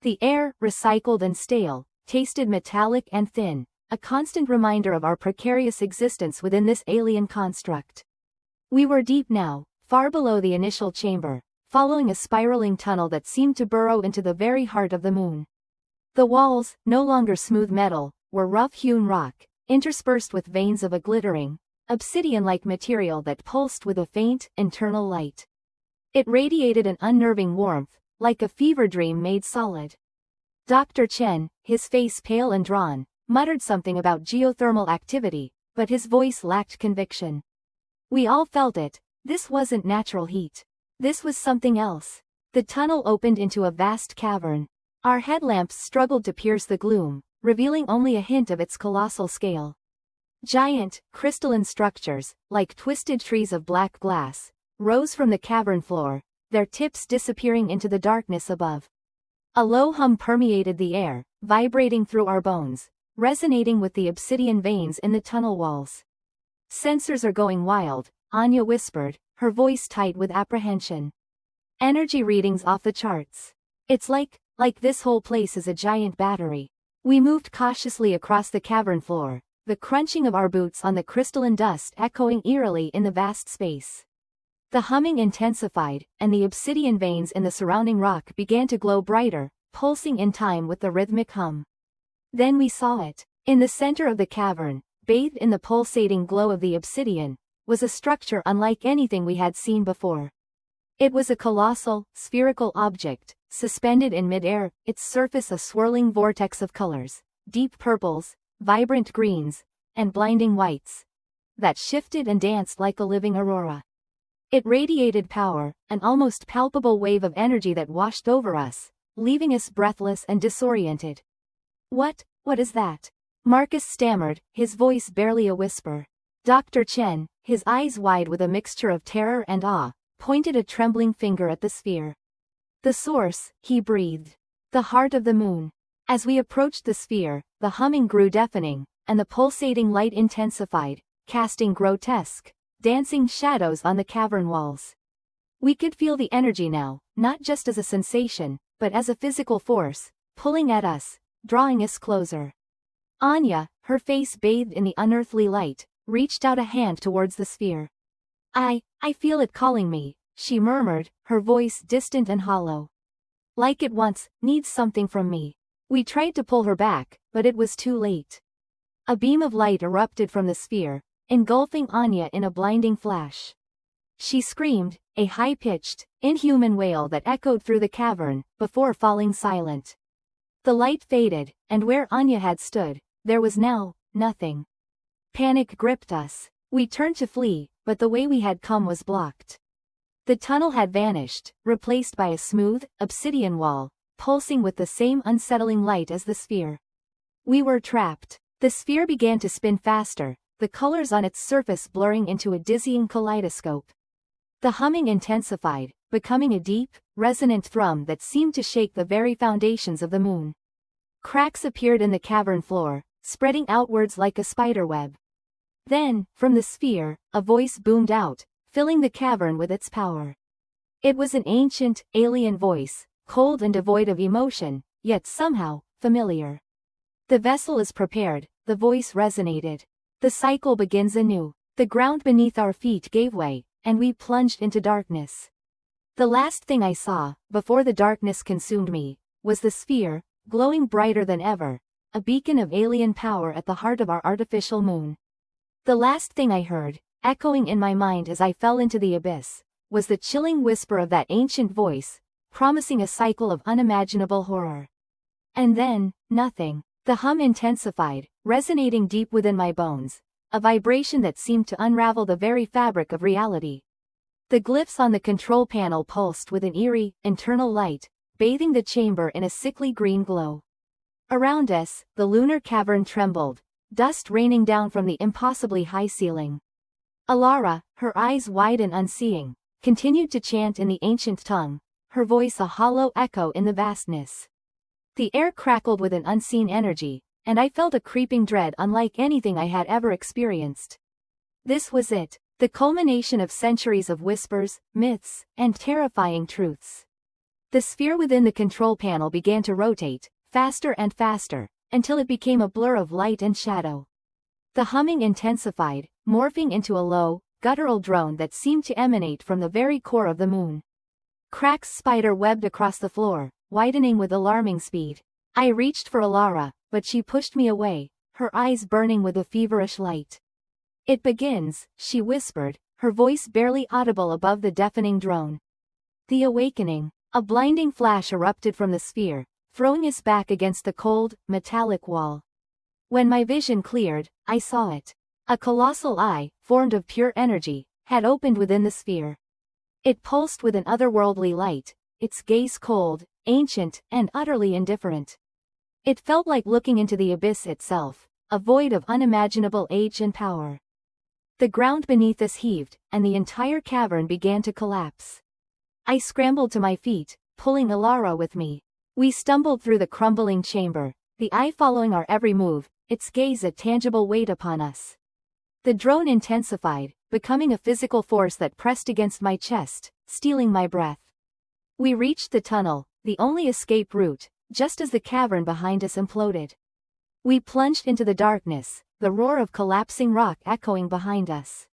[SPEAKER 1] The air, recycled and stale, tasted metallic and thin, a constant reminder of our precarious existence within this alien construct. We were deep now, far below the initial chamber, following a spiraling tunnel that seemed to burrow into the very heart of the moon. The walls, no longer smooth metal, were rough-hewn rock, interspersed with veins of a glittering, obsidian-like material that pulsed with a faint, internal light. It radiated an unnerving warmth, like a fever dream made solid. Dr. Chen, his face pale and drawn, muttered something about geothermal activity, but his voice lacked conviction. We all felt it. This wasn't natural heat. This was something else. The tunnel opened into a vast cavern. Our headlamps struggled to pierce the gloom, revealing only a hint of its colossal scale. Giant, crystalline structures, like twisted trees of black glass, rose from the cavern floor, their tips disappearing into the darkness above. A low hum permeated the air, vibrating through our bones, resonating with the obsidian veins in the tunnel walls. Sensors are going wild, Anya whispered, her voice tight with apprehension. Energy readings off the charts. It's like this whole place is a giant battery. We moved cautiously across the cavern floor, the crunching of our boots on the crystalline dust echoing eerily in the vast space. The humming intensified, and the obsidian veins in the surrounding rock began to glow brighter, pulsing in time with the rhythmic hum. Then we saw it. In the center of the cavern, bathed in the pulsating glow of the obsidian, was a structure unlike anything we had seen before. It was a colossal, spherical object, suspended in midair, its surface a swirling vortex of colors, deep purples, vibrant greens, and blinding whites, that shifted and danced like a living aurora. It radiated power, an almost palpable wave of energy that washed over us, leaving us breathless and disoriented. What is that? Marcus stammered, his voice barely a whisper. Dr. Chen, his eyes wide with a mixture of terror and awe, pointed a trembling finger at the sphere. The source, he breathed. The heart of the moon. As we approached the sphere, the humming grew deafening, and the pulsating light intensified, casting grotesque, dancing shadows on the cavern walls. We could feel the energy now, not just as a sensation, but as a physical force, pulling at us, drawing us closer. Anya, her face bathed in the unearthly light, reached out a hand towards the sphere. I feel it calling me, she murmured, her voice distant and hollow. Like it needs something from me. We tried to pull her back, but it was too late. A beam of light erupted from the sphere, engulfing Anya in a blinding flash. She screamed, a high-pitched, inhuman wail that echoed through the cavern, before falling silent. The light faded, and where Anya had stood, there was now nothing. Panic gripped us. We turned to flee, but the way we had come was blocked. The tunnel had vanished, replaced by a smooth, obsidian wall, pulsing with the same unsettling light as the sphere. We were trapped. The sphere began to spin faster, the colors on its surface blurring into a dizzying kaleidoscope. The humming intensified, becoming a deep, resonant thrum that seemed to shake the very foundations of the moon. Cracks appeared in the cavern floor, spreading outwards like a spiderweb. Then, from the sphere, a voice boomed out, filling the cavern with its power. It was an ancient, alien voice, cold and devoid of emotion, yet somehow, familiar. The vessel is prepared, the voice resonated. The cycle begins anew. The ground beneath our feet gave way, and we plunged into darkness. The last thing I saw, before the darkness consumed me, was the sphere, glowing brighter than ever, a beacon of alien power at the heart of our artificial moon. The last thing I heard, echoing in my mind as I fell into the abyss, was the chilling whisper of that ancient voice, promising a cycle of unimaginable horror. And then, nothing. The hum intensified, resonating deep within my bones, a vibration that seemed to unravel the very fabric of reality. The glyphs on the control panel pulsed with an eerie, internal light, bathing the chamber in a sickly green glow. Around us, the lunar cavern trembled, dust raining down from the impossibly high ceiling. Alara, her eyes wide and unseeing, continued to chant in the ancient tongue, her voice a hollow echo in the vastness. The air crackled with an unseen energy, and I felt a creeping dread unlike anything I had ever experienced. This was it, the culmination of centuries of whispers, myths, and terrifying truths. The sphere within the control panel began to rotate, faster and faster, until it became a blur of light and shadow. The humming intensified, morphing into a low, guttural drone that seemed to emanate from the very core of the moon. Cracks spider-webbed across the floor, widening with alarming speed. I reached for Alara, but she pushed me away, her eyes burning with a feverish light. "It begins," she whispered, her voice barely audible above the deafening drone. The awakening. A blinding flash erupted from the sphere, throwing us back against the cold, metallic wall. When my vision cleared, I saw it. A colossal eye, formed of pure energy, had opened within the sphere. It pulsed with an otherworldly light, its gaze cold, ancient, and utterly indifferent. It felt like looking into the abyss itself, a void of unimaginable age and power. The ground beneath us heaved, and the entire cavern began to collapse. I scrambled to my feet, pulling Alara with me. We stumbled through the crumbling chamber, the eye following our every move, its gaze a tangible weight upon us. The drone intensified, becoming a physical force that pressed against my chest, stealing my breath. We reached the tunnel, the only escape route, just as the cavern behind us imploded. We plunged into the darkness, the roar of collapsing rock echoing behind us.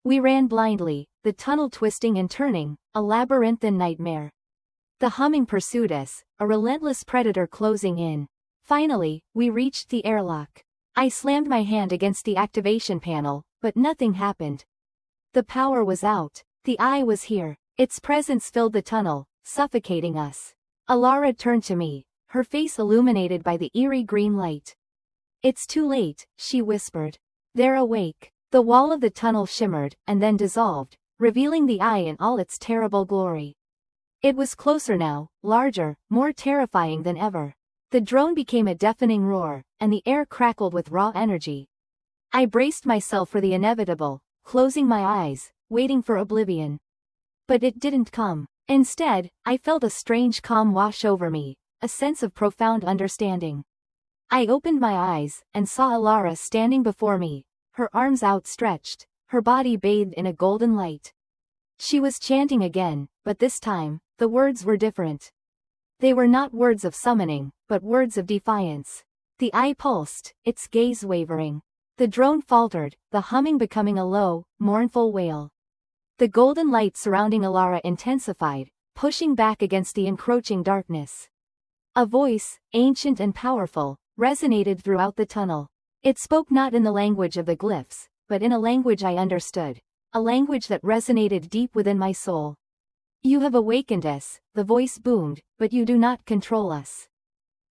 [SPEAKER 1] We ran blindly, the tunnel twisting and turning, a labyrinthine nightmare. The humming pursued us, a relentless predator closing in. Finally, we reached the airlock. I slammed my hand against the activation panel, but nothing happened. The power was out. The eye was here. Its presence filled the tunnel, suffocating us. Alara turned to me, her face illuminated by the eerie green light. "It's too late," she whispered. "They're awake." The wall of the tunnel shimmered, and then dissolved, revealing the eye in all its terrible glory. It was closer now, larger, more terrifying than ever. The drone became a deafening roar, and the air crackled with raw energy. I braced myself for the inevitable, closing my eyes, waiting for oblivion. But it didn't come. Instead, I felt a strange calm wash over me, a sense of profound understanding. I opened my eyes, and saw Alara standing before me, her arms outstretched, her body bathed in a golden light. She was chanting again, but this time, the words were different. They were not words of summoning, but words of defiance. The eye pulsed, its gaze wavering. The drone faltered, the humming becoming a low, mournful wail. The golden light surrounding Alara intensified, pushing back against the encroaching darkness. A voice, ancient and powerful, resonated throughout the tunnel. It spoke not in the language of the glyphs, but in a language I understood, a language that resonated deep within my soul. "You have awakened us," the voice boomed, "but you do not control us."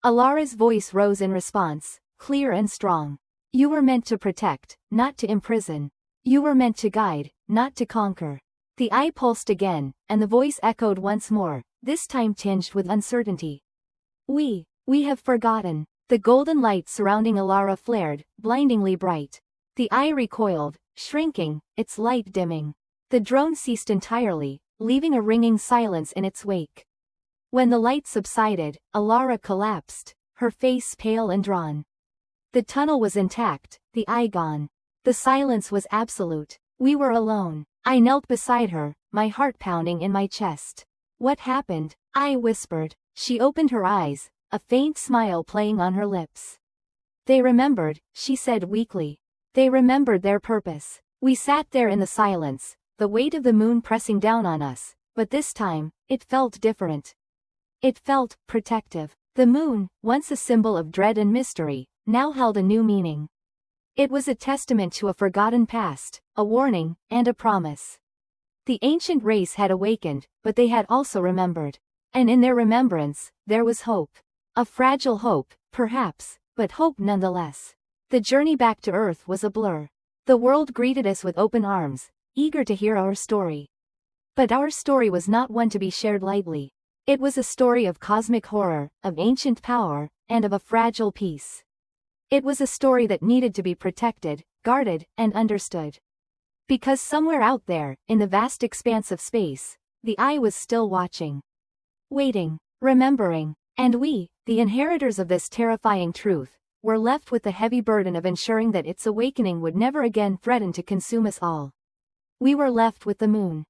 [SPEAKER 1] Alara's voice rose in response, clear and strong. "You were meant to protect, not to imprison. You were meant to guide, not to conquer." The eye pulsed again, and the voice echoed once more, this time tinged with uncertainty. We have forgotten." The golden light surrounding Alara flared, blindingly bright. The eye recoiled, shrinking, its light dimming. The drone ceased entirely, leaving a ringing silence in its wake. When the light subsided, Alara collapsed, her face pale and drawn. The tunnel was intact, the eye gone. The silence was absolute. We were alone. I knelt beside her, my heart pounding in my chest. "What happened?" I whispered. She opened her eyes, a faint smile playing on her lips. "They remembered," she said weakly. "They remembered their purpose." We sat there in the silence, the weight of the moon pressing down on us, but this time, it felt different. It felt protective. The moon, once a symbol of dread and mystery, now held a new meaning. It was a testament to a forgotten past, a warning, and a promise. The ancient race had awakened, but they had also remembered. And in their remembrance, there was hope. A fragile hope, perhaps, but hope nonetheless. The journey back to Earth was a blur. The world greeted us with open arms, eager to hear our story. But our story was not one to be shared lightly. It was a story of cosmic horror, of ancient power, and of a fragile peace. It was a story that needed to be protected, guarded, and understood. Because somewhere out there, in the vast expanse of space, the eye was still watching. Waiting, remembering, and we, the inheritors of this terrifying truth, were left with the heavy burden of ensuring that its awakening would never again threaten to consume us all. We were left with the moon.